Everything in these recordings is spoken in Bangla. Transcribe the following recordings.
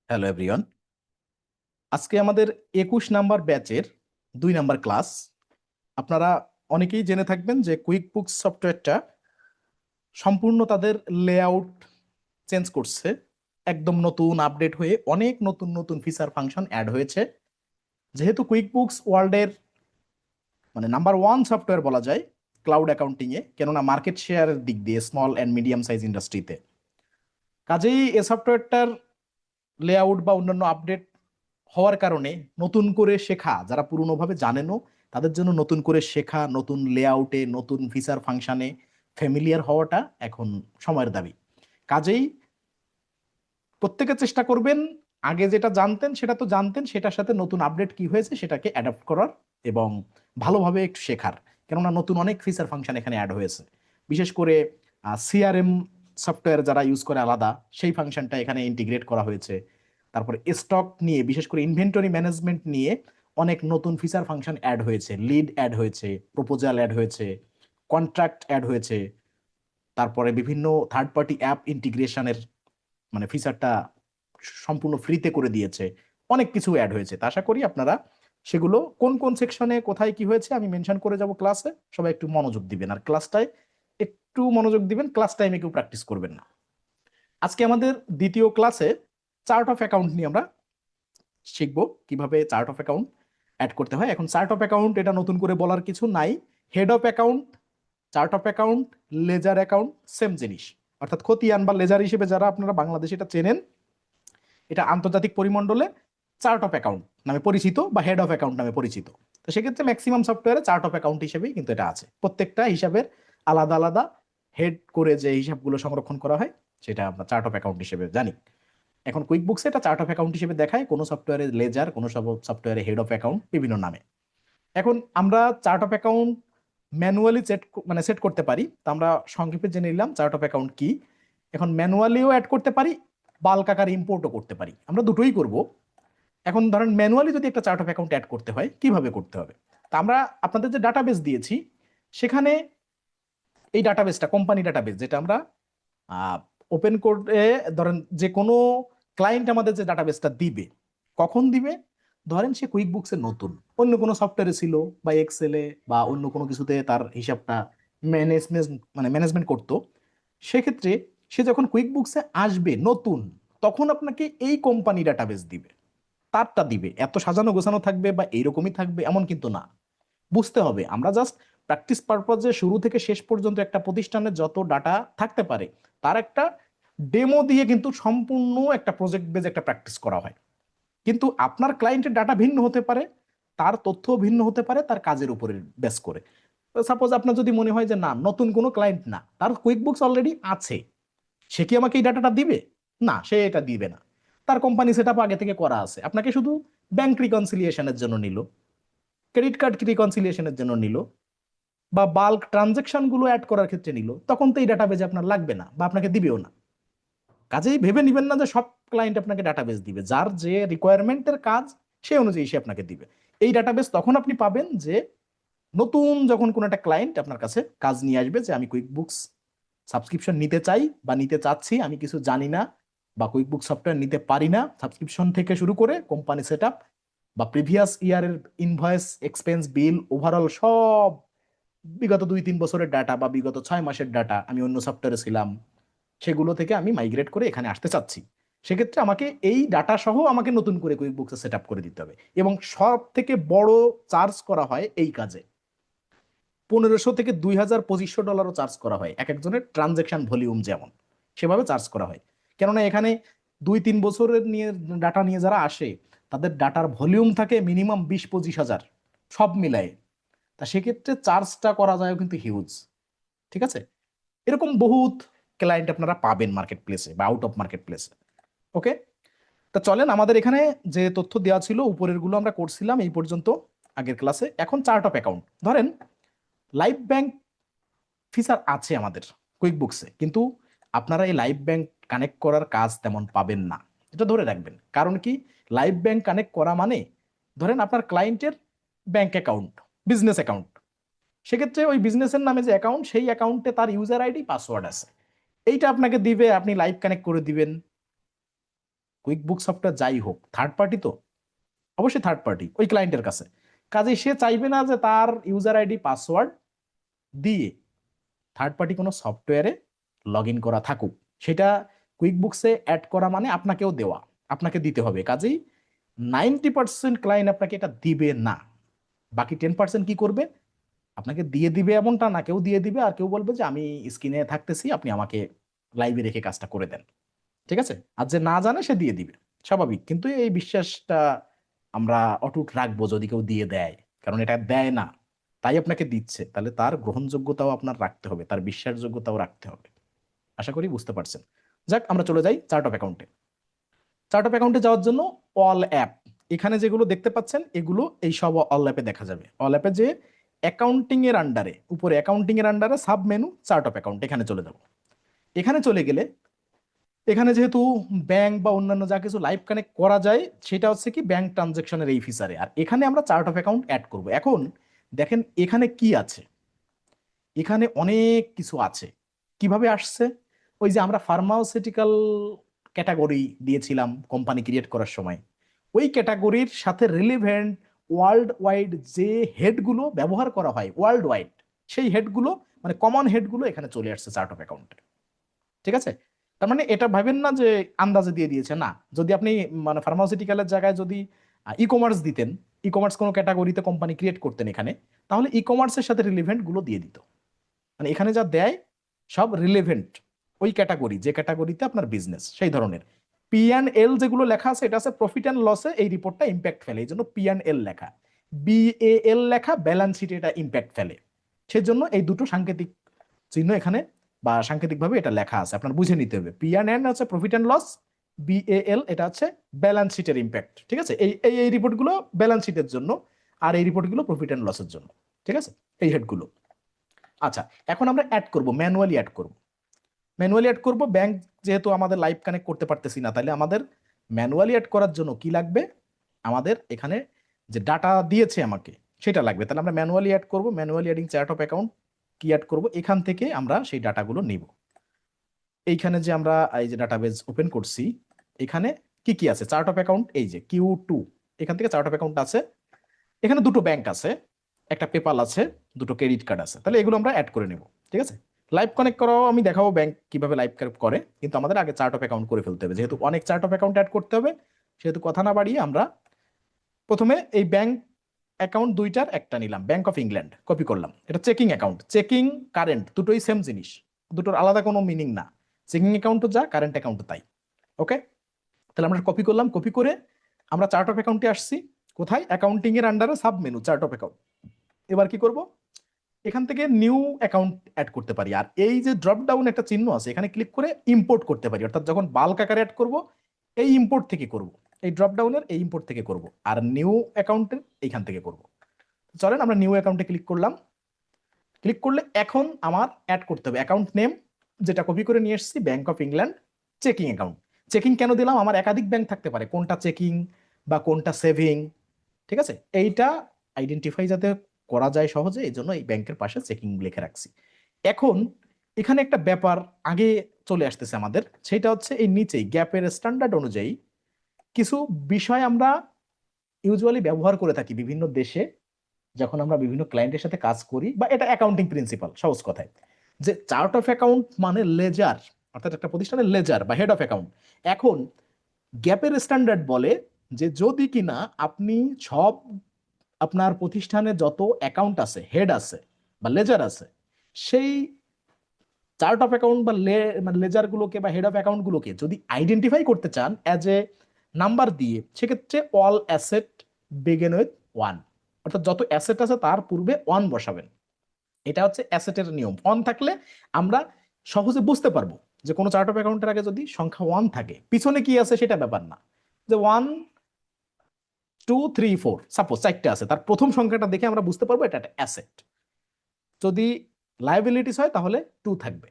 Hello everyone. আজকে আমাদের 21 নাম্বার ব্যাচের 2 নাম্বার ক্লাস। আপনারা অনেকেই জেনে থাকবেন যে কুইক বুকস সফটওয়্যারটা সম্পূর্ণ তাদের লেআউট চেঞ্জ করছে, একদম নতুন আপডেট হয়ে অনেক নতুন নতুন ফিচার ফাংশন অ্যাড হয়েছে। যেহেতু কুইক বুকস ওয়ার্ল্ডের নাম্বার 1 সফটওয়্যার বলা যায় ক্লাউড অ্যাকাউন্টিংয়ে, কেননা মার্কেট শেয়ারের দিক দিয়ে স্মল অ্যান্ড মিডিয়াম সাইজ ইন্ডাস্ট্রিতে, কাজেই এ সফটওয়্যারটার লেআউট বা অন্যান্য আপডেট হওয়ার কারণে নতুন করে শেখা, যারা পুরনোভাবে জানেনও তাদের জন্য নতুন করে শেখা, নতুন লেআউটে নতুন ফিচার ফাংশনে ফ্যামিলিয়ার হওয়াটা এখন সময়ের দাবি। কাজেই প্রত্যেকে চেষ্টা করবেন আগে যেটা জানতেন সেটা তো জানতেন, সেটার সাথে নতুন আপডেট কি হয়েছে সেটাকে অ্যাডাপ্ট করার এবং ভালোভাবে একটু শেখার, কেননা নতুন অনেক ফিচার ফাংশন এখানে অ্যাড হয়েছে। বিশেষ করে সিআরএম সফটওয়্যার যারা ইউজ করে আলাদা, সেই ফাংশনটা এখানে ইন্টিগ্রেট করা হয়েছে। তারপরে স্টক নিয়ে, বিশেষ করে ইনভেন্টরি ম্যানেজমেন্ট নিয়ে অনেক নতুন ফিচার ফাংশন অ্যাড হয়েছে, লিড অ্যাড হয়েছে, প্রপোজাল অ্যাড হয়েছে, কন্ট্রাক্ট অ্যাড হয়েছে। তারপরে বিভিন্ন থার্ড পার্টি অ্যাপ ইন্টিগ্রেশনের ফিচারটা সম্পূর্ণ ফ্রিতে করে দিয়েছে। অনেক কিছু অ্যাড হয়েছে, তা আশা করি আপনারা সেগুলো কোন কোন সেকশনে কোথায় কি হয়েছে আমি মেনশন করে যাব ক্লাসে। সবাই একটু মনোযোগ দিবেন, আর ক্লাসটায় একটু মনোযোগ দিবেন, ক্লাস টাইমে কেউ প্র্যাকটিস করবেন না। আজকে আমাদের দ্বিতীয় ক্লাসে চার্ট অফ অ্যাকাউন্ট নিয়ে আমরা শিখবো কিভাবে চার্ট অফ অ্যাকাউন্ট অ্যাড করতে হয়। এখন চার্ট অফ অ্যাকাউন্ট এটা নতুন করে বলার কিছু নাই। Head of account, chart of account, laser account same জিনিস। অর্থাৎ খতিয়ান বা লেজার হিসেবে যারা আপনারা বাংলাদেশে এটা চেনেন, এটা আন্তর্জাতিক পরিমণ্ডলে চার্ট অফ অ্যাকাউন্ট নামে পরিচিত বা হেড অফ অ্যাকাউন্ট নামে পরিচিত। তো সেক্ষেত্রে ম্যাক্সিমাম সফটওয়্যারে চার্ট অফ অ্যাকাউন্ট হিসেবেই কিন্তু এটা আছে। প্রত্যেকটা হিসাবের আলাদা আলাদা হেড করে যে হিসাবগুলো সংরক্ষণ করা হয় সেটা আমরা চার্ট অফ অ্যাকাউন্ট হিসেবে জানি। এখন কুইক বুকসে এটা চার্ট অফ অ্যাকাউন্ট হিসেবে দেখায়, কোনো সফটওয়্যারে লেজার, কোনো সফটওয়্যারে হেড অফ অ্যাকাউন্ট, বিভিন্ন নামে। এখন আমরা chart of account manually set করতে পারি। তো আমরা সংক্ষেপে জেনে নিলাম চার্ট অফ অ্যাকাউন্ট কি। এখন ম্যানুয়ালিও অ্যাড করতে পারি, বাল্ক আকারে ইম্পোর্টও করতে পারি, আমরা দুটোই করব। এখন ধরেন ম্যানুয়ালি যদি একটা চার্ট অফ অ্যাকাউন্ট অ্যাড করতে হয় কিভাবে করতে হবে, তা আমরা আপনাদের যে ডাটাবেস দিয়েছি সেখানে এই ডাটাবেসটা কোম্পানি ডাটাবেস, যেটা আমরা ওপেন করে, ধরেন যে কোনো ক্লায়েন্ট আমাদের যে ডাটাবেসটা দিবে, কখন দিবে, ধরেন সে কুইক বুকসে নতুন, অন্য কোনো সফটওয়্যারে ছিল বা এক্সেলে বা অন্য কোনো কিছুতে তার হিসাবটা ম্যানেজমেন্ট ম্যানেজমেন্ট করতো, সেক্ষেত্রে সে যখন কুইক বুকসে আসবে নতুন, তখন আপনাকে এই কোম্পানি ডাটাবেস দিবে, তারটা দিবে। এত সাজানো গোছানো থাকবে বা এইরকমই থাকবে এমন কিন্তু না। বুঝতে হবে, আমরা জাস্ট প্র্যাকটিস পারপাজে শুরু থেকে শেষ পর্যন্ত একটা প্রতিষ্ঠানের যত ডাটা থাকতে পারে তার একটা ডেমো দিয়ে কিন্তু সম্পূর্ণ একটা প্রজেক্ট বেজ একটা প্র্যাকটিস করা হয়। কিন্তু আপনার ক্লায়েন্টের ডাটা ভিন্ন হতে পারে, তার তথ্য ভিন্ন হতে পারে তার কাজের উপরে বেস করে। সাপোজ আপনার যদি মনে হয় যে না, নতুন কোনো ক্লায়েন্ট না, তার কুইক বুকস অলরেডি আছে, সে কি আমাকে এই ডাটাটা দিবে? না, সে এটা দিবে না। তার কোম্পানি সেট আপ আগে থেকে করা আছে, আপনাকে শুধু ব্যাংক রিকনসিলিয়েশনের জন্য নিল, ক্রেডিট কার্ড রিকনসিলিয়েশনের জন্য নিল, বা বাল্ক ট্রানজেকশন গুলো অ্যাড করার ক্ষেত্রে নিল, তখন তো এই ডাটাবেজ আপনার লাগবে না বা আপনাকে দিবেও না। কাজেই ভেবে নিবেন না যে সব ক্লায়েন্ট আপনাকে ডাটাবেস দিবে, যার যে রিকোয়ারমেন্টের কাজ সেই অনুযায়ী সে আপনাকে দিবে। এই ডাটাবেস তখন আপনি পাবেন যে নতুন যখন কোনো একটা ক্লায়েন্ট আপনার কাছে কাজ নিয়ে আসবে যে আমি কুইক বুকস সাবস্ক্রিপশন নিতে চাই বা নিতে চাচ্ছি, আমি কিছু জানি না বা কুইক বুক সফটওয়্যার নিতে পারি না, সাবস্ক্রিপশন থেকে শুরু করে কোম্পানি সেট আপ বা প্রিভিয়াস ইয়ারের ইনভয়েস, এক্সপেন্স, বিল, ওভারঅল সব বিগত 2-3 বছরের ডাটা বা বিগত 6 মাসের ডাটা আমি অন্য সফটওয়্যারে ছিলাম, সেগুলো থেকে আমি মাইগ্রেট করে এখানে আসতে চাচ্ছি। সেক্ষেত্রে আমাকে এই ডাটা সহ আমাকে নতুন করে কুইক বুকসে সেট আপ করে দিতে হবে। এবং সব থেকে বড় চার্জ করা হয় এই কাজে, 1500 থেকে 2000-2500 ডলারও চার্জ করা হয় এক একজনের ট্রানজেকশন ভলিউম যেমন, সেভাবে চার্জ করা হয়। কেননা এখানে 2-3 বছরের নিয়ে ডাটা নিয়ে যারা আসে তাদের ডাটার ভলিউম থাকে মিনিমাম 20-25 হাজার সব মিলায়ে। তা সেক্ষেত্রে চার্জটা করা যায় কিন্তু হিউজ। ঠিক আছে, এরকম বহুত ক্লায়েন্ট আপনারা পাবেন মার্কেট প্লেসে বা আউট অফ মার্কেট প্লেসে। ওকে, তা চলেন, আমাদের এখানে যে তথ্য দেওয়া ছিল উপরের গুলো আমরা করছিলাম এই পর্যন্ত আগের ক্লাসে। এখন চার্ট অফ অ্যাকাউন্ট, ধরেন লাইভ ব্যাংক ফিচার আছে আমাদের কুইক বুকসে, কিন্তু আপনারা এই লাইভ ব্যাংক কানেক্ট করার কাজ তেমন পাবেন না, এটা ধরে রাখবেন। কারণ কি, লাইভ ব্যাংক কানেক্ট করা মানে ধরেন আপনার ক্লায়েন্টের ব্যাংক অ্যাকাউন্ট, বিজনেস অ্যাকাউন্ট, সেক্ষেত্রে ওই বিজনেসের নামে যে অ্যাকাউন্ট, সেই অ্যাকাউন্টে তার ইউজার আইডি পাসওয়ার্ড আছে, এইটা আপনাকে দিবে, আপনি লাইভ কানেক্ট করে দিবেন। কুইক বুক সফটওয়্যার যাই হোক থার্ড পার্টি তো, অবশ্যই থার্ড পার্টি ওই ক্লায়েন্টের কাছে। কাজেই সে চাইবে না যে তার ইউজার আইডি পাসওয়ার্ড দিয়ে থার্ড পার্টি কোনো সফটওয়্যারে লগ ইন করা থাকুক। সেটা কুইক বুকসে অ্যাড করা মানে আপনাকেও দেওয়া, আপনাকে দিতে হবে। কাজেই 90% ক্লায়েন্ট আপনাকে এটা দিবে না। বাকি 10% কি করবে, আপনাকে দিয়ে দিবে এমনটা না, কেউ দিয়ে দিবে আর কেউ বলবে যে আমি স্ক্রিনে থাকতেছি, আপনি আমাকে লাইভে রেখে কাজটা করে দেন। ঠিক আছে, আর যে না জানে সে দিয়ে দিবে, স্বাভাবিক। কিন্তু এই বিশ্বাসটা আমরা অটুট রাখবো যদি কেউ দিয়ে দেয়, কারণ এটা দেয় না তাই আপনাকে দিচ্ছে, তাহলে তার গ্রহণযোগ্যতাও আপনার রাখতে হবে, তার বিশ্বাসযোগ্যতাও রাখতে হবে। আশা করি বুঝতে পারছেন। যাক, আমরা চলে যাই চার্ট অফ অ্যাকাউন্টে। চার্ট অফ অ্যাকাউন্টে যাওয়ার জন্য অল অ্যাপ, এখানে যেগুলো দেখতে পাচ্ছেন এগুলো এই সব অল অ্যাপে দেখা যাবে। অল অ্যাপে যে অ্যাকাউন্টিং এর আন্ডারে, উপরে অ্যাকাউন্টিং এর আন্ডারে sub menu chart of account, এখানে চলে যাব। এখানে চলে গেলে এখানে যেহেতু ব্যাংক বা অন্যান্য যা কিছু লাইভ কানেক্ট করা যায় সেটা হচ্ছে কি ব্যাংক ট্রানজেকশনের এই ফিচারে, আর এখানে আমরা চার্ট অফ অ্যাকাউন্ট অ্যাড করব। এখন দেখেন এখানে কি আছে, এখানে অনেক কিছু আছে। কিভাবে আসছে, ওই যে আমরা ফার্মাসিউটিক্যাল ক্যাটাগরি দিয়েছিলাম কোম্পানি ক্রিয়েট করার সময়, ওই ক্যাটাগরির সাথে রিলেভেন্ট ওয়ার্ল্ড ওয়াইড যে হেডগুলো ব্যবহার করা হয় ওয়ার্ল্ড ওয়াইড, সেই হেডগুলো মানে কমন হেডগুলো এখানে চলে আসছে চার্ট অফ অ্যাকাউন্টে। ঠিক আছে, তার মানে এটা ভাবেন না যে আন্দাজে দিয়ে দিয়েছে, না। যদি আপনি মানে ফার্মাসিউটিক্যালের জায়গায় যদি ই কমার্স দিতেন, ই কমার্স কোনো ক্যাটাগরিতে কোম্পানি ক্রিয়েট করতেন এখানে, তাহলে ই কমার্সের সাথে রিলেভেন্ট গুলো দিয়ে দিত। মানে এখানে যা দেয় সব রিলেভেন্ট ওই ক্যাটাগরি, যে ক্যাটাগরিতে আপনার বিজনেস সেই ধরনের। পি অ্যান্ড এল যেগুলো লেখা আছে এটা আছে প্রফিট অ্যান্ড লসে এই রিপোর্টটা ইম্প্যাক্ট ফেলে, এই জন্য পি অ্যান্ড এল লেখা। বিএএল লেখা ব্যালেন্স শিটে এটা ইম্প্যাক্ট ফেলে, সেজন্য এই দুটো সাংকেতিক চিহ্ন এখানে বা সাংকেতিকভাবে এটা লেখা আছে, আপনার বুঝে নিতে হবে। পি অ্যান্ড এন হচ্ছে প্রফিট অ্যান্ড লস, বিএএল এটা হচ্ছে ব্যালেন্স শিটের ইম্প্যাক্ট। ঠিক আছে, এই এই রিপোর্টগুলো ব্যালেন্স শিটের জন্য, আর এই রিপোর্টগুলো প্রফিট অ্যান্ড লসের জন্য। ঠিক আছে, এই হেডগুলো। আচ্ছা, এখন আমরা অ্যাড করব, ম্যানুয়ালি অ্যাড করব। ম্যানুয়ালি অ্যাড করব, ব্যাংক যেহেতু আমাদের লাইভ কানেক্ট করতে পারতেছি না, তাহলে আমাদের ম্যানুয়ালি অ্যাড করার জন্য কি লাগবে, আমাদের এখানে যে ডাটা দিয়েছে আমাকে সেটা লাগবে। তাহলে আমরা ম্যানুয়ালি অ্যাড করব, manually adding chart of account কি অ্যাড করব, এখান থেকে আমরা সেই ডাটাগুলো নিব। এইখানে যে আমরা এই যে ডাটাবেজ ওপেন করছি, এখানে কি কি আছে চার্ট অফ অ্যাকাউন্ট, এই যে Q2, এখান থেকে চার্ট অফ অ্যাকাউন্ট আছে। এখানে দুটো ব্যাংক আছে, একটা পেপাল আছে, দুটো ক্রেডিট কার্ড আছে, তাহলে এগুলো আমরা অ্যাড করে নেব। ঠিক আছে, লাইভ কানেক্ট করাও আমি দেখাবো ব্যাংক কিভাবে লাইভ কানেক্ট করে, কিন্তু আমাদের আগে চার্ট অফ অ্যাকাউন্ট করে ফেলতে হবে, যেহেতু অনেক চার্ট অফ অ্যাকাউন্ট অ্যাড করতে হবে। সেহেতু কথা না বাড়িয়ে আমরা প্রথমে এই ব্যাংক অ্যাকাউন্ট দুইটার একটা নিলাম, ব্যাংক অফ ইংল্যান্ড কপি করলাম। এটা চেকিং অ্যাকাউন্ট, চেকিং কারেন্ট দুটোই সেম জিনিস, দুটোর আলাদা কোনো মিনিং না। চেকিং অ্যাকাউন্টও যা, কারেন্ট অ্যাকাউন্টও তাই। ওকে, তাহলে আমরা কপি করলাম, কপি করে আমরা চার্ট অফ অ্যাকাউন্টে আসছি। কোথায়, অ্যাকাউন্টিং এর আন্ডারে sub menu chart of account. এবার কি করব, এখান থেকে নিউ অ্যাকাউন্ট অ্যাড করতে পারি, আর এই যে ড্রপ ডাউন একটা চিহ্ন আছে এখানে ক্লিক করে ইম্পোর্ট করতে পারি, অর্থাৎ যখন বাল্ক আকারে অ্যাড করব এই ইম্পোর্ট থেকে করব, এই ড্রপ ডাউনের এই ইম্পোর্ট থেকে করব, আর নিউ অ্যাকাউন্টের এইখান থেকে করব। চলেন আমরা নিউ অ্যাকাউন্টে ক্লিক করলাম। ক্লিক করলে এখন আমার অ্যাড করতে হবে অ্যাকাউন্ট নেম, যেটা কপি করে নিয়ে এসেছি, bank of England checking account. Checking কেন দিলাম, আমার একাধিক ব্যাংক থাকতে পারে, কোনটা চেকিং বা কোনটা সেভিং। ঠিক আছে, এইটা আইডেন্টিফাই যাতে করা যায় সহজে, এই জন্য এই ব্যাংকের পাশে চেকিং লিখে রাখছি। এখন এখানে একটা ব্যাপার আগে চলে আসতেছে আমাদের, সেটা হচ্ছে এই নিচেই গ্যাপের স্ট্যান্ডার্ড অনুযায়ী কিছু বিষয় আমরা ইউজুয়ালি ব্যবহার করে থাকি বিভিন্ন দেশে, যখন আমরা বিভিন্ন ক্লায়েন্টের সাথে কাজ করি, বা এটা অ্যাকাউন্টিং প্রিন্সিপাল সহজ কথায়, যে চার্ট অফ অ্যাকাউন্ট মানে লেজার, অর্থাৎ একটা প্রতিষ্ঠানের লেজার বা হেড অফ অ্যাকাউন্ট। এখন গ্যাপের স্ট্যান্ডার্ড বলে যে যদি কিনা আপনি সব আপনার প্রতিষ্ঠানে যত অ্যাকাউন্ট আছে, হেড আছে বা লেজার আছে, সেই চার্ট অফ অ্যাকাউন্ট বা মানে লেজার গুলোকে বা হেড অফ অ্যাকাউন্ট গুলোকে যদি আইডেন্টিফাই করতে চান অ্যাজ এ নাম্বার দিয়ে, সেক্ষেত্রে অল অ্যাসেট বিগিন উইথ 1, অর্থাৎ যত অ্যাসেট আছে তার পূর্বে 1 বসাবেন। এটা হচ্ছে অ্যাসেটের নিয়ম। 1 থাকলে আমরা সহজে বুঝতে পারবো যে কোনো চার্ট অফ অ্যাকাউন্টের আগে যদি সংখ্যা 1 থাকে, পিছনে কি আছে সেটা ব্যাপার না, যে 1 2 3 4 সাপোজ 4টে আছে, তার প্রথম সংখ্যাটা দেখে আমরা বুঝতে পারবো এটা একটা অ্যাসেট। যদি লায়াবিলিটিস হয় তাহলে 2 থাকবে,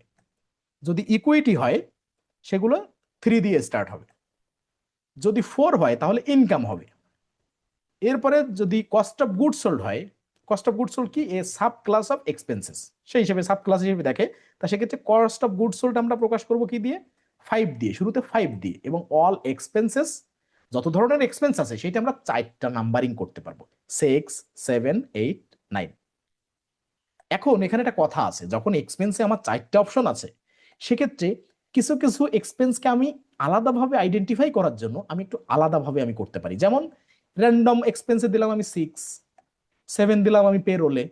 যদি ইকুইটি হয় সেগুলো 3 দিয়ে স্টার্ট হবে, যদি 4 হয় তাহলে ইনকাম হবে। এরপরে যদি কস্ট অফ গুডস সোল্ড হয়, কস্ট অফ গুডস সোল্ড কি, a sub class of expenses, সেই হিসেবে সাব ক্লাস হিসেবে দেখে, তা সেক্ষেত্রে কস্ট অফ গুডস সোল্ড আমরা প্রকাশ করব কি দিয়ে, 5 দিয়ে, শুরুতে 5 দিয়ে, এবং অল এক্সপেন্সেস, যত ধরনের এক্সপেন্স আছে সেটা আমরা 4টা নাম্বারিং করতে পারবো, 6, 7, 8, 9। এখন এখানে একটা কথা আছে, যখন এক্সপেন্সে আমার 4টা অপশন আছে, সেক্ষেত্রে কিছু কিছু এক্সপেন্সকে আমি আলাদাভাবে আইডেন্টিফাই করার জন্য আমি একটু আলাদাভাবে আমি করতে পারি। যেমন র্যান্ডম এক্সপেন্সে দিলাম আমি 6, 7 দিলাম আমি পেরোলে,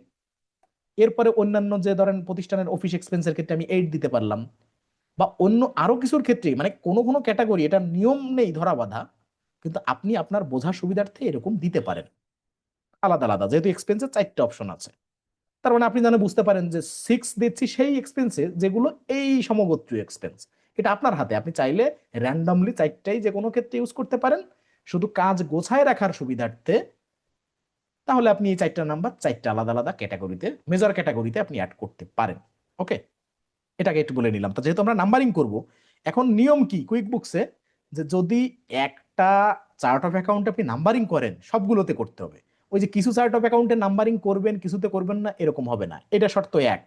এরপরে অন্যান্য যে ধরেন প্রতিষ্ঠানের অফিস এক্সপেন্সের ক্ষেত্রে আমি 8 দিতে পারলাম, বা অন্য আরো কিছুর ক্ষেত্রে, মানে কোনো কোনো ক্যাটাগরি, এটা নিয়ম নেই ধরা বাঁধা, কিন্তু আপনি আপনার বোঝার সুবিধার্থে এরকম দিতে পারেন আলাদা আলাদা, যেহেতু এক্সপেন্সের 4টা অপশন আছে। তার মানে আপনি যেন বুঝতে পারেন যে 6 দিচ্ছি সেই এক্সপেন্সে যেগুলো এই সমগোত্রীয় এক্সপেন্স। এটা আপনার হাতে, আপনি চাইলে র্যান্ডমলি 4টাই যে কোনো ক্ষেত্রে ইউজ করতে পারেন, শুধু কাজ গোছায় রাখার সুবিধার্থে তাহলে আপনি এই 4টা নাম্বার 4টা আলাদা আলাদা ক্যাটাগরিতে, মেজর ক্যাটাগরিতে আপনি অ্যাড করতে পারেন। ওকে, এটাকে একটু বলে নিলাম। তো যেহেতু আমরা নাম্বারিং করব, এখন নিয়ম কি কুইক বুকসে, যে যদি একটা চার্ট অফ অ্যাকাউন্ট আপনি নাম্বারিং করেন, সবগুলোতে করতে হবে। ওই যে কিছু চার্ট অফ অ্যাকাউন্টে নাম্বারিং করবেন, কিছুতে করবেন না, এরকম হবে না। এটা শর্ত 1।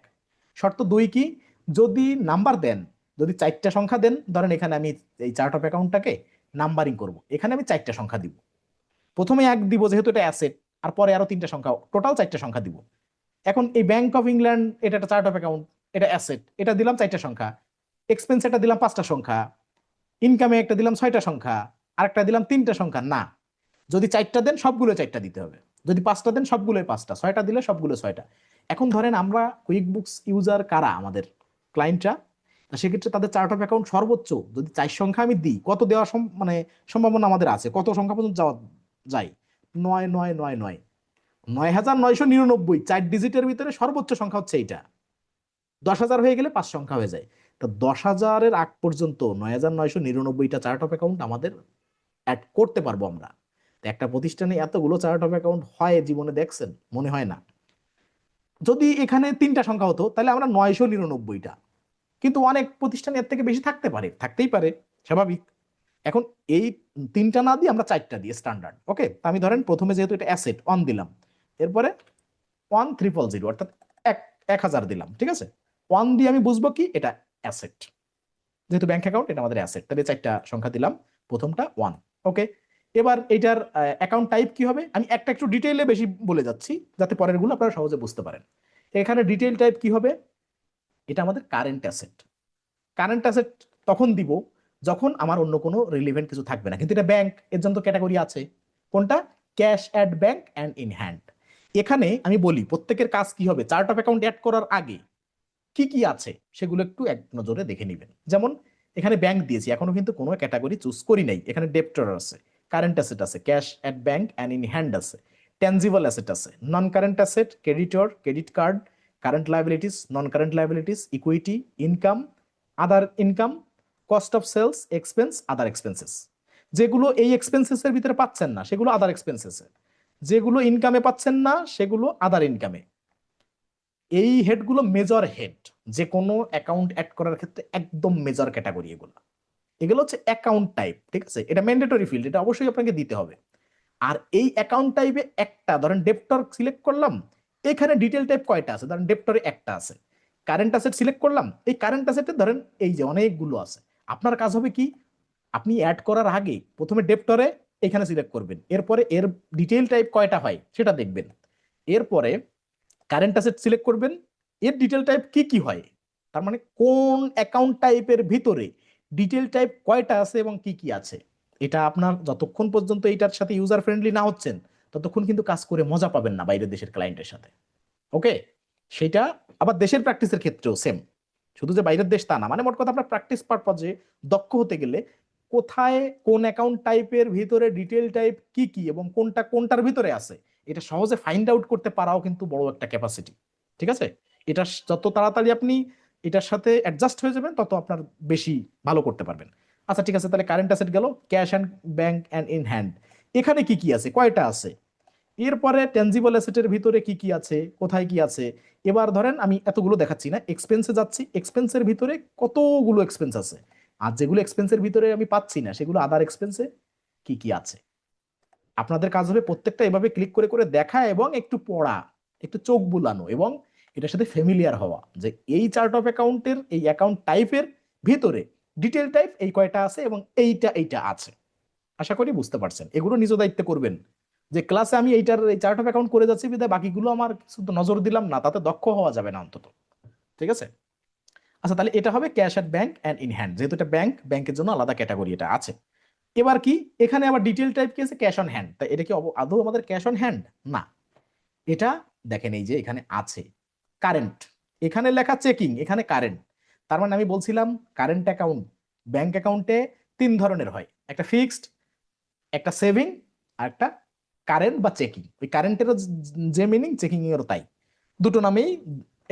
শর্ত 2 কি, যদি নাম্বার দেন, যদি 4টা সংখ্যা দেন, ধরেন এখানে আমি এই চার্ট অফ অ্যাকাউন্টটাকে নাম্বারিং করব, এখানে আমি 4টা সংখ্যা দিব। প্রথমে 1 দিব যেহেতু এটা অ্যাসেট, আর পরে আরো 3টা সংখ্যা, টোটাল 4টা সংখ্যা দিব। এখন এই ব্যাংক অফ ইংল্যান্ড, এটা একটা চার্ট অফ অ্যাকাউন্ট, এটা অ্যাসেট, এটা দিলাম 4টা সংখ্যা। এক্সপেন্স এটা দিলাম 5টা সংখ্যা। ইনকামে একটা দিলাম 6টা সংখ্যা, আরেকটা দিলাম 3টা সংখ্যা। না, যদি 4টা দেন সবগুলো 4টা দিতে হবে, যদি 5টা দেন সবগুলোই 5টা, 6টা দিলে সবগুলো 6টা। এখন ধরেন আমরা কুইক বুকস ইউজার কারা, আমাদের ক্লায়েন্টরা, সেক্ষেত্রে তাদের চার্ট অফ অ্যাকাউন্ট সর্বোচ্চ যদি 4 সংখ্যা আমি দিই, কত দেওয়ার মানে সম্ভাবনা আমাদের আছে, কত সংখ্যা পর্যন্ত যাওয়া যায়? 9, 9, 9, 9, 9,999, 4 ডিজিটের ভিতরে সর্বোচ্চ সংখ্যা হচ্ছে এইটা। 10,000 হয়ে গেলে 5 সংখ্যা হয়ে যায়। তো 10,000-এর আগ পর্যন্ত 9,999টা চার্ট অফ অ্যাকাউন্ট আমাদের অ্যাড করতে পারবো আমরা। তো একটা প্রতিষ্ঠানে এতগুলো চার্ট অফ অ্যাকাউন্ট হয় জীবনে দেখছেন? মনে হয় না। যদি এখানে 3টা সংখ্যা হতো তাহলে আমরা 999টা, কিন্তু অনেক প্রতিষ্ঠানে এর থেকে বেশি থাকতে পারে, থাকতেই পারে, স্বাভাবিক। এখন এই 3টা না দিয়ে আমরা 4টা দিয়ে স্ট্যান্ডার্ড। ওকে, তো আমি ধরেন প্রথমে যেহেতু এটা অ্যাসেট 1 দিলাম, এরপরে 1,000, অর্থাৎ 1,000 দিলাম, ঠিক আছে। 1 দিয়ে আমি বুঝবো কি এটা অ্যাসেট, যেহেতু ব্যাংক অ্যাকাউন্ট, এটা আমাদের অ্যাসেট, তাহলে 4টা সংখ্যা দিলাম, প্রথমটা 1। ওকে, এবার এটার অ্যাকাউন্ট টাইপ কি হবে, আমি একটা একটু ডিটেইলে বেশি বলে যাচ্ছি যাতে পরের গুলো আপনারা সহজে বুঝতে পারেন। এখানে ডিটেইল টাইপ কি হবে, এটা আমাদের কারেন্ট অ্যাসেট। কারেন্ট অ্যাসেট তখন দিব যখন আমার অন্য কোনো রিলিভেন্ট কিছু থাকবে না, কিন্তু এটা ব্যাংক, এর জন্য তো ক্যাটাগরি আছে। কোনটা? Cash at bank and in hand. এখানে আমি বলি প্রত্যেকের কাজ কি হবে, চার্ট অফ অ্যাকাউন্ট অ্যাড করার আগে কি কি আছে সেগুলো একটু এক নজরে দেখে নেবেন। যেমন এখানে ব্যাংক দিয়েছি, এখনো কিন্তু কোনো ক্যাটাগরি চুজ করি নাই। এখানে ডেপ্টর আছে, কারেন্ট অ্যাসেট আছে, cash at bank and in hand আছে, ট্যানজিবল অ্যাসেট আছে, non current asset, creditor, credit card, current liabilities, non current liabilities, equity, income, other income, cost of sales, expense, other expenses. যেগুলো এই এক্সপেন্সেস এর ভিতরে পাচ্ছেন না সেগুলো আদার এক্সপেন্সেস, যেগুলো ইনকামে পাচ্ছেন না সেগুলো আদার ইনকামে। এই হেডগুলো মেজর হেড, যে কোনো অ্যাকাউন্ট অ্যাড করার ক্ষেত্রে একদম মেজর ক্যাটাগরি এগুলো। এগুলো হচ্ছে অ্যাকাউন্ট টাইপ, ঠিক আছে, এটা ম্যান্ডেটরি ফিল্ড, এটা অবশ্যই আপনাকে দিতে হবে। আর এই অ্যাকাউন্ট টাইপে একটা ধরেন ডেপ্টর সিলেক্ট করলাম, এখানে ডিটেল টাইপ কয়টা আছে, ধরেন ডেপ্টরে একটা আছে। কারেন্ট অ্যাসেট সিলেক্ট করলাম, এই কারেন্ট অ্যাসেটে ধরেন এই যে অনেকগুলো আছে। আপনার কাজ হবে কি, আপনি অ্যাড করার আগে প্রথমে ডেপ্টরে এখানে সিলেক্ট করবেন, এরপরে এর ডিটেল টাইপ কয়টা হয় সেটা দেখবেন, এরপরে কারেন্ট অ্যাসেট সিলেক্ট করবেন, এর ডিটেল টাইপ কি কি হয়, তার মানে কোন অ্যাকাউন্ট টাইপের ভিতরে ডিটেল টাইপ কয়টা আছে এবং কি কি আছে। এটা আপনার যতক্ষণ পর্যন্ত এটার সাথে ইউজার ফ্রেন্ডলি না হচ্ছেন ততক্ষণ কিন্তু কাজ করে মজা পাবেন না বাইরের দেশের ক্লায়েন্টের সাথে। ওকে, সেটা আবার দেশের প্র্যাকটিসের ক্ষেত্রেও সেম, শুধু যে বাইরের দেশ তা না। মানে মোট কথা আপনার প্র্যাকটিস পারপাজে দক্ষ হতে গেলে কোথায় কোন অ্যাকাউন্ট টাইপের ভিতরে ডিটেল টাইপ কি কি এবং কোনটা কোনটার ভিতরে আছে, এটা সহজে ফাইন্ড আউট করতে পারাও কিন্তু বড় একটা ক্যাপাসিটি। ঠিক আছে, এটা যত তাড়াতাড়ি আপনি এটার সাথে অ্যাডজাস্ট হয়ে যাবেন তত আপনার বেশি ভালো করতে পারবেন। আচ্ছা ঠিক আছে, তাহলে কারেন্ট অ্যাসেট গেল, cash and bank and in hand, এখানে কি কি আছে, কয়টা আছে। এরপরে ট্যানজিবল অ্যাসেটের ভিতরে কি কি আছে, কোথায় কি আছে। এবার ধরেন আমি এতগুলো দেখাচ্ছি না, এক্সপেন্সে যাচ্ছি, এক্সপেন্সের ভিতরে কতগুলো এক্সপেন্স আছে, আর যেগুলো এক্সপেন্সের ভিতরে আমি পাচ্ছি না সেগুলো আদার এক্সপেন্সে কি কি আছে। আপনাদের কাজ হবে প্রত্যেকটা এভাবে ক্লিক করে করে দেখা এবং একটু পড়া, একটু চোখ বুলানো এবং এটার সাথে ফ্যামিলিয়ার হওয়া, যে এই চার্ট অফ অ্যাকাউন্টের এই অ্যাকাউন্ট টাইপের ভিতরে ডিটেল টাইপ এই কয়টা আছে এবং এইটা আছে। আশা করি বুঝতে পারছেন। এগুলো নিজ দায়িত্বে করবেন, যে ক্লাসে আমি এইটার এই চার্ট অফ অ্যাকাউন্ট করে যাচ্ছি বিধায় বাকিগুলো আমার কিছু তো নজর দিলাম না, তাতে দক্ষ হওয়া যাবে না অন্তত। ঠিক আছে? আচ্ছা, তাহলে এটা হবে cash at bank and in hand, যেহেতু এটা ব্যাংক, ব্যাংকের জন্য আলাদা ক্যাটাগরি এটা আছে। এবার কি এখানে আবার ডিটেল টাইপ কি আছে, ক্যাশ অন হ্যান্ড। তাই এটা কি আদৌ আমাদের ক্যাশ অন হ্যান্ড না, এটা দেখেন এই যে এখানে আছে কারেন্ট, এখানে লেখা চেকিং, এখানে কারেন্ট। তার মানে আমি বলছিলাম কারেন্ট অ্যাকাউন্ট ব্যাংক অ্যাকাউন্টে তিন ধরনের হয়, একটা ফিক্সড, একটা সেভিং, আর একটা কারেন্ট বা চেকিং। ওই কারেন্টেরও যে মিনিং চেকিং এরও তাই, দুটো নামেই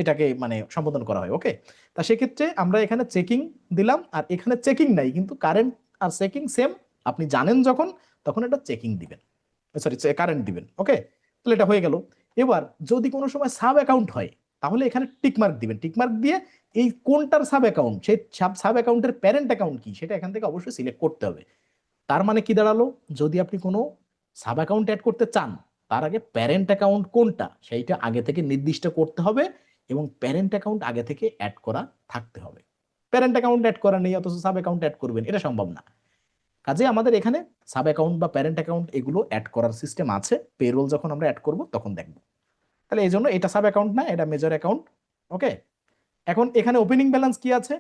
এটাকে মানে সম্বোধন করা হয়। ওকে, তা সেক্ষেত্রে আমরা এখানে চেকিং দিলাম, আর এখানে চেকিং নাই কিন্তু কারেন্ট আর চেকিং সেম। আপনি জানেন যখন, তখন এটা চেকিং দিবেন, সরি কারেন্ট দিবেন। ওকে, তাহলে এটা হয়ে গেল। এবার যদি কোনো সময় সাব অ্যাকাউন্ট হয়, তাহলে এখানে টিকমার্ক দিবেন, টিকমার্ক দিয়ে এই কোনটার সাব অ্যাকাউন্ট, সেই সাব অ্যাকাউন্টের প্যারেন্ট অ্যাকাউন্ট কি সেটা এখান থেকে অবশ্যই সিলেক্ট করতে হবে। তার মানে কি দাঁড়ালো, যদি আপনি কোনো সাব অ্যাকাউন্ট অ্যাড করতে চান, তার আগে প্যারেন্ট অ্যাকাউন্ট কোনটা সেইটা আগে থেকে নির্দিষ্ট করতে হবে, এবং প্যারেন্ট অ্যাকাউন্ট আগে থেকে অ্যাড করা থাকতে হবে। প্যারেন্ট অ্যাকাউন্ট অ্যাড করা নেই অথচ সাব অ্যাকাউন্ট অ্যাড করবেন, এটা সম্ভব না। কাজে আমাদের এখানে সাব অ্যাকাউন্ট বা প্যারেন্ট অ্যাকাউন্ট এগুলো অ্যাড করার সিস্টেম আছে, পেরোল যখন আমরা অ্যাড করব তখন দেখব। তাহলে এই জন্য এটা সাব অ্যাকাউন্ট না, এটা মেজর অ্যাকাউন্ট। ওকে, এখন এখানে ওপেনিং ব্যালেন্স কি আছে,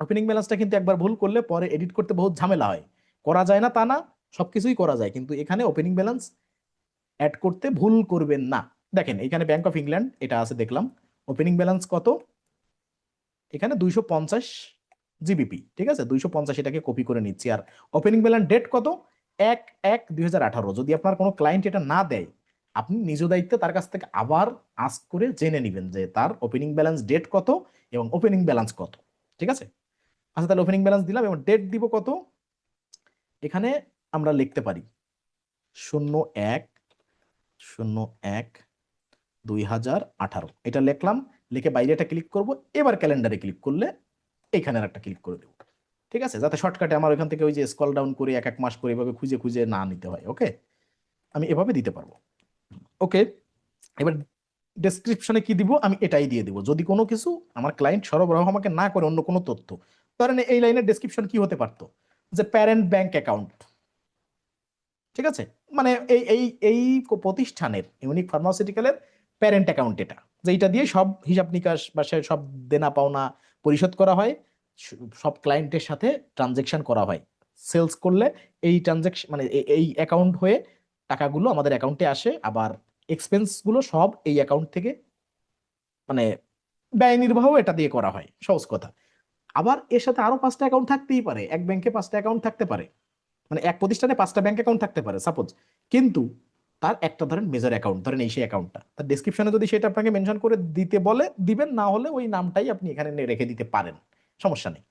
ওপেনিং ব্যালেন্সটা কিন্তু একবার ভুল করলে পরে এডিট করতে বহুত ঝামেলা হয়। করা যায় না তা না, সবকিছুই করা যায়, কিন্তু এখানে ওপেনিং ব্যালেন্স অ্যাড করতে ভুল করবেন না। দেখেন এখানে ব্যাংক অফ ইংল্যান্ড এটা আছে দেখলাম, ওপেনিং ব্যালেন্স কত, এখানে 250 জিবিপি। ঠিক আছে, 250, এটাকে কপি করে নিচ্ছি। আর ওপেনিং ব্যালেন্স ডেট কত, 1/1/2018। যদি আপনার কোনো ক্লায়েন্ট এটা না দেয়, আপনি নিজ দায়িত্বে তার কাছ থেকে আবার আস্ক করে জেনে নেবেন যে তার ওপেনিং ব্যালেন্স ডেট কত এবং ওপেনিং ব্যালেন্স কত। ঠিক আছে? আচ্ছা, তাহলে ওপেনিং ব্যালেন্স দিলাম এবং ডেট দিব কত, এখানে আমরা লিখতে পারি 01/01/2018, এটা লিখলাম। লিখে বাইরে একটা ক্লিক করব, এবার ক্যালেন্ডারে ক্লিক করলে এইখানে একটা ক্লিক করে দেবো। ঠিক আছে, যাতে শর্টকাটে আমার ওইখান থেকে ওই যে স্ক্রল ডাউন করে এক এক মাস করে এভাবে খুঁজে খুঁজে না নিতে হয়। ওকে, আমি এভাবে দিতে পারবো। ওকে, এবার ডেসক্রিপশনে কি দিব, আমি এটাই দিয়ে দিব। যদি কোনো কিছু আমার ক্লায়েন্ট সরবরাহ আমাকে না করে অন্য কোনো তথ্য, ধরেন এই লাইনের ডেসক্রিপশন কি হতে পারতো, যে প্যারেন্ট ব্যাংক অ্যাকাউন্ট। ঠিক আছে, মানে এই এই এই প্রতিষ্ঠানের ইউনিক ফার্মাসিউটিক্যালের প্যারেন্ট অ্যাকাউন্ট এটা, যেটা দিয়ে সব হিসাব নিকাশ বা সব দেনা পাওনা পরিশোধ করা হয়, সব ক্লায়েন্টের সাথে ট্রানজেকশন করা হয়। সেলস করলে এই ট্রানজেকশন মানে এই অ্যাকাউন্ট হয়ে টাকাগুলো আমাদের অ্যাকাউন্টে আসে, আবার এক্সপেন্স গুলো সব এই অ্যাকাউন্ট থেকে মানে ব্যয় নির্বাহ এটা দিয়ে করা হয়, সহজ কথা। আবার এর সাথে আরো 5টা অ্যাকাউন্ট থাকতেই পারে, এক ব্যাংকে 5টা অ্যাকাউন্ট থাকতে পারে, মানে এক প্রতিষ্ঠানে 5টা ব্যাংক অ্যাকাউন্ট থাকতে পারে সাপোজ। কিন্তু তার একটা ধরেন মেজর অ্যাকাউন্ট, ধরেন এই সেই অ্যাকাউন্টটা, তার ডেসক্রিপশনে যদি সেটা আপনাকে মেনশন করে দিতে বলে দিবেন, না হলে ওই নামটাই আপনি এখানে রেখে দিতে পারেন, সমস্যা নেই।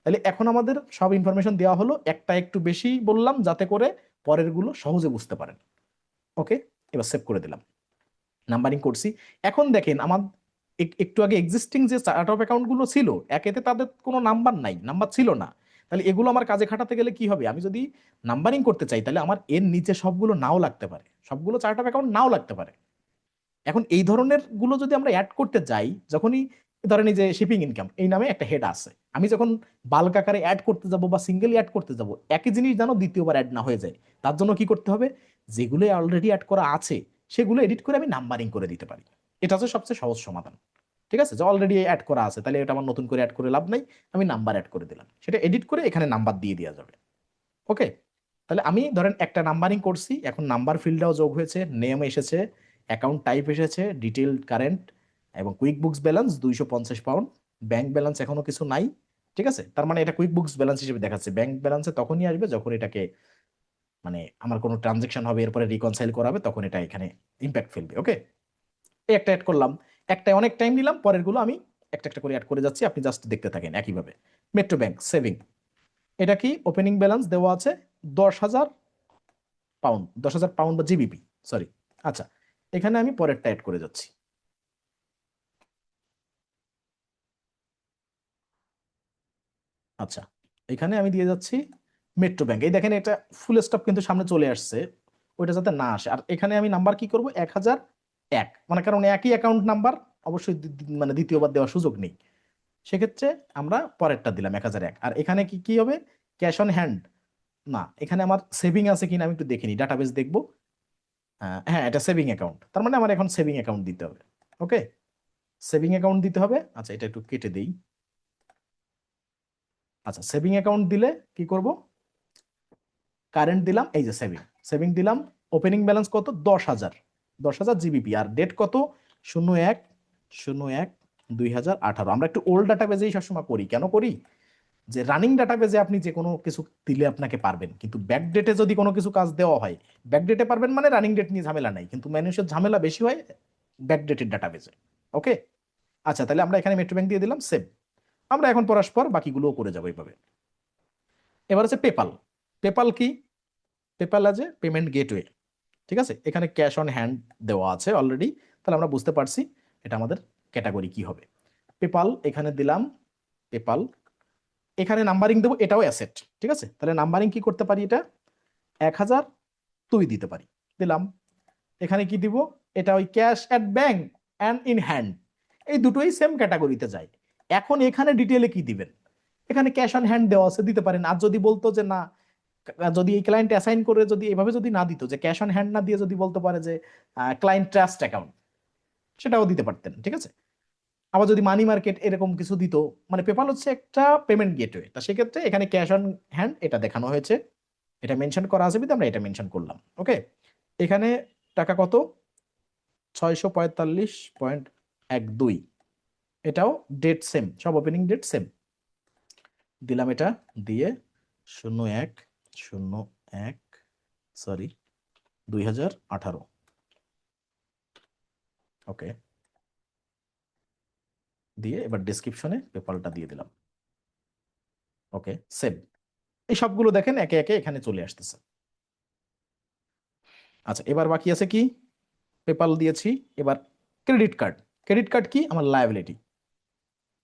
তাহলে এখন আমাদের সব ইনফরমেশন দেওয়া হলো, একটা একটু বেশি বললাম যাতে করে পরের গুলো সহজে বুঝতে পারেন। ওকে, এবার সেভ করে দিলাম, নাম্বারিং করছি। এখন দেখেন আমার একটু আগে এক্সিস্টিং যে চার্ট অফ অ্যাকাউন্ট গুলো ছিল, একেতে তাদের কোনো নাম্বার নাই, নাম্বার ছিল না। তাহলে এগুলো আমার কাজে খাটাতে গেলে কি হবে, আমি যদি নাম্বারিং করতে চাই তাহলে আমার এর নিচে সবগুলো নাও লাগতে পারে, সবগুলো চার্ট অফ অ্যাকাউন্ট নাও লাগতে পারে। এখন এই ধরনের গুলো যদি আমরা অ্যাড করতে যাই, যখনই ধরেন এই যে শিপিং ইনকাম এই নামে একটা হেড আছে, আমি যখন বাল্ক আকারে অ্যাড করতে যাব বা সিঙ্গেলি অ্যাড করতে যাব, একই জিনিস যেন দ্বিতীয়বার অ্যাড না হয়ে যায়, তার জন্য কি করতে হবে, যেগুলো অলরেডি অ্যাড করা আছে সেগুলো এডিট করে আমি নাম্বারিং করে দিতে পারি। এটা হচ্ছে সবচেয়ে সহজ সমাধান। ঠিক আছে, যে অলরেডি অ্যাড করা আছে তাহলে এটা আমার নতুন করে অ্যাড করে লাভ নাই, আমি নাম্বার অ্যাড করে দিলাম, সেটা এডিট করে এখানে নাম্বার দিয়ে দেওয়া যাবে। ওকে, তাহলে আমি ধরেন একটা নাম্বারিং করছি, এখন নাম্বার ফিল্ডটাও যোগ হয়েছে, নেম এসেছে, অ্যাকাউন্ট টাইপ এসেছে, ডিটেল কারেন্ট, এবং quick books balance 250 pound, bank balance এখনো কিছু নাই। ঠিক আছে, তার মানে এটা কুইক বুকস ব্যালেন্স হিসেবে দেখাচ্ছে, ব্যাংক ব্যালেন্সে তখনই আসবে যখন এটাকে মানে আমার কোনো ট্রানজেকশন হবে এরপরে রিকনসাইল করা হবে, তখন এটা এখানে ইম্প্যাক্ট ফেলবে। ওকে, এই একটা অ্যাড করলাম, একটাই অনেক টাইম নিলাম, পরের গুলো আমি একটা একটা করে অ্যাড করে যাচ্ছি, আপনি জাস্ট দেখতে থাকেন একইভাবে। মেট্রো ব্যাংক সেভিং, এটা কি ওপেনিং ব্যালেন্স দেওয়া আছে 10,000 পাউন্ড, 10,000 পাউন্ড বা জিবিপি, সরি। আচ্ছা, এখানে আমি পরেরটা অ্যাড করে যাচ্ছি। আচ্ছা, এখানে আমি দিয়ে যাচ্ছি মেট্রো ব্যাংক, এই দেখেন এটা ফুল স্টপ কিন্তু সামনে চলে আসছে, ওইটা যাতে না আসে। আর এখানে আমি নাম্বার কি করব, 1001, মানে কারণ একই অ্যাকাউন্ট নাম্বার, অবশ্যই মানে দ্বিতীয়বার দেওয়ার সুযোগ নেই। সেক্ষেত্রে আমরা পরেরটা দিলাম 1001। আর এখানে কি কি হবে, ক্যাশ অন হ্যান্ড না, এখানে আমার সেভিং আছে কিনা আমি একটু দেখে নিই, ডাটাবেস দেখবো। হ্যাঁ, এটা সেভিং অ্যাকাউন্ট, তার মানে আমার এখন সেভিং অ্যাকাউন্ট দিতে হবে। ওকে, সেভিং অ্যাকাউন্ট দিতে হবে। আচ্ছা, এটা একটু কেটে দিই। আচ্ছা, সেভিং অ্যাকাউন্ট দিলে কি করব, কারেন্ট দিলাম, এই যে সেভিং, সেভিং দিলাম। ওপেনিং ব্যালেন্স কত, 10,000, 10,000 জিবিপি। আর ডেট কত, 01/01/2018। আমরা একটু ওল্ড ডাটাবেজেই সবসময় করি, কেন করি, যে রানিং ডাটাবেজে আপনি যে কোনো কিছু দিলে আপনাকে পারবেন, কিন্তু ব্যাক ডেটে যদি কোনো কিছু কাজ দেওয়া হয়, ব্যাক ডেটে পারবেন মানে রানিং ডেট নিয়ে ঝামেলা নাই, কিন্তু মানুষের ঝামেলা বেশি হয় ব্যাক ডেটের ডাটাবেজে। ওকে, আচ্ছা, তাহলে আমরা এখানে মেট্রো ব্যাংক দিয়ে দিলাম, সেভ। আমরা এখন পরস্পর বাকিগুলোও করে যাবো এইভাবে। এবার হচ্ছে পেপাল। পেপাল কি, পেপাল আজ এ পেমেন্ট গেটওয়ে। ঠিক আছে, এখানে ক্যাশ অন হ্যান্ড দেওয়া আছে অলরেডি, তাহলে আমরা বুঝতে পারছি এটা আমাদের ক্যাটাগরি কি হবে। পেপাল এখানে দিলাম, পেপাল এখানে নাম্বারিং দেবো, এটাও অ্যাসেট। ঠিক আছে, তাহলে নাম্বারিং কি করতে পারি, এটা 1000 2 দিতে পারি, দিলাম। এখানে কি দিব, এটা ওই cash at bank and in hand, এই দুটোই সেম ক্যাটাগরিতে যায়। এখন এখানে ডিটেলে কি দিবেন, এখানে ক্যাশ অন হ্যান্ড দেওয়া আছে, দিতে পারেন। আর যদি বলতো যে না, যদি এই ক্লায়েন্ট অ্যাসাইন করে যদি এভাবে যদি না দিত, যে ক্যাশ অন হ্যান্ড না দিয়ে যদি বলতে পারে যে ক্লায়েন্ট ট্রাস্ট অ্যাকাউন্ট, সেটাও দিতে পারতেন। ঠিক আছে, আবার যদি মানি মার্কেট এরকম কিছু দিত, মানে পেপাল হচ্ছে একটা পেমেন্ট গেটওয়ে, তা সেক্ষেত্রে এখানে ক্যাশ অন হ্যান্ড এটা দেখানো হয়েছে, এটা মেনশন করা আছে বিধে আমরা এটা মেনশন করলাম। ওকে, এখানে টাকা কত, 645.12, এটাও ডেট সেম, সব ওপেনিং ডেট সেম, দিলাম। এটা দিয়ে 01/01, সরি 2018। ওকে, দিয়ে এবার ডেসক্রিপশনে পেপালটা দিয়ে দিলাম। ওকে, সেভ। এই সবগুলো দেখেন একে একে এখানে চলে আসতেছে। আচ্ছা, এবার বাকি আছে কি, পেপাল দিয়েছি, এবার ক্রেডিট কার্ড। ক্রেডিট কার্ড কি, আমার লায়াবিলিটি।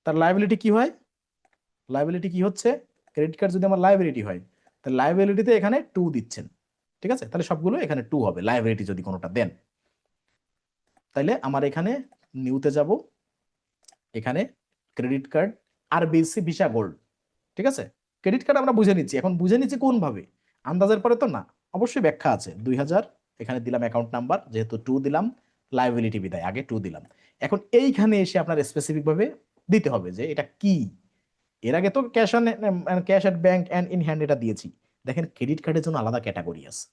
তার লায়াবিলিটি কি হয়, লায়াবিলিটি কি হচ্ছে, ক্রেডিট কার্ড যদি আমার লায়াবিলিটি হয়, তাহলে লায়াবিলিটিতে এখানে 2 দিচ্ছেন। ঠিক আছে, তাহলে সবগুলো এখানে 2 হবে, লায়াবিলিটি যদি কোনোটা দেন। তাইলে আমার এখানে নিউতে যাব, এখানে ক্রেডিট কার্ড আর বিসি ভিসা গোল্ড। ঠিক আছে, ক্রেডিট কার্ড আমরা বুঝে নিচ্ছি, এখন বুঝে নিচ্ছি কোন ভাবে, আন্দাজের পরে তো না, অবশ্যই ব্যাখ্যা আছে। 2000 এখানে দিলাম অ্যাকাউন্ট নাম্বার, যেহেতু 2 দিলাম, লায়াবিলিটি বিদায় আগে 2 দিলাম। এখন এইখানে এসে আপনার স্পেসিফিক ভাবে দিতে হবে যে এটা কি। এর আগে তো cash on, cash at bank and in hand এটা দিয়েছি। দেখেন ক্রেডিট কার্ডের জন্য আলাদা ক্যাটাগরি আছে,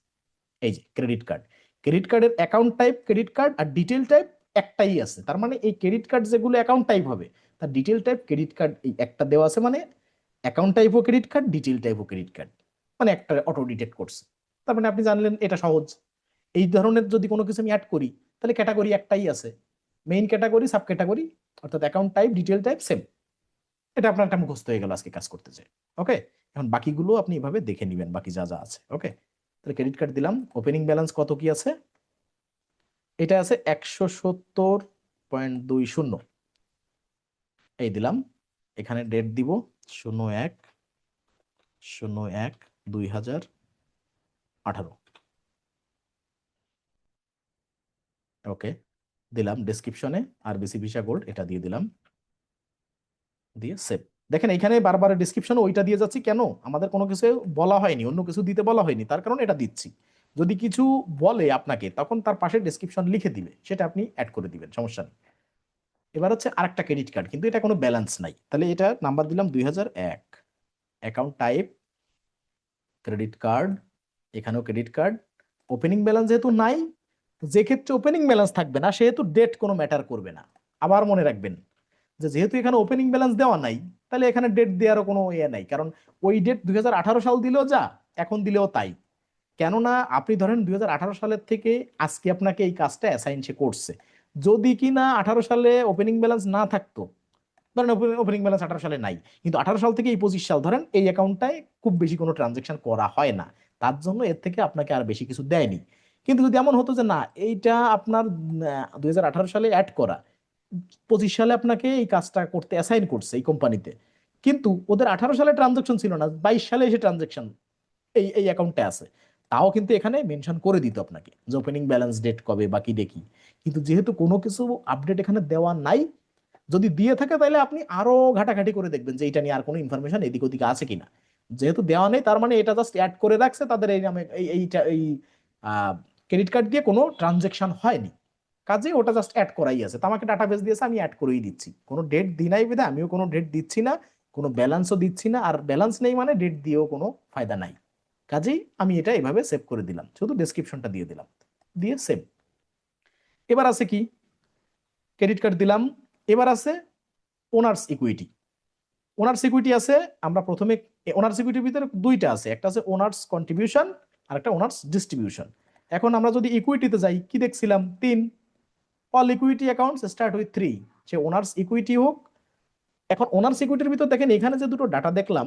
এই যে ক্রেডিট কার্ড। ক্রেডিট কার্ডের অ্যাকাউন্ট টাইপ ক্রেডিট কার্ড আর ডিটেল টাইপ একটাই আছে, তার মানে এই ক্রেডিট কার্ড যেগুলো অ্যাকাউন্ট টাইপ হবে, তার ডিটেল টাইপ ক্রেডিট কার্ড এই একটা দেওয়া আছে, মানে অ্যাকাউন্ট টাইপও ক্রেডিট কার্ড, ডিটেল টাইপও ক্রেডিট কার্ড, মানে একটা অটো ডিটেক্ট করছে। তার মানে আপনি জানলেন এটা সহজ। এই ধরনের যদি কোনো কিছু আমি অ্যাড করি, তাহলে ক্যাটাগরি একটাই আছে, মেইন ক্যাটাগরি, সাব ক্যাটাগরি, অর্থাৎ account type detail type same. এটা আপনার একটা মুখস্থ হয়ে গেল আজকে কাজ করতে যে। ওকে, এখন বাকিগুলো আপনি এভাবে দেখে নেবেন, বাকি যা যা আছে। ওকে, তাহলে ক্রেডিট কার্ড দিলাম, ওপেনিং ব্যালেন্স কত কি আছে, এটা আছে 170.20, এই দিলাম। এখানে ডেট দিব 01/01/2018। ওকে, দিলাম ডেসক্রিপশনে আর বিসি ভিসা গোল্ড এটা দিয়ে দিলাম, দিয়ে সেভ। দেখেন এখানে বারবার ডিসক্রিপশনে ওইটা দিয়ে যাচ্ছি, কেন, আমাদের কোনো কিছু বলা হয়নি, অন্য কিছু দিতে বলা হয়নি, তার কারণে এটা দিচ্ছি। যদি কিছু বলে আপনাকে, তখন তার পাশে ডেসক্রিপশন লিখে দিবে, সেটা আপনি অ্যাড করে দিবেন, সমস্যা নেই। এবার হচ্ছে আরেকটা ক্রেডিট কার্ড, কিন্তু এটা কোনো ব্যালেন্স নাই, তাহলে এটা নাম্বার দিলাম 2001, অ্যাকাউন্ট টাইপ ক্রেডিট কার্ড, এখানেও ক্রেডিট কার্ড। ওপেনিং ব্যালেন্স যেহেতু নাই, যে ক্ষেত্রে ওপেনিং ব্যালেন্স থাকবে না সেহেতু ডেট কোনো ম্যাটার করবে না। আবার মনে রাখবেন যে যেহেতু এখানে ওপেনিং ব্যালেন্স দেওয়া নাই, তাহলে এখানে ডেট দেওয়ারও কোনো ইয়ে নাই, কারণ ওই ডেট 2018 সাল দিলেও যা, এখন দিলেও তাই। কেননা আপনি ধরেন 2018 সালের থেকে আজকে আপনাকে এই কাজটা অ্যাসাইন সে করছে, যদি কিনা 18 সালে ওপেনিং ব্যালেন্স না থাকতো, ধরেন ওপেনিং ব্যালেন্স 18 সালে নাই, কিন্তু 18 সাল থেকে এই 25 সাল ধরেন এই অ্যাকাউন্টটায় খুব বেশি কোনো ট্রানজেকশন করা হয় না, তার জন্য এর থেকে আপনাকে আর বেশি কিছু দেয়নি। কিন্তু যদি এমন হতো যে না, এইটা আপনার 2018 সালে অ্যাড করা, 25 সালে আপনাকে এই কাজটা করতে অ্যাসাইন করছে এই কোম্পানিতে, কিন্তু ওদের 18 সালে ট্রানজেকশন ছিল না, 22 সালে এসে ট্রানজেকশন এই এই অ্যাকাউন্টে আছে, তাও কিন্তু এখানে মেনশন করে দিত আপনাকে যে ওপেনিং ব্যালেন্স ডেট কবে বাকি দেখি। কিন্তু যেহেতু কোনো কিছু আপডেট এখানে দেওয়া নাই, যদি দিয়ে থাকে তাহলে আপনি আরো ঘাটাঘাটি করে দেখবেন যে এটা নিয়ে আর কোনো ইনফরমেশন এদিক ওদিকে আছে কিনা। যেহেতু দেওয়া নেই তার মানে এটা জাস্ট অ্যাড করে রাখছে, তাদের এই নামে এই ক্রেডিট কার্ড দিয়ে কোনো ট্রানজেকশন হয়নি, কাজে ওটা জাস্ট অ্যাড করাই আছে। তো আমাকে ডাটাবেস দিয়েছে, আমি অ্যাড করেই দিচ্ছি, কোনো ডেট দিই নাই বিধায় আমিও কোনো ডেট দিচ্ছি না, কোনো ব্যালেন্সও দিচ্ছি না, আর ব্যালেন্স নেই মানে ডেট দিয়েও কোনো ফায়দা নাই। কাজেই আমি এটা এভাবে সেভ করে দিলাম, শুধু ডেসক্রিপশনটা দিয়ে দিলাম, দিয়ে সেভ। এবার আছে কি, ক্রেডিট কার্ড দিলাম। এবার আছে ওনার্স ইকুইটি। ওনার্স ইকুইটি আছে, আমরা প্রথমে ওনার্স ইকুইটির ভিতরে দুইটা আছে, একটা আছে ওনার্স কন্ট্রিবিউশন আর একটা ওনার্স ডিস্ট্রিবিউশন। এখন আমরা যদি ইকুইটিতে যাই, কি দেখছিলাম, তিন, all equity accounts start with three, say owners equity হোক। এখন ওনার্স ইকুইটির ভিতর দেখেন এখানে যে দুটো ডাটা দেখলাম,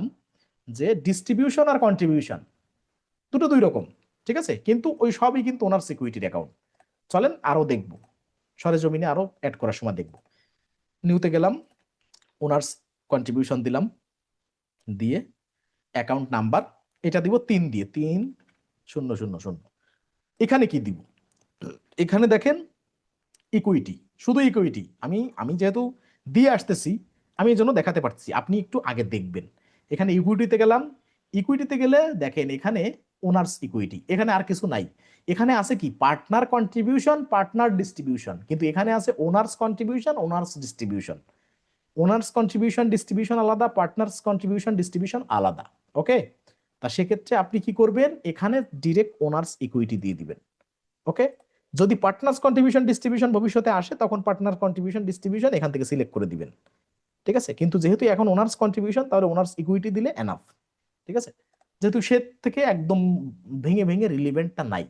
যে ডিস্ট্রিবিউশন আর কন্ট্রিবিউশন, দুটো দুই রকম, ঠিক আছে, কিন্তু ওই সবই কিন্তু ওনার্স ইকুইটির অ্যাকাউন্ট। চলেন আরো দেখবো, সরেজমিনে আরো অ্যাড করার সময় দেখবো। নিউতে গেলাম, ওনার্স কন্ট্রিবিউশন দিলাম, দিয়ে অ্যাকাউন্ট নাম্বার এটা দিব তিন দিয়ে, 3,000,000। এখানে কি দিব, এখানে দেখেন ইকুইটি, শুধু ইকুইটি। আমি আমি যেহেতু দিয়ে আসতেছি, আমি এই জন্য দেখাতে পারছি, আপনি একটু আগে দেখবেন। এখানে ইকুইটিতে গেলাম, ইকুইটিতে গেলে দেখেন এখানে ওনার্স ইকুইটি, এখানে আর কিছু নাই। এখানে আছে কি পার্টনার কন্ট্রিবিউশন, পার্টনার ডিস্ট্রিবিউশন, কিন্তু এখানে আছে owners contribution, owners distribution. Owners contribution distribution আলাদা, পার্টনার্স কন্ট্রিবিউশন ডিস্ট্রিবিউশন আলাদা। ওকে, তা সেক্ষেত্রে আপনি কি করবেন, এখানে ডিরেক্ট ওনার্স ইকুইটি দিয়ে দিবেন। ওকে, যদি পার্টনার্স কন্ট্রিবিউশন ডিস্ট্রিবিউশন ভবিষ্যতে আসে তখন পার্টনার কন্ট্রিবিউশন ডিস্ট্রিবিউশন এখান থেকে সিলেক্ট করে দিবেন, ঠিক আছে। কিন্তু যেহেতু এখন ওনার্স কন্ট্রিবিউশন, তাহলে ওনার্স ইকুইটি দিলে এনাফ, ঠিক আছে। যেহেতু সে থেকে একদম ভেঙে ভেঙে রিলিভেন্টটা নাই,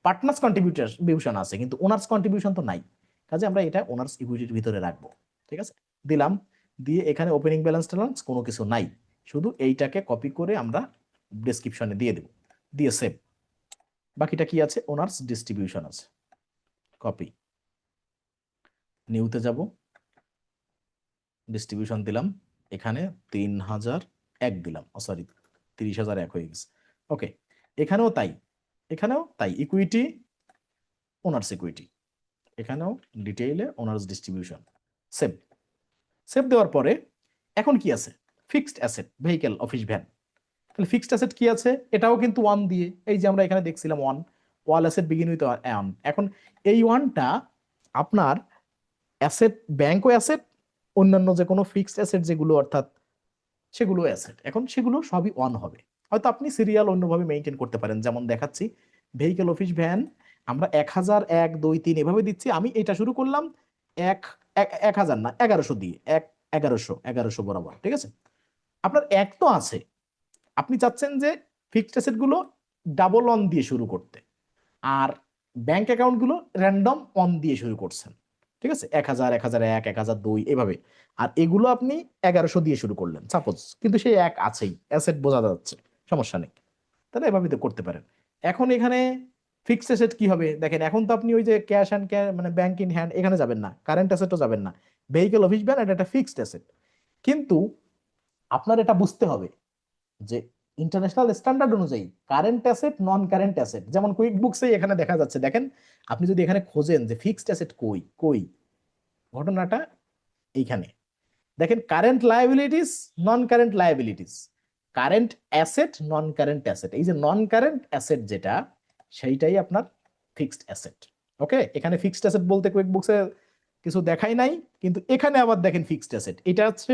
পার্টনার্স কন্ট্রিবিউশন আছে কিন্তু ওনার্স কন্ট্রিবিউশন তো নাই, কাজে আমরা এটা ওনার্স ইকুইটির ভিতরে রাখবো, ঠিক আছে। দিলাম, দিয়ে এখানে ওপেনিং ব্যালেন্স ট্যালেন্স কোনো কিছু নাই, শুধু এইটাকে কপি করে আমরা ডেসক্রিপশনে দিয়ে দেব, দিয়ে সেভ। বাকিটা কি আছে, ওনার্স ডিস্ট্রিবিউশন আছে, কপি, নিউতে যাব, ডিস্ট্রিবিউশন দিলাম, এখানে 3,001 দিলাম, সরি 30,001 হয়ে গেছে। ওকে, এখানেও তাই, এখানেও তাই, ইকুইটি ওনার্স ইকুইটি, এখানেও ডিটেইলে ওনার্স ডিস্ট্রিবিউশন, সেভ। সেভ দেওয়ার পরে এখন কি আছে, fixed asset vehicle office van. তাহলে ফিক্সড অ্যাসেট কি আছে, এটাও কিন্তু ওয়ান দিয়ে, এই যে আমরা এখানে দেখছিলাম one, wall asset begin with one. এখন এই ওয়ানটা আপনার অ্যাসেট, ব্যাংকও অ্যাসেট, অন্যান্য যে কোনো ফিক্সড অ্যাসেট যেগুলো অর্থাৎ সেগুলো অ্যাসেট, এখন সেগুলো সবই অন হবে। হয়তো আপনি সিরিয়াল অন্যভাবে মেনটেন করতে পারেন, যেমন দেখাচ্ছি ভেহিকেল অফিস ভ্যান আমরা 1,000, 1, 2, 3 এভাবে দিচ্ছি। আমি এটা শুরু করলাম এক 1,000 না 1,100 দিয়ে, 1,100 বরাবর, ঠিক আছে। আপনার এক তো আছে, আপনি চাচ্ছেন যে ফিক্সড অ্যাসেট গুলো ডাবল অন দিয়ে শুরু করতে, আর ব্যাংক অ্যাকাউন্ট গুলো র্যান্ডম অন দিয়ে শুরু করছেন, ঠিক আছে, 1,000, 1,001, 1,002 এভাবে। আর এগুলো আপনি 1,100 দিয়ে শুরু করলেন সাপোজ, কিন্তু সেই এক আছেই, অ্যাসেট বোঝা যাচ্ছে, সমস্যা নেই, তাহলে এভাবে তো করতে পারেন। এখন এখানে ফিক্সড অ্যাসেট কি হবে দেখেন, এখন তো আপনি ওই যে ক্যাশ অ্যান্ড মানে ব্যাংক ইন হ্যান্ড এখানে যাবেন না, কারেন্ট অ্যাসেটও যাবেন না, ভেহিকেল অফিস ভ্যান এটা একটা ফিক্সড অ্যাসেট। কিন্তু আপনার এটা বুঝতে হবে যে ইন্টারন্যাশনাল স্ট্যান্ডার্ড অনুযায়ী current asset, non current asset, যেমন কুইক বুকসে এখানে দেখা যাচ্ছে, দেখেন আপনি যদি এখানে খোঁজেন যে ফিক্সড অ্যাসেট কই কই, ঘটনাটা এইখানে দেখেন, current liabilities, non current liabilities, current asset, non current asset, এই যে নন কারেন্ট অ্যাসেট যেটা, সেইটাই আপনার ফিক্সড অ্যাসেট। ওকে, এখানে ফিক্সড অ্যাসেট বলতে কুইক বুকসে কিছু দেখাই নাই, কিন্তু এখানে আবার দেখেন ফিক্সড অ্যাসেট, এটা হচ্ছে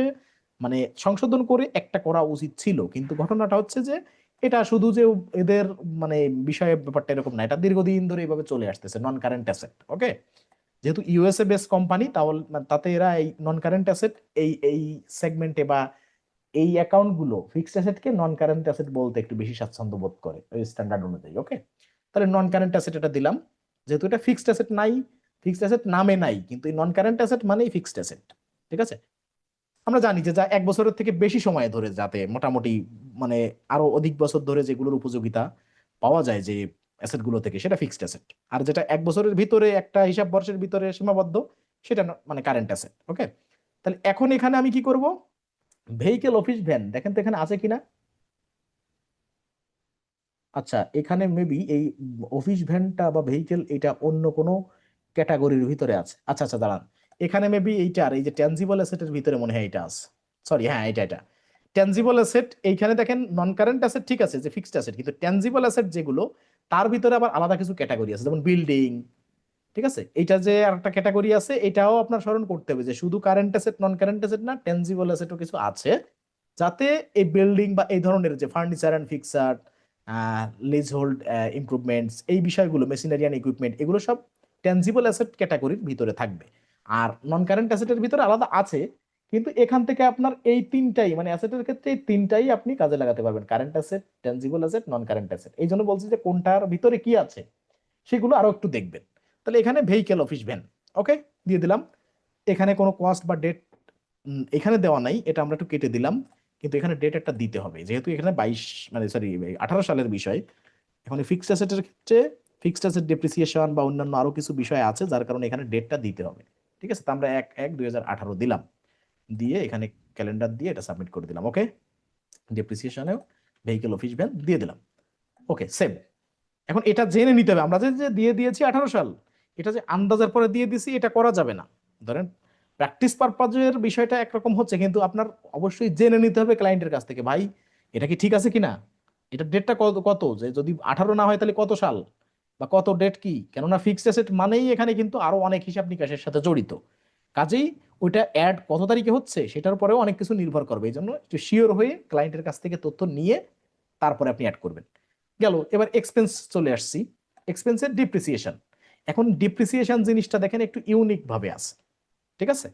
মানে সংশোধন করে একটা করা উচিত ছিল, কিন্তু ঘটনাটা হচ্ছে যে এটা শুধু যে এদের মানে বিষয়ে ব্যাপারটা এরকম না, এটা দীর্ঘদিন ধরে এইভাবে চলে আসতেছে নন কারেন্ট অ্যাসেট। ওকে, যেহেতু ইউএসএ বেস কোম্পানি, তাহলে তাতে এরা এই নন কারেন্ট অ্যাসেট এই সেগমেন্টে বা এই অ্যাকাউন্ট গুলো ফিক্সড অ্যাসেটকে নন কারেন্ট অ্যাসেট বলতে একটু বেশি স্বাচ্ছন্দ্য বোধ করে ওই স্ট্যান্ডার্ড অনুযায়ী। ওকে, তাহলে নন কারেন্ট অ্যাসেট এটা দিলাম, যেহেতু এটা ফিক্সড অ্যাসেট নাই, ফিক্সড অ্যাসেট নামে নাই, কিন্তু এই নন কারেন্ট অ্যাসেট মানেই ফিক্সড অ্যাসেট, ঠিক আছে। আমরা জানি যে যা 1 বছরের থেকে বেশি সময় ধরে, যাতে মোটামুটি মানে আরো অধিক বছর ধরে যেগুলোর উপযোগিতা পাওয়া যায় যে অ্যাসেট গুলো থেকে, সেটা ফিক্সড অ্যাসেট। আর যেটা 1 বছরের ভিতরে একটা হিসাব বর্ষের ভিতরে সীমাবদ্ধ, সেটা মানে কারেন্ট অ্যাসেট। ওকে, তাহলে এখন এখানে আমি কি করব, ভেহিকেল অফিস ভ্যান দেখেন তো এখানে আছে কিনা। আচ্ছা, এখানে মেবি এই অফিস ভ্যানটা বা ভেহিকেল এটা অন্য কোনো ক্যাটাগরির ভিতরে আছে। আচ্ছা আচ্ছা, দাঁড়ান, এখানে মেবি এইটার এই যে ট্যানজিবল অ্যাসেটের ভিতরে মনে হয় এটা আছে, সরি হ্যাঁ এটা ট্যানজিবল অ্যাসেট। এইখানে দেখেন নন কারেন্ট অ্যাসেট ঠিক আছে যে ফিক্সড অ্যাসেট, কিন্তু ট্যানজিবল অ্যাসেট যেগুলো তার ভিতরে আবার আলাদা কিছু ক্যাটাগরি আছে, যেমন বিল্ডিং, ঠিক আছে। এইটা যে আর একটা ক্যাটাগরি আছে, এটাও আপনার স্মরণ করতে হবে যে শুধু current asset non current asset না, ট্যানজিবল অ্যাসেটও কিছু আছে, যাতে এই বিল্ডিং বা এই ধরনের যে furniture and fixture, leasehold improvements, এই বিষয়গুলো মেশিনারি অ্যান্ড ইকুইপমেন্ট, এগুলো সব ট্যানজিবল অ্যাসেট ক্যাটাগরির ভিতরে থাকবে। আর নন কারেন্ট অ্যাসেটের ভিতরে আলাদা আছে, কিন্তু এখান থেকে আপনার এই তিনটাই মানে অ্যাসেটের ক্ষেত্রে এই তিনটাই আপনি কাজে লাগাতে পারবেন, current asset, tangible asset, non current asset. এই জন্য বলছি যে কোনটার ভিতরে কি আছে সেগুলো আরো একটু দেখবেন। তাহলে এখানে ভেহিকেল অফিস ভ্যান, ওকে, দিয়ে দিলাম। এখানে কোনো কস্ট বা ডেট এখানে দেওয়া নাই, এটা আমরা একটু কেটে দিলাম, কিন্তু এখানে ডেট একটা দিতে হবে, যেহেতু এখানে 22 মানে সরি 18 সালের বিষয়। এখন ফিক্সড অ্যাসেটের ক্ষেত্রে ফিক্সড অ্যাসেট ডেপ্রিসিয়েশন বা অন্যান্য আরো কিছু বিষয় আছে, যার কারণে এখানে ডেটটা দিতে হবে। ঠিক আছে, তো আমরা 1/1/2018 দিলাম, দিয়ে এখানে ক্যালেন্ডার দিয়ে এটা সাবমিট করে দিলাম। ওকে, ডেপ্রিসিয়েশনেও ভেহিকেল অফিস ভ্যান দিয়ে দিলাম। ওকে, সেভ। এখন এটা জেনে নিতে হবে আমরা যে যে দিয়ে দিয়েছি 18 সাল, এটা যে আন্দাজের পরে দিয়ে দিছি এটা করা যাবে না। ধরেন প্র্যাকটিস পারপাজের বিষয়টা একরকম হচ্ছে, কিন্তু আপনার অবশ্যই জেনে নিতে হবে ক্লায়েন্টের কাছ থেকে, ভাই এটা কি ঠিক আছে কিনা, এটা ডেটটা কত কত, যে যদি 18 না হয় তাহলে কত সাল বা কত ডেট কি, কেননা ফিক্সড অ্যাসেট মানেই এখানে কিন্তু আরো অনেক হিসাব নিকাশের সাথে জড়িত। কাজেই ওইটা অ্যাড কত তারিখে হচ্ছে সেটার পরেও অনেক কিছু নির্ভর করবে, এই জন্য একটু শিওর হয়ে ক্লায়েন্টের কাছ থেকে তথ্য নিয়ে তারপরে আপনি অ্যাড করবেন। গেল, এবার এক্সপেন্স চলে আসছি, এক্সপেন্সের ডিপ্রিসিয়েশন। এখন ডিপ্রিসিয়েশন জিনিসটা দেখেন একটু ইউনিক ভাবে আছে, ঠিক আছে।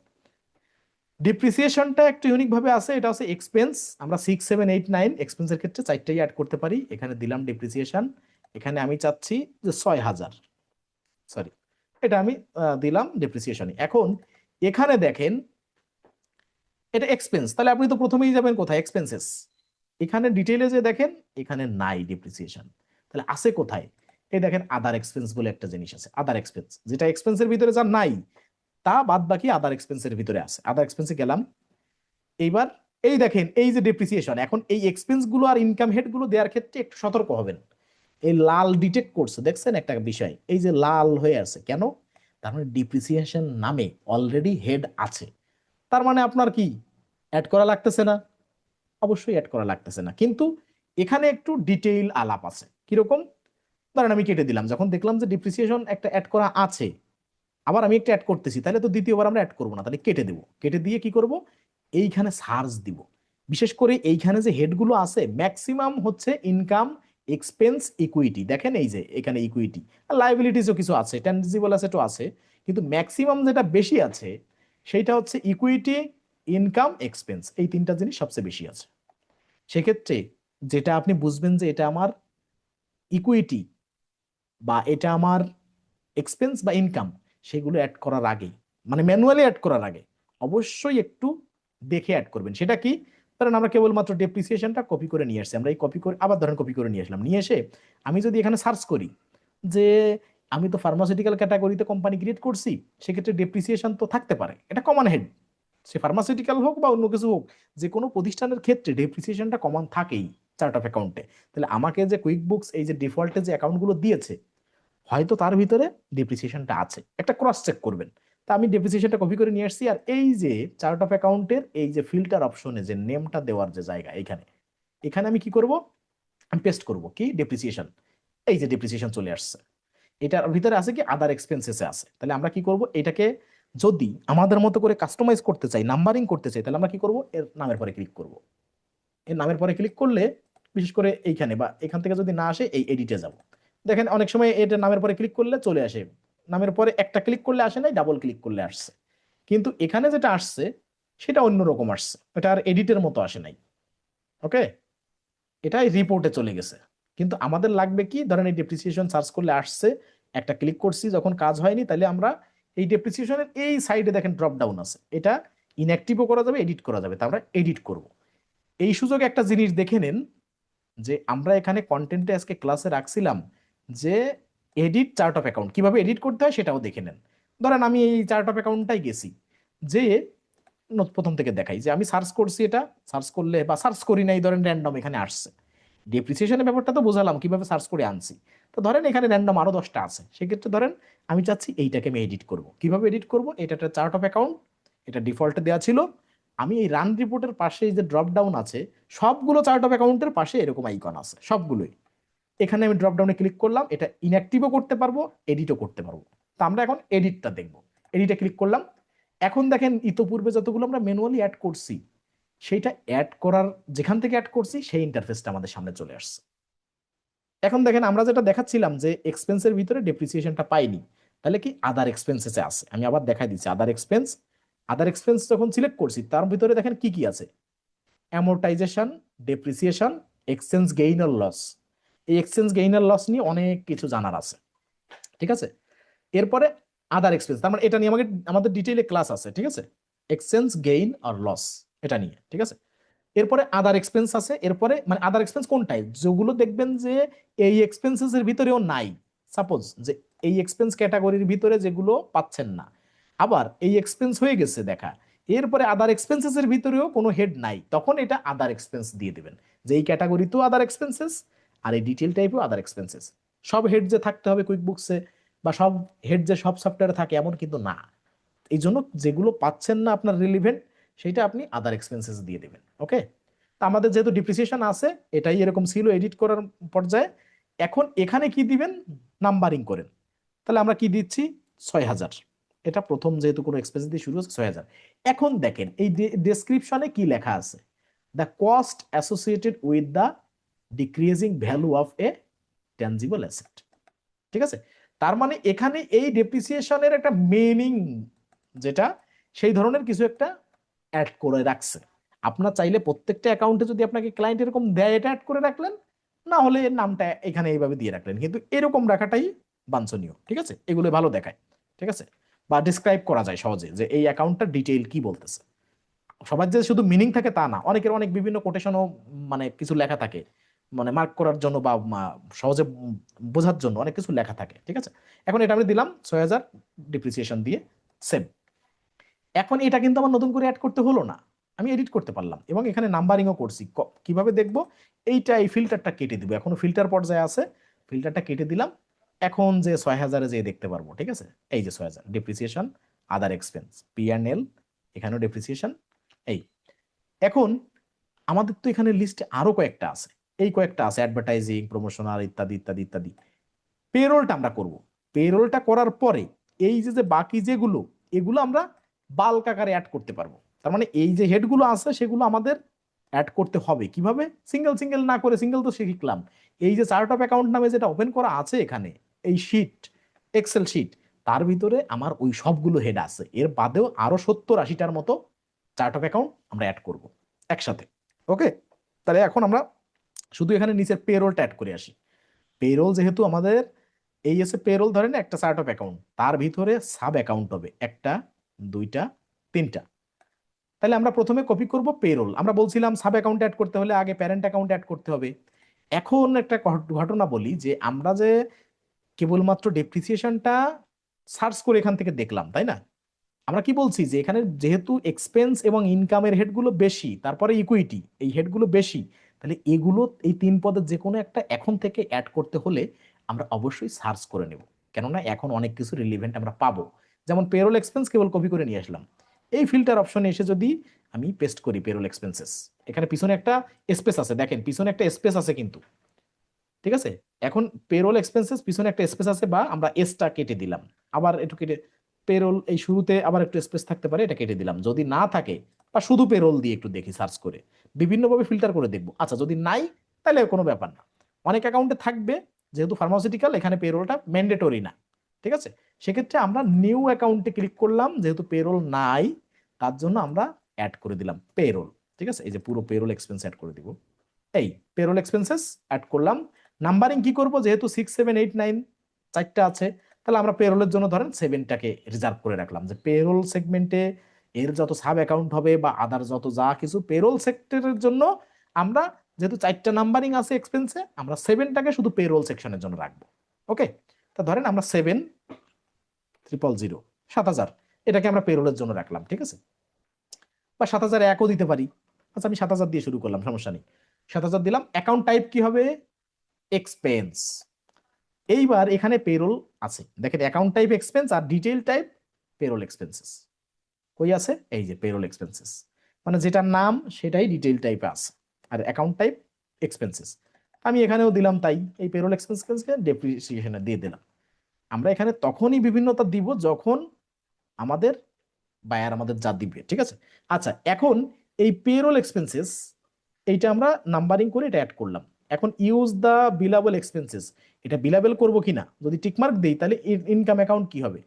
ডিপ্রিসিয়েশনটা একটু ইউনিক ভাবে আছে, এটা হচ্ছে এক্সপেন্স। আমরা 6 7 8 9 এক্সপেন্সের ক্ষেত্রে চারটাই অ্যাড করতে পারি। এখানে দিলাম ডিপ্রিসিয়েশন, এখানে আমি চাচ্ছি যে 6,000, সরি এটা আমি দিলাম ডিপ্রিসিয়েশনে। এখন এখানে দেখেন এটা এক্সপেন্স, তাহলে আপনি তো প্রথমেই যাবেন কোথায়, এক্সপেন্সেস। এখানে ডিটেইলে যে দেখেন এখানে নাই ডিপ্রিসিয়েশন, তাহলে আছে কোথায়, এই দেখেন আদার এক্সপেন্স বলে একটা জিনিস আছে, আদার এক্সপেন্স, যেটা এক্সপেন্সের ভিতরে যা নাই তা বাদ বাকি আদার এক্সপেন্সের ভিতরে আছে। আদার এক্সপেন্সে গেলাম, এইবার এই দেখেন এই যে ডেপ্রিসিয়েশন, এখন এই এক্সপেন্স গুলো আর ইনকাম হেড গুলো দেওয়ার ক্ষেত্রে একটু সতর্ক হবেন। এই লাল ডিটেক্ট করছে দেখছেন একটা বিষয়, এই যে লাল হয়ে আছে কেন, তার মানে ডিপ্রিসিয়েশন নামে অলরেডি হেড আছে। তার মানে আপনার কি অ্যাড করা লাগতেছে না, অবশ্যই অ্যাড করা লাগতেছে না, কিন্তু এখানে একটু ডিটেইল আলাপ আছে। কিরকম, ধরেন আমি কেটে দিলাম, যখন দেখলাম যে ডিপ্রিসিয়েশন একটা অ্যাড করা আছে, আবার আমি একটা অ্যাড করতেছি, তাহলে তো দ্বিতীয়বার আমরা অ্যাড করবো না, তাহলে কেটে দেবো। কেটে দিয়ে কি করব, এইখানে সার্চ দিব। বিশেষ করে এইখানে যে হেডগুলো আছে ম্যাক্সিমাম হচ্ছে ইনকাম, এক্সপেন্স, ইকুইটি। দেখেন এই যে এখানে ইকুইটি আর লাইবিলিটিসও কিছু আছে, ট্যানজিবল অ্যাসেটও আছে, কিন্তু ম্যাক্সিমাম যেটা বেশি আছে সেইটা হচ্ছে ইকুইটি, ইনকাম, এক্সপেন্স, এই তিনটা জিনিস সবচেয়ে বেশি আছে। সেক্ষেত্রে যেটা আপনি বুঝবেন যে এটা আমার ইকুইটি বা এটা আমার এক্সপেন্স বা ইনকাম, সেগুলো অ্যাড করার আগে মানে ম্যানুয়ালি অ্যাড করার আগে অবশ্যই একটু দেখে অ্যাড করবেন। সেটা কি, ধরেন আমরা কেবলমাত্র ডেপ্রিসিয়েশনটা কপি করে নিয়ে আসছি, আমরা এই কপি করে আবার ধরেন কপি করে নিয়ে আসলাম, নিয়ে এসে আমি যদি এখানে সার্চ করি যে আমি তো ফার্মাসিউটিক্যাল ক্যাটাগরিতে কোম্পানি ক্রিয়েট করছি, সেক্ষেত্রে ডেপ্রিসিয়েশন তো থাকতে পারে, এটা কমন হেড, সে ফার্মাসিউটিক্যাল হোক বা অন্য কিছু হোক, যে কোনো প্রতিষ্ঠানের ক্ষেত্রে ডেপ্রিসিয়েশনটা কমন থাকেই চার্ট অফ অ্যাকাউন্টে। তাহলে আমাকে যে কুইক বুকস এই যে ডিফল্টে যে অ্যাকাউন্টগুলো দিয়েছে, হয়তো তার ভিতরে ডেপ্রিসিয়েশনটা আছে, একটা ক্রস চেক করবেন। তা আমি ডেপ্রিসিয়েশনটা কপি করে নিয়ে আসছি, আর এই যে চার্ট অফ অ্যাকাউন্টের এই যে ফিল্টার অপশনে যে নেমটা দেওয়ার যে জায়গা, এখানে এখানে আমি কি করব, আমি পেস্ট করব কি ডেপ্রিসিয়েশন, এই যে ডেপ্রিসিয়েশন চলে আসছে। এটার ভিতরে আছে কি আদার এক্সপেন্সেসে আছে। তাহলে আমরা কি করব, এটাকে যদি আমাদের মতো করে কাস্টমাইজ করতে চাই, নাম্বারিং করতে চাই, তাহলে আমরা কি করব, এর নামের পরে ক্লিক করব। এর নামের পরে ক্লিক করলে বিশেষ করে এইখানে বা এখান থেকে যদি না আসে এই এডিটে যাব, দেখেন অনেক সময় এটা নামের পরে ক্লিক করলে চলে আসে, নামের পরে একটা ক্লিক করলে আসে নাই, ডাবল ক্লিক করলে আসছে। কিন্তু এখানে যেটা আসছে সেটা অন্যরকম আসছে, এটা আর এডিটের মতো আসে নাই। ওকে, এটাই রিপোর্টে চলে গেছে। কিন্তু আমাদের লাগবে কি, ধরেন এই ডেপ্রিসিয়েশন সার্চ করলে আসছে, একটা ক্লিক করছি, যখন কাজ হয়নি তাহলে আমরা এই ডেপ্রিসিয়েশনের এই সাইডে দেখেন ড্রপ ডাউন আছে, এটা ইনঅ্যাক্টিভও করা যাবে, এডিট করা যাবে, তা আমরা এডিট করব। এই সুযোগে একটা জিনিস দেখে নেন, যে আমরা এখানে কন্টেন্টে আজকে ক্লাসে রাখছিলাম যে এডিট চার্ট অফ অ্যাকাউন্ট, কিভাবে এডিট করতে হয় সেটাও দেখে নেন। ধরেন আমি এই চার্ট অফ অ্যাকাউন্টটাই গেছি, যে প্রথম থেকে দেখাই যে আমি সার্চ করছি, এটা সার্চ করলে বা সার্চ করি নাই, ধরেন র্যান্ডম এখানে আসছে, ডেপ্রিসিয়েশনের ব্যাপারটা তো বোঝালাম কিভাবে সার্চ করে আনছি। তো ধরেন এখানে র্যান্ডম আরো 10টা আছে, সেক্ষেত্রে ধরেন আমি চাচ্ছি এইটাকে আমি এডিট করব। কিভাবে এডিট করব? এটা একটা চার্ট অফ অ্যাকাউন্ট, এটা ডিফল্টে দেওয়া ছিল। আমি এই রান রিপোর্টের পাশে এই যে ড্রপ ডাউন আছে, সবগুলো চার্ট অফ অ্যাকাউন্টের পাশে এরকম আইকন আছে সবগুলোই। এখানে আমি ড্রপ ডাউনে ক্লিক করলাম, এটা ইনঅ্যাক্টিভও করতে পারবো, এডিটও করতে পারবো। তো আমরা এখন এডিটটা দেখব। এডিটে ক্লিক করলাম। এখন দেখেন ইতোপূর্বে যতগুলো আমরা ম্যানুয়ালি অ্যাড করছি, সেইটা অ্যাড করার যেখান থেকে অ্যাড করছি সেই ইন্টারফেসটা আমাদের সামনে চলে আসছে। এখন দেখেন আমরা যেটা দেখাচ্ছিলাম যে এক্সপেন্সের ভিতরে ডেপ্রিসিয়েশনটা পাইনি, তাহলে কি আদার এক্সপেন্সেসে আছে। আমি আবার দেখাই দিচ্ছি আদার এক্সপেন্স। আদার এক্সপেন্স যখন সিলেক্ট করছি তার ভিতরে দেখেন কি কি আছে, অ্যামোর্টাইজেশন, ডেপ্রিসিয়েশন, এক্সচেঞ্জ গেইন আর লস। এই এক্সচেঞ্জ গেইন আর লস নিয়ে অনেক কিছু জানার আছে, ঠিক আছে। এরপরে আদার এক্সপেন্স, তার মানে এটা নিয়ে আমাদের ডিটেইলে ক্লাস আছে, ঠিক আছে। এক্সচেঞ্জ গেইন আর লস এটা নিয়ে, ঠিক আছে। এরপরে আদার এক্সপেন্স আছে, এরপরে মানে আদার এক্সপেন্স কোনটাই, যেগুলো দেখবেন যে এই এক্সপেন্সেস এর ভিতরেও নাই। সাপোজ যে এই এক্সপেন্স ক্যাটাগরির ভিতরে যেগুলো পাচ্ছেন না, আবার এই এক্সপেন্স হয়ে গেছে দেখা, এরপরে আদার এক্সপেন্সেস এর ভিতরেও কোনো হেড নাই, তখন এটা আদার এক্সপেন্স দিয়ে দিবেন যে এই ক্যাটাগরিতেও আদার এক্সপেন্সেস আর এই ডিটেল টাইপেও আদার এক্সপেন্সেস। সব হেড যে থাকতে হবে কুইক বুকসে বা সব হেড যে সব সফটওয়্যারে থাকে এমন কিন্তু না। এই জন্য যেগুলো পাচ্ছেন না আপনার রিলিভেন্ট, সেটা আপনি আদার এক্সপেন্সেস দিয়ে দেবেন। ওকে, তা আমাদের যেহেতু ডিপ্রিসিয়েশন আছে, এটাই এরকম ছিল এডিট করার পর্যায়ে। এখন এখানে কি দিবেন, নাম্বারিং করেন। তাহলে আমরা কি দিচ্ছি, 6,000। এটা প্রথম যেহেতু কোনো এক্সপেন্স দিয়ে শুরু হচ্ছে 6,000। এখন দেখেন এই ডেসক্রিপশনে কি লেখা আছে, the cost associated with the decreasing value of A tangible asset. ঠিক আছে, তার মানে এখানে এই ডেপ্রিসিয়েশনের একটা মিনিং যেটা, সেই ধরনের কিছু একটা অ্যাড করে রাখছে। আপনার চাইলে প্রত্যেকটা অ্যাকাউন্টে যদি আপনাকে ক্লায়েন্ট এরকম দেয় এটা অ্যাড করে রাখলেন, না হলে এর নামটা এখানে এইভাবে দিয়ে রাখলেন, কিন্তু এরকম রাখাটাই বাঞ্ছনীয়। ঠিক আছে, এগুলো ভালো দেখায়। ঠিক আছে, বা ডিসক্রাইব করা যায় সহজে যে এই অ্যাকাউন্টটা ডিটেইল কি বলতেছে। সবার যে শুধু মিনিং থাকে তা না, অনেকের অনেক বিভিন্ন কোটেশনও মানে কিছু লেখা থাকে, মানে মার্ক করার জন্য বা সহজে বোঝার জন্য অনেক কিছু লেখা থাকে। ঠিক আছে, এখন এটা আমি দিলাম 6,000 ডিপ্রিসিয়েশন দিয়ে সেভ। এখন এটা কিন্তু আমার নতুন করে অ্যাড করতে হলো না, আমি এডিট করতে পারলাম এবং এখানে নাম্বারিংও করছি। কিভাবে দেখবো, এইটা এই ফিল্টারটা কেটে দিব, এখনো ফিল্টার পর্যায়ে আছে, ফিল্টারটা কেটে দিলাম। এখন যে 6,000-এ যে দেখতে পারবো, ঠিক আছে, এই যে 6,000 ডিপ্রিসিয়েশন, আদার এক্সপেন্স, P&L, এখানেও ডিপ্রিসিয়েশন। এই এখন আমাদের তো এখানে লিস্টে আরো কয়েকটা আছে, এই কয়েকটা আছে অ্যাডভার্টাইজিং, প্রমোশনাল ইত্যাদি ইত্যাদি ইত্যাদি। পেরোলটা আমরা করব, পেরোলটা করার পরে এই যে যে বাকি যেগুলো, এগুলো আমরা বাল্ক আকারে অ্যাড করতে পারবো। তার মানে এই যে হেডগুলো আছে সেগুলো আমাদের অ্যাড করতে হবে। কিভাবে, সিঙ্গেল সিঙ্গেল না করে, সিঙ্গেল তো শিখলাম, এই যে চার্ট অফ অ্যাকাউন্ট নামে যেটা ওপেন করা আছে এখানে, এই শিট, এক্সেল শিট, তার ভিতরে আমার ওই সবগুলো হেড আছে, এর বাদেও আরো 70-80টার মতো চার্ট অফ অ্যাকাউন্ট আমরা অ্যাড করব একসাথে। ওকে, তাহলে এখন আমরা শুধু এখানে নিচের পেরোলটা অ্যাড করে আসি। পেরোল যেহেতু আমাদের এই এসে পেরোল ধরেন একটা চার্ট অফ অ্যাকাউন্ট, তার ভিতরে সাব অ্যাকাউন্ট হবে একটা, দুইটা, তিনটা। তাহলে আমরা প্রথমে কপি করব পেরোল। আমরা বলছিলাম সাব অ্যাকাউন্ট অ্যাড করতে হলে আগে প্যারেন্ট অ্যাকাউন্ট অ্যাড করতে হবে। এখন একটা ঘটনা বলি, যে আমরা যে কেবলমাত্র ডেপ্রিসিয়েশনটা সার্চ করে এখান থেকে দেখলাম, তাই না? আমরা কি বলছি যে এখানে যেহেতু এক্সপেন্স এবং ইনকামের হেডগুলো বেশি, তারপরে ইকুইটি, এই হেডগুলো বেশি, তাহলে এগুলো এই 3 পদের যে কোনো একটা এখন থেকে অ্যাড করতে হলে আমরা অবশ্যই সার্চ করে নেব, কেননা এখন অনেক কিছু রিলিভেন্ট আমরা পাবো। যেমন পেরোল এক্সপেন্স কেবল কপি করে নিয়ে আসলাম, এই ফিল্টার অপশনে এসে যদি আমি পেস্ট করি পেরোল এক্সপেন্সেস, এখানে পিছনে একটা স্পেস আছে, দেখেন পিছনে একটা স্পেস আছে কিন্তু। ঠিক আছে, এখন পেরোল এক্সপেন্সেস পিছনে একটা স্পেস আছে, বা আমরা এসটা কেটে দিলাম, আবার একটু কেটে পেরোল এই শুরুতে আবার একটু স্পেস থাকতে পারে, এটা কেটে দিলাম। যদি না থাকে বা শুধু পেরোল দিয়ে একটু দেখি সার্চ করে, বিভিন্নভাবে ফিল্টার করে দেখবো। আচ্ছা যদি নাই, তাহলে কোনো ব্যাপার না, অনেক অ্যাকাউন্টে থাকবে, যেহেতু ফার্মাসিউটিক্যাল এখানে পেরোলটা ম্যান্ডেটরি না। ঠিক আছে, সেক্ষেত্রে আমরা নিউ অ্যাকাউন্টে ক্লিক করলাম, যেহেতু পেরোল নাই তার জন্য আমরা অ্যাড করে দিলাম পেরোল। ঠিক আছে, এই যে পুরো পেরোল এক্সপেন্স অ্যাড করে দিব, এই পেরোল এক্সপেন্সেস অ্যাড করলাম। নাম্বারিং কি করব, যেহেতু 6, 7, 8, 9 চারটা আছে, তাহলে আমরা পেরোলের জন্য ধরেন 7টাকে রিজার্ভ করে রাখলাম, যে পেরোল সেগমেন্টে এর যত সাব অ্যাকাউন্ট হবে বা আদার যত যা কিছু পেরোল সেক্টরের জন্য, আমরা যেহেতু 4টা নাম্বারিং আছে এক্সপেন্সে, আমরা 7টাকে শুধু পেরোল সেকশনের জন্য রাখবো। ওকে, তা ধরেন আমরা 7,000, 7,000 এটাকে আমরা পেরোলের জন্য রাখলাম। ঠিক আছে, বা 7,001ও দিতে পারি। আচ্ছা আমি 7,000 দিয়ে শুরু করলাম, সমস্যা নেই। 7,000 দিলাম। অ্যাকাউন্ট টাইপ কি হবে? এক্সপেন্স। এইবার এখানে পেরোল আছে, দেখেন অ্যাকাউন্ট টাইপ এক্সপেন্স আর ডিটেইল টাইপ পেরোল এক্সপেন্সেস। কই আছে? এই যে পেরোল এক্সপেন্সেস, মানে যেটার নাম সেটাই ডিটেইল টাইপে আছে, আর অ্যাকাউন্ট টাইপ এক্সপেন্সেস। আমি এখানেও দিলাম তাই, এই পেরোল এক্সপেন্সকে ডেপ্রিসিয়েশনে দিয়ে দিলাম। আমরা এখানে তখনই বিভিন্নতা দিব যখন আমাদের বায়ার আমাদের যা দিবে, ঠিক আছে। আচ্ছা, এখন এই পেরোল এক্সপেন্সেস এইটা আমরা নাম্বারিং করে এটা অ্যাড করলাম। এখন ইউজ দা বিলাবল এক্সপেন্সেস, এটা বিলাবেল করবো কিনা, যদি টিকমার্ক দিই তাহলে ইনকাম অ্যাকাউন্ট কি হবে?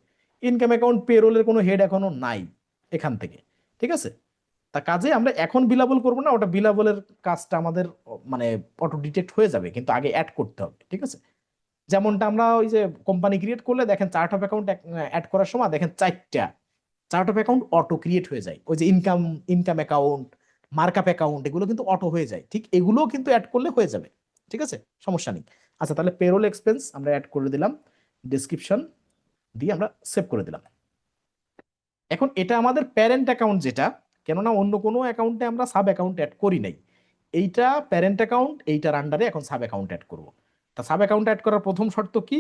ইনকাম অ্যাকাউন্ট পেরোলের কোনো হেড এখনো নাই এখান থেকে, ঠিক আছে। তা কাজে আমরা এখন বিলাবল করবো না, ওটা বিলাবলের কাজটা আমাদের মানে অটো ডিটেক্ট হয়ে যাবে, কিন্তু আগে অ্যাড করতে হবে, ঠিক আছে। যেমনটা আমরা ওই যে কোম্পানি ক্রিয়েট করলে দেখেন চার্ট অফ অ্যাকাউন্ট অ্যাড করার সময় দেখেন 4টা chart of account auto create হয়ে যায়, ওই যে income income account, markup account, এগুলো কিন্তু অটো হয়ে যায়, ঠিক এগুলোও কিন্তু অ্যাড করলে হয়ে যাবে, ঠিক আছে, সমস্যা নেই। আচ্ছা, তাহলে পেরোল এক্সপেন্স আমরা অ্যাড করে দিলাম, ডেসক্রিপশন দিয়ে আমরা সেভ করে দিলাম। এখন এটা আমাদের প্যারেন্ট অ্যাকাউন্ট যেটা, কেননা অন্য কোনো অ্যাকাউন্টে আমরা সাব অ্যাকাউন্ট অ্যাড করি নাই, এইটা প্যারেন্ট অ্যাকাউন্ট, এইটার আন্ডারে এখন সাব অ্যাকাউন্ট অ্যাড করব। তা সাব অ্যাকাউন্ট অ্যাড করার প্রথম শর্ত কি?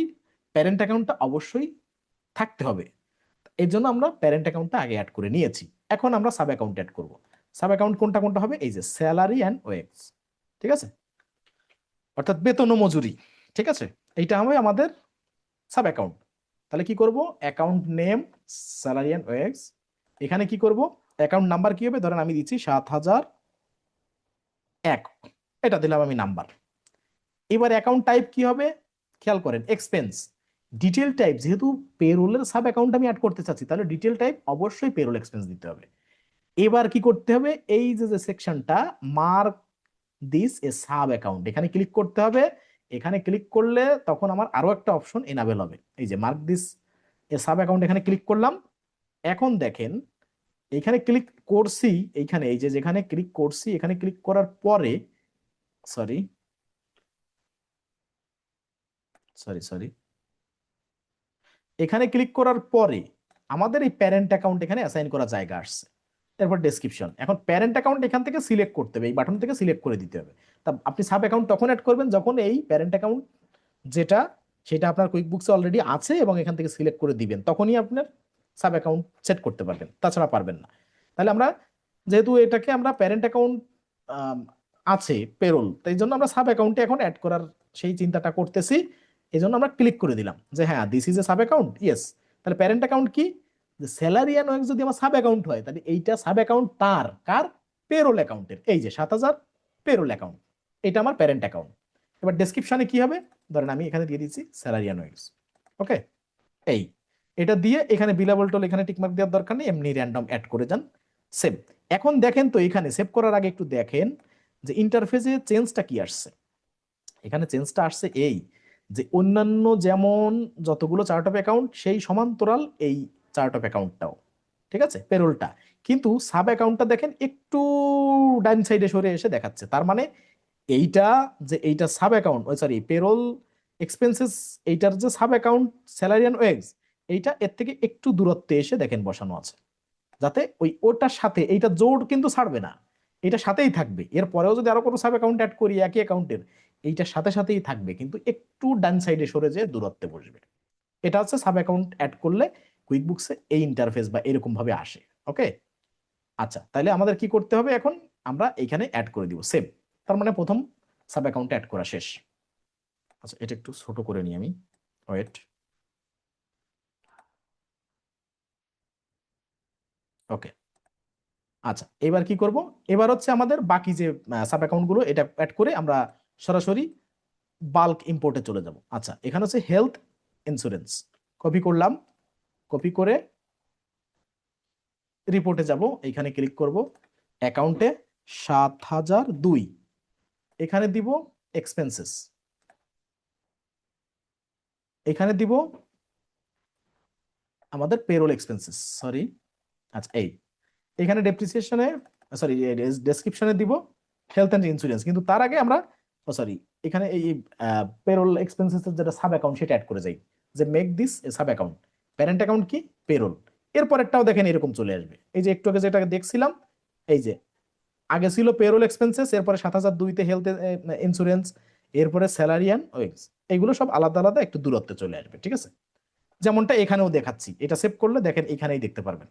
প্যারেন্ট অ্যাকাউন্টটা অবশ্যই থাকতে হবে, এর জন্য আমরা প্যারেন্ট অ্যাকাউন্টটা আগে অ্যাড করে নিয়েছি। এখন আমরা সাব অ্যাকাউন্ট অ্যাড করব। সাব অ্যাকাউন্ট কোনটা কোনটা হবে? এই যে স্যালারি অ্যান্ড ওয়েজ, ঠিক আছে, অর্থাৎ বেতন ও মজুরি, ঠিক আছে, এইটা হবে আমাদের সাব অ্যাকাউন্ট। তাহলে কি করব? Account name salary and wage, এখানে কি করব? অ্যাকাউন্ট নাম্বার কি হবে? ধরেন আমি দিচ্ছি 7,001, এটা দিলাম আমি নাম্বার। এবার অ্যাকাউন্ট টাইপ কি হবে? খেয়াল করেন, এক্সপেন্স। ডিটেল টাইপ, যেহেতু পেরোলের সাব অ্যাকাউন্ট আমি অ্যাড করতে চাচ্ছি, তাহলে ডিটেল টাইপ অবশ্যই পেরোল এক্সপেন্স দিতে হবে। এবার কি করতে হবে? এই যে যে সেকশনটা mark this a sub account, এখানে ক্লিক করতে হবে। এখানে ক্লিক করলে তখন আমার আরো একটা অপশন এনাবেল হবে, এই যে mark this a sub account, এখানে ক্লিক করলাম। এখন দেখেন এখানে ক্লিক করছি, এইখানে এই যে যেখানে ক্লিক করছি, এখানে ক্লিক করার পরে, সরি সরি সরি, এখানে ক্লিক করার পরে আমাদের এই প্যারেন্ট অ্যাকাউন্ট এখানে অ্যাসাইন করা জায়গা আসছে। তারপর ডেসক্রিপশন, এখন প্যারেন্ট অ্যাকাউন্ট এখান থেকে সিলেক্ট করতে হবে, এই বাটন থেকে সিলেক্ট করে দিতে হবে। তা আপনি সাব অ্যাকাউন্ট তখন অ্যাড করবেন যখন এই প্যারেন্ট অ্যাকাউন্ট যেটা সেটা আপনার কুইক বুকসে অলরেডি আছে এবং এখান থেকে সিলেক্ট করে দিবেন, তখনই আপনার সাব অ্যাকাউন্ট সেট করতে পারবেন, তাছাড়া পারবেন না। তাহলে আমরা যেহেতু এটাকে আমরা প্যারেন্ট অ্যাকাউন্ট আছে পেরোল, তাই জন্য আমরা সাব অ্যাকাউন্টে এখন অ্যাড করার সেই চিন্তাটা করতেছি। এই জন্য আমরা ক্লিক করে দিলাম যে হ্যাঁ this is a sub account, yes. তাহলে প্যারেন্ট অ্যাকাউন্ট কি? যে স্যালারি অ্যান্ড ওয়েজ যদি আমার সাব অ্যাকাউন্ট হয়, তাহলে এইটা সাব অ্যাকাউন্ট তার কার? পেরোল অ্যাকাউন্টের, এই যে 7,000 পেরোল অ্যাকাউন্ট, এটা আমার প্যারেন্ট অ্যাকাউন্ট। এবার ডেসক্রিপশনে কি হবে? ধরেন আমি এখানে দিয়ে দিচ্ছি স্যালারি অ্যান্ড ওয়েজ, ওকে। এই এটা দিয়ে এখানে বিলাবল টোল এখানে টিকমার্ক দেওয়ার দরকার নেই, এমনি র্যান্ডম অ্যাড করে যান, সেভ। এখন দেখেন তো এখানে সেভ করার আগে একটু দেখেন যে ইন্টারফেসে চেঞ্জটা কি আসছে। এখানে চেঞ্জটা আসছে এই যে অন্যান্য যেমন যতগুলো চার্ট অফ অ্যাকাউন্ট সেই সমান্তরাল এই চার্ট অফ অ্যাকাউন্টটাও, ঠিক আছে, পেরোলটা। কিন্তু সাব অ্যাকাউন্টটা দেখেন একটু ডাইন সাইডে সরে এসে দেখাচ্ছে, তার মানে এইটা যে এইটা সাব অ্যাকাউন্ট, ওই সরি পেরোল এক্সপেন্সেস, এইটার যে sub account salary and wage, এইটা এর থেকে একটু দূরত্বে এসে দেখেন বসানো আছে, যাতে ওই ওটার সাথে এইটা জোড় কিন্তু ছাড়বে না, এটা সাথেই থাকবে। এর পরেও যদি আরো কোনো সাব অ্যাকাউন্ট অ্যাড করি একই অ্যাকাউন্টের, এইটার সাথে সাথেই থাকবে, কিন্তু একটু ডান সাইডে সরে যেয়ে দূরত্বে বসবে। এটা হচ্ছে সাব অ্যাকাউন্ট অ্যাড করলে কুইক বুকসে এই ইন্টারফেস বা এরকম ভাবে আসে, ওকে। আচ্ছা, তাহলে আমাদের কি করতে হবে এখন? আমরা এখানে অ্যাড করে দিব সেভ। তার মানে প্রথম সাব অ্যাকাউন্ট অ্যাড করা শেষ। আচ্ছা, এটা একটু ছোট করে নিই আমি, ওয়েট, ওকে। আচ্ছা, এবার কি করব? এবার হচ্ছে আমাদের বাকি যে সাব অ্যাকাউন্ট গুলো এটা অ্যাড করে আমরা সরাসরি বাল্ক ইম্পোর্টে চলে যাব। আচ্ছা, এখানে হচ্ছে হেলথ ইন্স্যুরেন্স, কপি করলাম, কপি করে রিপোর্টে যাব, এখানে ক্লিক করব, অ্যাকাউন্টে 7,002, এখানে দিব এক্সপেন্সেস, এখানে দিব আমাদের পেরোল এক্সপেন্সেস, সরি। আচ্ছা, এই এখানে ডেপ্রিসিয়েশনে, সরি, ডেসক্রিপশনে দিব হেলথ অ্যান্ড ইন্স্যুরেন্স, কিন্তু তার আগে আমরা, সরি, এখানে এই পেরোল এক্সপেন্সেস যেটা সাব অ্যাকাউন্ট সেটা অ্যাড করে যাই, যে make this a sub account, parent account কি? পেরোল। এরপরেরটাও দেখেন এরকম চলে আসবে, এই যে একটু আগে যেটা দেখছিলাম, এই যে আগে ছিল পেরোল এক্সপেন্সেস, এরপরে 7,002-তে হেলথ ইন্স্যুরেন্স, এরপরে স্যালারি অ্যান্ড ওয়েজ, এইগুলো সব আলাদা আলাদা একটু দূরত্বে চলে আসবে, ঠিক আছে? যেমনটা এখানেও দেখাচ্ছি, এটা সেভ করলে দেখেন এখানেই দেখতে পারবেন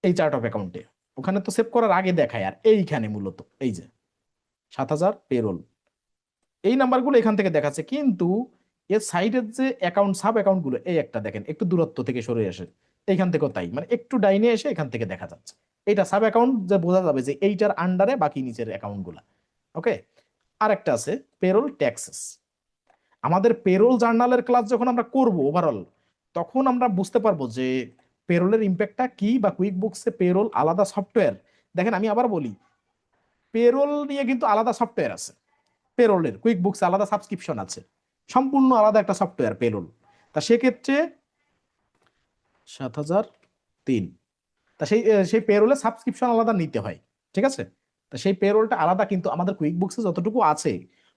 এই চার্ট অফ অ্যাকাউন্টে। ওখানে তো সেভ করার আগে দেখায়, আর এইখানে মূলত এই যে 7,000 পেরোল, এই নাম্বারগুলো এখান থেকে দেখাচ্ছে, কিন্তু এর সাইডের যে অ্যাকাউন্ট সাব অ্যাকাউন্ট গুলো, এই একটা দেখেন একটু দূরত্ব থেকে সরে আসে, এইখান থেকেও তাই, মানে একটু ডাইনে এসে এখান থেকে দেখা যাচ্ছে। এটা সাব অ্যাকাউন্ট যে বোঝা যাবে যে এইটার আন্ডারে বাকি নিচের অ্যাকাউন্ট গুলা। ওকে, আর একটা আছে পেরোল ট্যাক্সেস। আমাদের পেরোল জার্নালের ক্লাস যখন আমরা করব ওভারঅল, তখন আমরা বুঝতে পারবো যে পেরোলের ইম্প্যাক্টটা কি, বা কুইক বুকসে পেরোল আলাদা সফটওয়্যার। দেখেন আমি আবার বলি, পেরোল নিয়ে কিন্তু আলাদা সফটওয়্যার আছে, পেরোলের কুইক বুকস আলাদা সাবস্ক্রিপশন আছে, সম্পূর্ণ আলাদা একটা সফটওয়্যার পেরোল। তা সেক্ষেত্রে 7,003, তা সেই সেই পেরোলের সাবস্ক্রিপশন আলাদা নিতে হয়, ঠিক আছে? তা সেই পেরোলটা আলাদা, কিন্তু আমাদের কুইক বুকসে যতটুকু আছে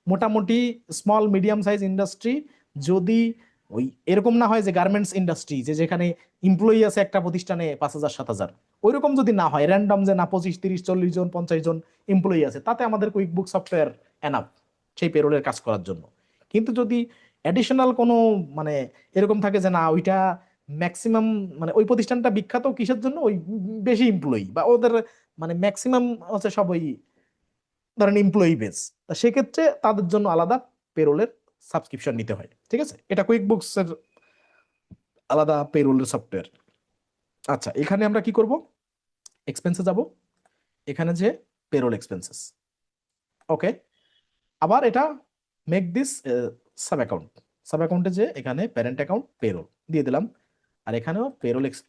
মোটামুটি স্মল মিডিয়াম সাইজ ইন্ডাস্ট্রি, যদি ওই এরকম না হয় যে গার্মেন্টস ইন্ডাস্ট্রি যে যেখানে এমপ্লয়ি আছে একটা প্রতিষ্ঠানে 5,000 7,000, ওইরকম যদি না হয়, র্যান্ডম যে না 25 30 40 জন 50 জন এমপ্লয়ি আছে, তাতে আমাদের কুইক বুক সফটওয়্যার এনাফ সেই পেরোলের কাজ করার জন্য। কিন্তু যদি অ্যাডিশনাল কোনো মানে এরকম থাকে যে না ওইটা ম্যাক্সিমাম, মানে ওই প্রতিষ্ঠানটা বিখ্যাত কিসের জন্য, ওই বেশি এমপ্লয়ি বা ওদের মানে ম্যাক্সিমাম হচ্ছে সব ওই ধরেন এমপ্লয়ি বেস, তা সেক্ষেত্রে তাদের জন্য আলাদা পেরোলের সাবস্ক্রিপশন নিতে হয়, ঠিক আছে? এটা কুইক বুকস এর আলাদা পেরোলের সফটওয়্যার। আচ্ছা, এখানে আমরা কি করব, এক্সপেন্সে যাব, এখানে যে পেরোল এক্সপেন্সেস, ওকে। আবার এটা make this sub account, sub অ্যাকাউন্টে যে এখানে প্যারেন্ট অ্যাকাউন্ট পেরোল দিয়ে দিলাম, আর এখানেও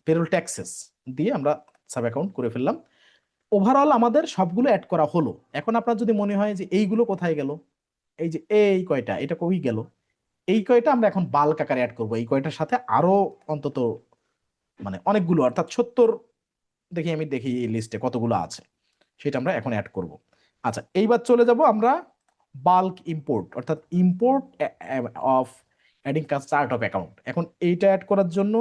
পেরোল ট্যাক্সেস দিয়ে আমরা সাব অ্যাকাউন্ট করে ফেললাম। ওভারঅল আমাদের সবগুলো অ্যাড করা হলো। এখন আপনার যদি মনে হয় যে এইগুলো কোথায় গেল, এই যে এই কয়টা, এটা কই গেল, এই কয়টা আমরা এখন বাল্ক আকারে অ্যাড করবো, এই কয়টার সাথে আরো অন্তত মানে অনেকগুলো, অর্থাৎ 70, দেখি আমি দেখি এই লিস্টে কতগুলো আছে, সেটা আমরা এখন অ্যাড করব। আচ্ছা, এইবার চলে যাব আমরা বাল্ক ইম্পোর্ট, অর্থাৎ import of adding chart of account. এখন এইটা অ্যাড করার জন্য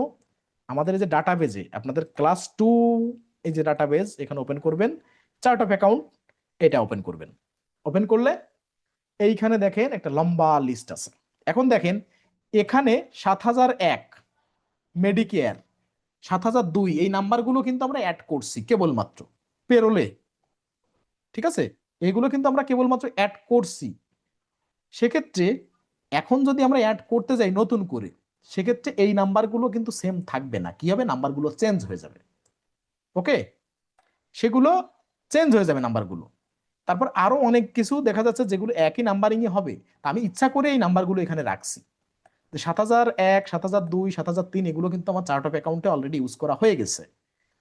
আমাদের এই যে ডাটাবেজে আপনাদের ক্লাস 2, এই যে ডাটাবেজ এখানে ওপেন করবেন, চার্ট অফ অ্যাকাউন্ট এটা ওপেন করবেন। ওপেন করলে এইখানে দেখেন একটা লম্বা লিস্ট আছে। এখন দেখেন এখানে 7,001 মেডিকেয়ার, 7,002 এই নাম্বারগুলো কিন্তু আমরা অ্যাড করছি কেবলমাত্র পেরোলে, ঠিক আছে? এগুলো কিন্তু আমরা কেবলমাত্র অ্যাড করছি। সেক্ষেত্রে এখন যদি আমরা অ্যাড করতে যাই নতুন করে, সেক্ষেত্রে এই নাম্বারগুলো কিন্তু সেম থাকবে না, কি হবে, নাম্বারগুলো চেঞ্জ হয়ে যাবে। ওকে, সেগুলো চেঞ্জ হয়ে যাবে নাম্বারগুলো। তারপর আরো অনেক কিছু দেখা যাচ্ছে যেগুলো একই নাম্বারিং এ হবে, তা আমি ইচ্ছা করে এই নাম্বারগুলো এখানে রাখছি। 7,001 7,002 7,003 এগুলো কিন্তু আমার চার্ট অফ অ্যাকাউন্টে অলরেডি ইউজ করা হয়ে গেছে।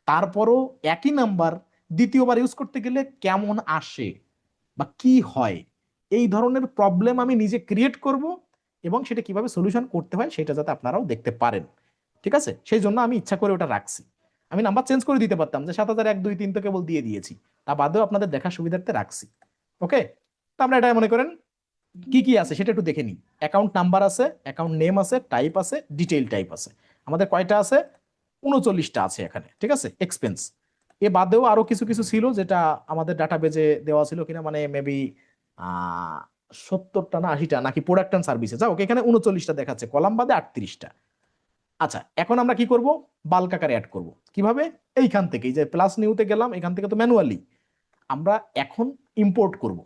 তারপরও একই নাম্বার দ্বিতীয়বার ইউজ করতে গেলে কেমন আসে বা কি হয়, এই ধরনের প্রবলেম আমি নিজে ক্রিয়েট করব, এবং সেটা কিভাবে সলিউশন করতে হয় সেটা যাতে আপনারাও দেখতে পারেন, ঠিক আছে? সেই জন্য আমি ইচ্ছা করে ওটা রাখছি। আমি নাম্বার চেঞ্জ করে দিতে পারতাম, যে 7,001 2 3 তো কেবল দিয়ে দিয়েছি, তা বাদেও আপনাদের দেখার সুবিধার্থে রাখছি। ওকে, তো আমরা এটা মনে করেন কি কি আছে সেটা একটু দেখে নিই। অ্যাকাউন্ট নাম্বার আছে, অ্যাকাউন্ট নেম আছে, টাইপ আছে, ডিটেইল টাইপ আছে। আমাদের কয়টা আছে, 39টা আছে এখানে, ঠিক আছে? এক্সপেন্স এ বাদেও আরো কিছু কিছু ছিল যেটা আমাদের ডাটাবেজে দেওয়া ছিল কিনা, মানে মেবি 70টা না 80টা নাকি প্রোডাক্ট অ্যান্ড সার্ভিসে, যাও এখানে 39টা দেখাচ্ছে, কলাম বাদে 38টা। আচ্ছা, এখন আমরা কি করব, বাল্ক আকারে অ্যাড করব কিভাবে, এইখান থেকে এই যে প্লাস নিউতে গেলাম, এখান থেকে তো ম্যানুয়ালি আমরা এখন ইম্পোর্ট করব।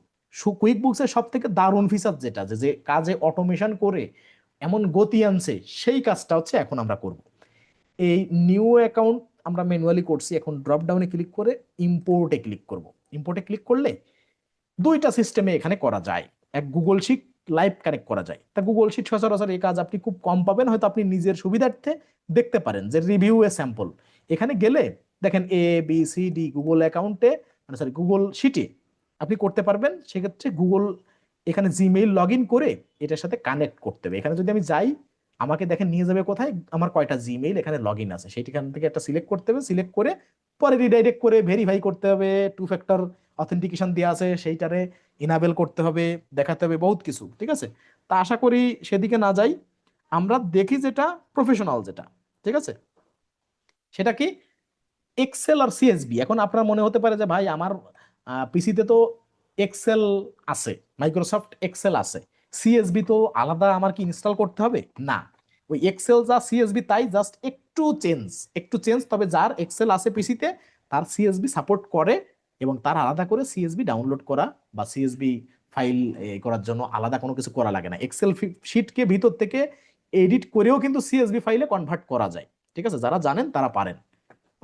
কুইক বুকসের সব থেকে দারুণ ফিচার যেটা, যে যে কাজে অটোমেশন করে এমন গতি আনছে, সেই কাজটা হচ্ছে এখন আমরা করব। এই নিউ অ্যাকাউন্ট আমরা ম্যানুয়ালি করছি, এখন ড্রপ ডাউনে ক্লিক করে ইম্পোর্টে ক্লিক করব। ইম্পোর্টে ক্লিক করলে দুইটা সিস্টেমে এখানে করা যায়, এক গুগল শিট লাইভ কানেক্ট করা যায়। তা গুগল শিট সচরাচর এই কাজ আপনি খুব কম পাবেন, হয়তো আপনি নিজের সুবিধার্থে দেখতে পারেন যে রিভিউ এ স্যাম্পল, এখানে গেলে দেখেন ABCD গুগল অ্যাকাউন্টে, মানে সরি গুগল শিটে আপনি করতে পারবেন। সেক্ষেত্রে গুগল এখানে জিমেইল লগ ইন করে এটার সাথে কানেক্ট করতে হবে। এখানে যদি আমি যাই, আমাকে দেখেন নিয়ে যাবে কোথায়, আমার কয়টা জিমেইল এখানে লগ ইন আছে সেইখান থেকে একটা সিলেক্ট করতে হবে, সিলেক্ট করে পরে রিডাইরেক্ট করে ভেরিফাই করতে হবে, 2 ফ্যাক্টর অথেন্টিকেশন দেওয়া আছে সেইটারে ইনাবেল করতে হবে, দেখাতে হবে বহুত কিছু, ঠিক আছে? তা আশা করি সেদিকে না যাই, আমরা দেখি যেটা প্রফেশনাল যেটা, ঠিক আছে? সেটা কি, এক্সেল আর সিএসবি, এখন আপনার মনে হতে পারে যে ভাই আমার পিসিতে তো এক্সেল আছে, মাইক্রোসফট এক্সেল আছে, সিএসবি তো আলাদা আমার কি ইনস্টল করতে হবে? না, ওই এক্সেল যা সিএসবি তাই, জাস্ট একটু চেঞ্জ, তবে যার এক্সেল আছে পিসিতে তার সিএসবি সাপোর্ট করে, এবং তার আলাদা করে সিএসবি ডাউনলোড করা বা সিএসবি ফাইল করার জন্য আলাদা কোনো কিছু করা লাগে না। এক্সেল শিটকে ভিতর থেকে এডিট করেও কিন্তু সিএসবি ফাইলে কনভার্ট করা যায়। ঠিক আছে, যারা জানেন তারা পারেন।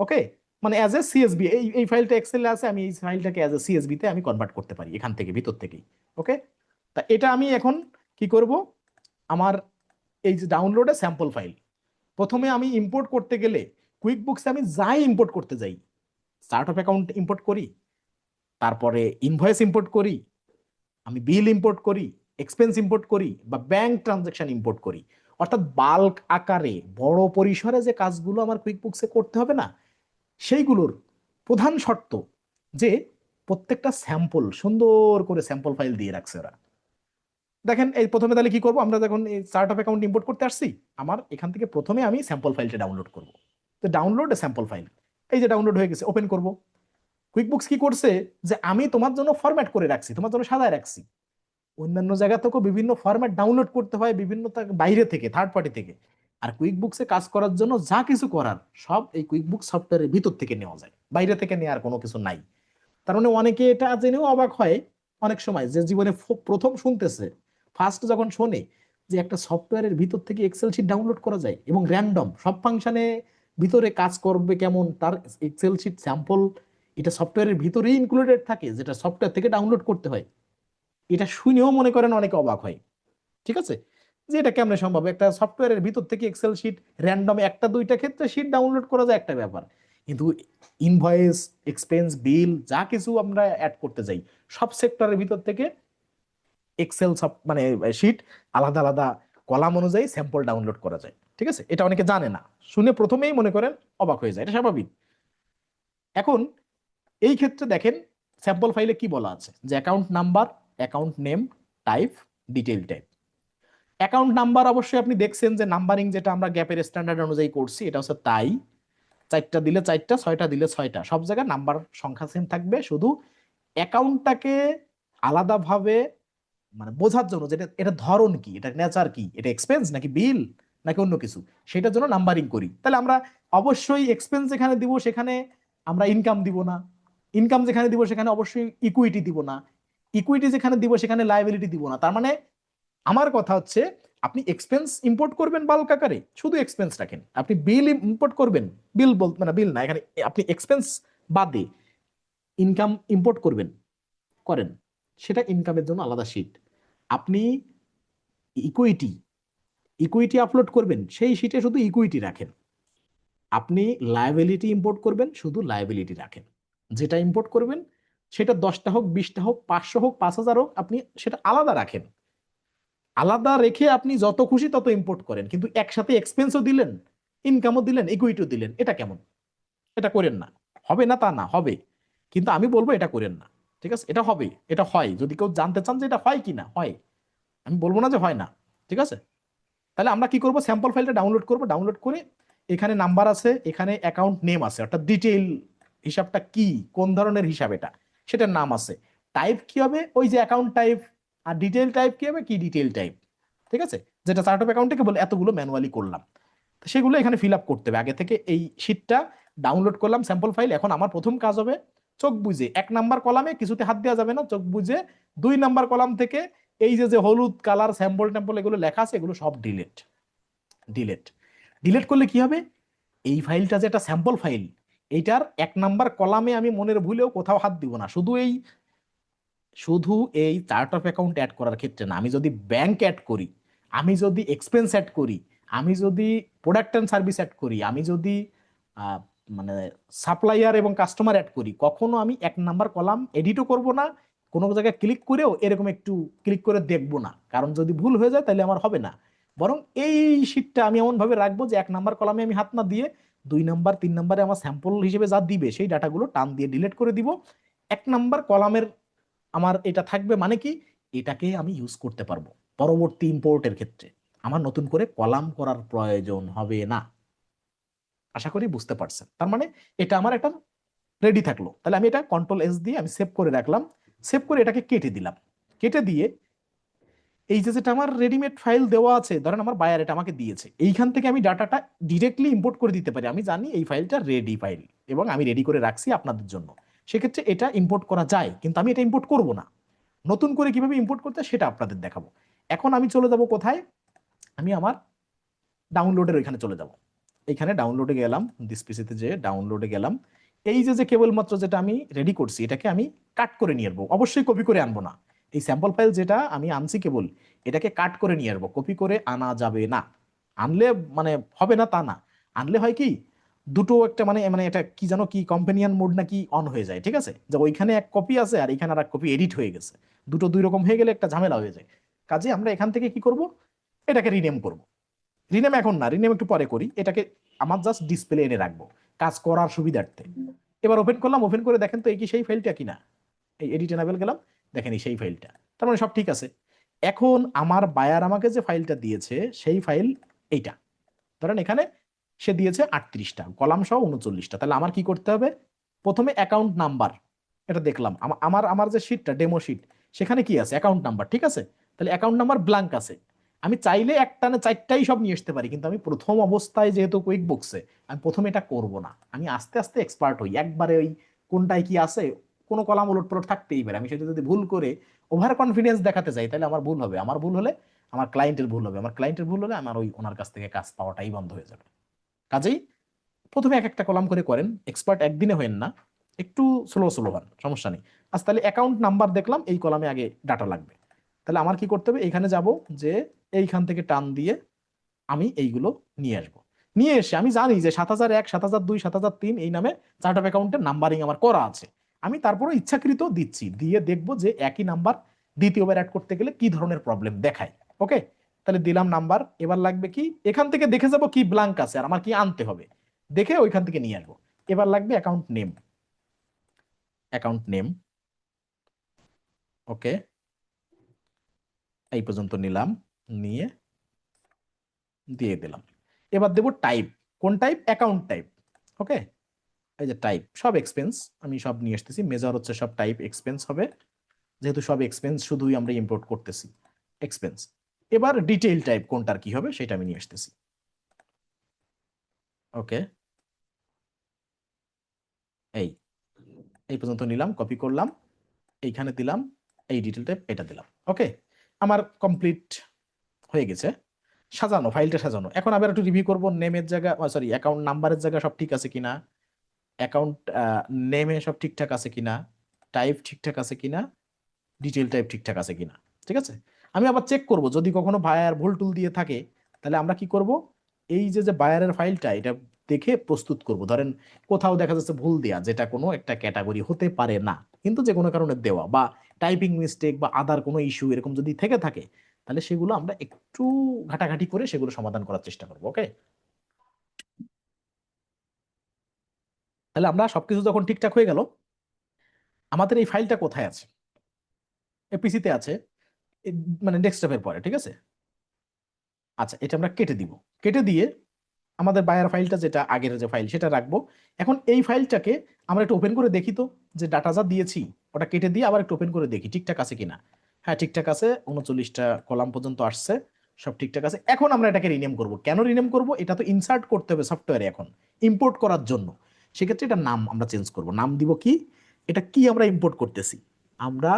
ওকে, মানে অ্যাজ এ সিএসবি, এই ফাইলটা এক্সেলে আছে, আমি এই ফাইলটাকে অ্যাজ এ সিএসবি তে আমি কনভার্ট করতে পারি এখান থেকে, ভিতর থেকেই। ওকে, তা এটা আমি এখন কি করব, আমার এই যে ডাউনলোডে স্যাম্পল ফাইল, প্রথমে আমি ইম্পোর্ট করতে গেলে কুইক বুকসে আমি যাই ইম্পোর্ট করতে যাই, স্টার্ট অফ অ্যাকাউন্ট ইম্পোর্ট করি, তারপরে ইনভয়েস ইম্পোর্ট করি, আমি বিল ইম্পোর্ট করি, এক্সপেন্স ইম্পোর্ট করি, বা ব্যাংক ট্রানজাকশন ইম্পোর্ট করি, অর্থাৎ বাল্ক আকারে বড় পরিসরে যে কাজগুলো আমার কুইক বুকসে করতে হবে না, সেইগুলোর প্রধান শর্ত যে প্রত্যেকটা স্যাম্পল সুন্দর করে স্যাম্পল ফাইল দিয়ে রাখছে ওরা। দেখেন এই প্রথমে তাহলে কি করব, আমরা যখন এই চার্ট অফ অ্যাকাউন্ট ইম্পোর্ট করতে আসছি, আমার এখান থেকে প্রথমে আমি স্যাম্পল ফাইলটা ডাউনলোড করব। তো ডাউনলোড এ স্যাম্পল ফাইল, এই যে ডাউনলোড হয়ে গেছে, ওপেন করব। কুইকবুকস কি করছে, যে আমি তোমার জন্য ফরম্যাট করে রাখছি, তোমার জন্য সাজায় রাখছি। অন্যান্য জায়গা থেকেও বিভিন্ন ফরম্যাট ডাউনলোড করতে হয়, বিভিন্ন বাইরে থেকে, থার্ড পার্টি থেকে। আর কুইকবুকসে কাজ করার জন্য যা কিছু করার সব এই কুইকবুক সফটওয়্যারের ভিতর থেকে নেওয়া যায়, বাইরে থেকে নেওয়ার কোনো কিছু নাই। তার মানে অনেকে এটা জেনেও অবাক হয় অনেক সময়, যে জীবনে প্রথম শুনতেছে, ফার্স্ট যখন শোনে যে একটা সফটওয়্যারের ভিতর থেকে এক্সেল শিট ডাউনলোড করা যায় এবং র্যান্ডম সব ফাংশনে ভিতরে কাজ করবে কেমন, তার এক্সেল শিট স্যাম্পল এটা সফটওয়্যারের ভিতরেই ইনক্লুডেড থাকে, যেটা সফটওয়্যার থেকে ডাউনলোড করতে হয়, এটা শুনেও মনে করেন অনেকে অবাক হয়। ঠিক আছে, যে এটা কেমনে সম্ভব, একটা সফটওয়্যারের ভিতর থেকে এক্সেল শিট র্যান্ডম একটা দুইটা ক্ষেত্রে শিট ডাউনলোড করা যায়, একটা ব্যাপার। কিন্তু ইনভয়েস, এক্সপেন্স, বিল যা কিছু আমরা অ্যাড করতে যাই, সব সেক্টরের ভিতর থেকে এক্সেল সব মানে শিট আলাদা আলাদা কলাম অনুযায়ী স্যাম্পল ডাউনলোড করা যায়। ঠিক আছে, এটা অনেকে জানে না, শুনে প্রথমেই মনে করেন অবাক হয়ে যায়, এটা স্বাভাবিক। এখন এই ক্ষেত্রে দেখেন স্যাম্পল ফাইলে কি বলা আছে, যে account number, account name, type, detail type. Account number অবশ্যই আপনি দেখছেন যে নাম্বারিং যেটা আমরা গ্যাপের স্ট্যান্ডার্ড অনুযায়ী করছি, এটা হচ্ছে তাই, চারটা দিলে চারটা, ছয়টা দিলে ছয়টা, সব জায়গায় নাম্বার সংখ্যা সেম থাকবে, শুধু অ্যাকাউন্টটাকে আলাদাভাবে মানে বোঝার জন্য, যেটা এটা ধরন কি, এটা নেচার কি, এটা এক্সপেন্স নাকি বিল নাকি অন্য কিছু, সেটার জন্য নাম্বারিং করি। তাহলে আমরা অবশ্যই এক্সপেন্স যেখানে দিব সেখানে আমরা ইনকাম দিব না, ইনকাম যেখানে দিব সেখানে অবশ্যই ইকুইটি দিব না, ইকুইটি যেখানে দিব সেখানে লায়াবিলিটি দিব না। তার মানে আমার কথা হচ্ছে, আপনি এক্সপেন্স ইম্পোর্ট করবেন বাল্ক আকারে, শুধু এক্সপেন্স রাখেন, আপনি বিল ইম্পোর্ট করবেন, বিল বল মানে বিল না, এখানে আপনি এক্সপেন্স বাদে ইনকাম ইম্পোর্ট করবেন, করেন, সেটা ইনকামের জন্য আলাদা শিট। আপনি ইকুইটি ইকুইটি আপলোড করবেন, সেই শিটে শুধু ইকুইটি রাখেন। আপনি লায়াবিলিটি ইম্পোর্ট করবেন, শুধু লায়াবিলিটি রাখেন। যেটা ইম্পোর্ট করবেন সেটা 10টা হোক, 20টা হোক, 500 হোক, 5,000 হোক, আপনি সেটা আলাদা রাখেন। আলাদা রেখে আপনি যত খুশি তত ইম্পোর্ট করেন, কিন্তু একসাথে এক্সপেন্সও দিলেন, ইনকামও দিলেন, ইকুইটিও দিলেন, এটা কেমন? এটা করেন না। হবে না তা না, হবে, কিন্তু আমি বলবো এটা করেন না। ঠিক আছে, এটা হবে, এটা হয়, যদি কেউ জানতে চান যে এটা হয় কি না হয়, আমি বলবো না যে হয় না। ঠিক আছে, তাহলে আমরা কি করব, স্যাম্পল ফাইলটা ডাউনলোড করব, ডাউনলোড করে এখানে নাম্বার আছে, এখানে অ্যাকাউন্ট নেম আছে, অর্থাৎ ডিটেইল হিসাবটা কি, কোন ধরনের হিসাব এটা, সেটার নাম আছে। টাইপ কি হবে, ওই যে অ্যাকাউন্ট টাইপ। আর ডিটেইল টাইপ কি হবে, কি ডিটেইল টাইপ। ঠিক আছে, যেটা চার্ট অফ অ্যাকাউন্ট থেকে বলে এতগুলো ম্যানুয়ালি করলাম, তো সেগুলো এখানে ফিল আপ করতে হবে আগে থেকে। এই শিটটা ডাউনলোড করলাম স্যাম্পল ফাইল, এখন আমার প্রথম কাজ হবে চোখ বুঝে 1 নাম্বার কলামে কিছুতে হাত দেওয়া যাবে না, চোখ বুঝে 2 নাম্বার কলাম থেকে এই যে যে হলুদ কালার স্যাম্পল ট্যাম্পল এগুলো লেখা আছে, এগুলো সব ডিলিট। ডিলিট ডিলিট করলে কি হবে, এই ফাইলটা যেটা স্যাম্পল ফাইল, এইটার 1 নাম্বার কলামে আমি মনের ভুলেও কোথাও হাত দিব না। শুধু এই চার্ট অফ অ্যাকাউন্ট অ্যাড করার ক্ষেত্রে না, আমি যদি ব্যাংক অ্যাড করি, আমি যদি এক্সপেন্স অ্যাড করি, আমি যদি প্রোডাক্ট অ্যান্ড সার্ভিস অ্যাড করি, আমি যদি আহ, মানে সাপ্লাইয়ার এবং কাস্টমার অ্যাড করি, কখনো আমি 1 নাম্বার কলাম এডিটও করব না, কোনো জায়গায় ক্লিক করেও এরকম একটু ক্লিক করে দেখবো না, কারণ যদি ভুল হয়ে যায় তাহলে আমার হবে না। বরং এই শিটটা আমি এমন ভাবে রাখবো যে 1 নাম্বার কলামে আমি হাত না দিয়ে 2 নাম্বার 3 নাম্বারে আমার স্যাম্পল হিসেবে যা দিবে সেই ডাটাগুলো টান দিয়ে ডিলিট করে দিব। 1 নাম্বার কলামের আমার এটা থাকবে, মানে কি, এটাকে আমি ইউজ করতে পারবো পরবর্তী ইম্পোর্টের ক্ষেত্রে, আমার নতুন করে কলাম করার প্রয়োজন হবে না। আশা করি বুঝতে পারছেন। তার মানে এটা আমার একটা রেডি থাকলো, তাহলে আমি এটা কন্ট্রোল S দিয়ে আমি সেভ করে রাখলাম। সেভ করে এটাকে কেটে দিলাম। কেটে দিয়ে এই যে যেটা আমার রেডিমেড ফাইল দেওয়া আছে, ধরেন আমার বায়ার এটা আমাকে দিয়েছে, এইখান থেকে আমি ডাটাটা ডিরেক্টলি ইম্পোর্ট করে দিতে পারি। আমি জানি এই ফাইলটা রেডি ফাইল এবং আমি রেডি করে রাখছি আপনাদের জন্য, সেক্ষেত্রে এটা ইম্পোর্ট করা যায়। কিন্তু আমি এটা ইম্পোর্ট করব না, নতুন করে কিভাবে ইম্পোর্ট করতে হয় সেটা আপনাদের দেখাবো। এখন আমি চলে যাব কোথায়, আমি আমার ডাউনলোডের ওইখানে চলে যাব। এইখানে ডাউনলোডে গেলাম, দিস পিসিতে যে ডাউনলোডে গেলাম, এই যে যে কেবলমাত্র যেটা আমি রেডি করছি এটাকে আমি কাট করে নিয়ে আসবো, অবশ্যই কপি করে আনবো না। এই স্যাম্পল ফাইল যেটা আমি আনছি কেবল, এটাকে কাট করে নিয়ে আসবো, কপি করে আনা যাবে না। আনলে মানে হবে না তা না, আনলে হয় কি দুটো একটা মানে মানে এটা কি জানো কি কম্পেনিয়ন মোড নাকি অন হয়ে যায়, ঠিক আছে, যে ওইখানে এক কপি আছে আর এখানে আর এক কপি এডিট হয়ে গেছে, দুটো দুই রকম হয়ে গেলে একটা ঝামেলা হয়ে যায়। কাজে আমরা এখান থেকে কি করব, এটাকে রিনেম করব। রিনেম এখন না, রিনেম একটু পরে করি, এটাকে আমার জাস্ট ডিসপ্লে এনে রাখবো কাজ করার সুবিধার্থে। এবার ওপেন করলাম, ওপেন করে দেখেন তো এই কি সেই ফাইলটা কিনা, এই এডিট এনাবেল গেলাম, দেখেন এই সেই ফাইলটা, তার মানে সব ঠিক আছে। এখন আমার বায়ার আমাকে যে ফাইলটা দিয়েছে সেই ফাইল এইটা, ধরেন এখানে সে দিয়েছে 38টা কলাম সহ 39টা, তাহলে আমার কি করতে হবে, প্রথমে অ্যাকাউন্ট নাম্বার, এটা দেখলাম আমার আমার যে শিটটা ডেমো শিট, সেখানে কি আছে অ্যাকাউন্ট নাম্বার, ঠিক আছে, তাহলে অ্যাকাউন্ট নাম্বার ব্ল্যাঙ্ক আছে। আমি চাইলে একটানে চারটাই সব নিয়ে আসতে পারি, কিন্তু আমি প্রথম অবস্থায় যেহেতু কুইক বুকসে আমি প্রথমে এটা করব না, আমি আস্তে আস্তে এক্সপার্ট হই, একবারে ওই কোনটায় কি আছে কোনো কলাম উলট পালট থাকতেই পারে, আমি সেটা যদি ভুল করে ওভার কনফিডেন্স দেখাতে চাই তাহলে আমার ভুল হবে, আমার ভুল হলে আমার ক্লায়েন্টের ভুল হবে, আমার ক্লায়েন্টের ভুল হলে আমার ওই ওনার কাছ থেকে কাজ পাওয়াটাই বন্ধ হয়ে যাবে। কাজেই প্রথমে এক একটা কলাম করে করেন, এক্সপার্ট একদিনে হবেন না, একটু স্লো স্লো হন, সমস্যা নেই। আজ তাহলে অ্যাকাউন্ট নাম্বার দেখলাম এই কলামে আগে ডাটা লাগবে, তাহলে আমার কি করতে হবে, এইখানে যাব, যে এইখান থেকে টান দিয়ে আমি এইগুলো নিয়ে আসবো। নিয়ে এসে আমি জানি যে 7001, 7002, 7003 এই নামে চার্ট অফ অ্যাকাউন্টের নাম্বারিং আমার করা আছে, আমি তারপরে ইচ্ছাকৃত দিচ্ছি, দিয়ে দেখবো যে একই নাম্বার দ্বিতীয়বার অ্যাড করতে গেলে কি ধরনের প্রবলেম দেখায়। ওকে, তাহলে দিলাম নাম্বার, এবার লাগবে কি এখান থেকে দেখে যাব কি ব্ল্যাঙ্ক আছে আর আমার কি আনতে হবে, দেখে ওইখান থেকে নিয়ে আসবো। এবার লাগবে অ্যাকাউন্ট নেম, অ্যাকাউন্ট নেম, ওকে, এই পর্যন্ত নিলাম, নিয়ে দিয়ে দিলাম। এবার দেবো টাইপ, কোন টাইপ, অ্যাকাউন্ট টাইপ, ওকে, এই যে টাইপ সব এক্সপেন্স আমি সব নিয়ে আসতেছি, মেজর হচ্ছে সব টাইপ এক্সপেন্স হবে, যেহেতু সব এক্সপেন্স শুধুই আমরা ইম্পোর্ট করতেছি এক্সপেন্স। এবার ডিটেইল টাইপ কোনটার কি হবে সেটা আমি নিয়ে আসতেছি, ওকে, এই এই পর্যন্ত নিলাম, কপি করলাম, এইখানে দিলাম, এই ডিটেল টাইপ এটা দিলাম, ওকে, আমার কমপ্লিট হয়ে গেছে, সাজানো ফাইলটা সাজানো। এখন আবার একটু রিভিউ করবো, নেমের জায়গা সরি অ্যাকাউন্ট নাম্বারের জায়গা সব ঠিক আছে কিনা, অ্যাকাউন্ট নেমে সব ঠিকঠাক আছে কিনা, টাইপ ঠিকঠাক আছে কিনা, ডিটেল টাইপ ঠিকঠাক আছে কিনা, ঠিক আছে। আমি আবার চেক করব যদি কখনো বায়ার ভুল টুল দিয়ে থাকে, তাহলে আমরা কি করব, এই যে যে বায়ারের ফাইলটা এটা দেখে প্রস্তুত করব, ধরেন কোথাও দেখা যাচ্ছে ভুল দেয়া যেটা কোনো একটা ক্যাটাগরি হতে পারে না কিন্তু যে কোনো কারণে দেওয়া, বা টাইপিং মিস্টেক বা আদার কোনো ইস্যু এরকম যদি থেকে থাকে, তাহলে সেগুলো আমরা একটু ঘাটাঘাটি করে সেগুলো সমাধান করার চেষ্টা করবো। ওকে, তাহলে আমরা সবকিছু যখন ঠিকঠাক হয়ে গেল, আমাদের এই ফাইলটা কোথায় আছে, পিসিতে আছে, মানে ডেস্কটপের পরে, ঠিক আছে। আচ্ছা, এটা আমরা কেটে দিব, কেটে দিয়ে আমাদের বায়ার ফাইলটা যেটা আগের যে ফাইল সেটা রাখবো। এখন এই ফাইলটাকে আমরা একটু ওপেন করে দেখি তো, যে ডাটা যা দিয়েছি ওটা কেটে দিয়ে আবার একটু ওপেন করে দেখি ঠিকঠাক আছে কিনা। হ্যাঁ ঠিকঠাক আছে, 39টা কলাম পর্যন্ত আসছে, সব ঠিকঠাক আছে। এখন আমরা এটাকে রিনেম করব, কেন রিনেম করব, এটা তো ইনসার্ট করতে হবে সফটওয়্যারে এখন ইম্পোর্ট করার জন্য, সেক্ষেত্রে এটা নাম আমরা চেঞ্জ করব। নাম দিব কি, এটা কি আমরা ইম্পোর্ট করতেছি, আমরা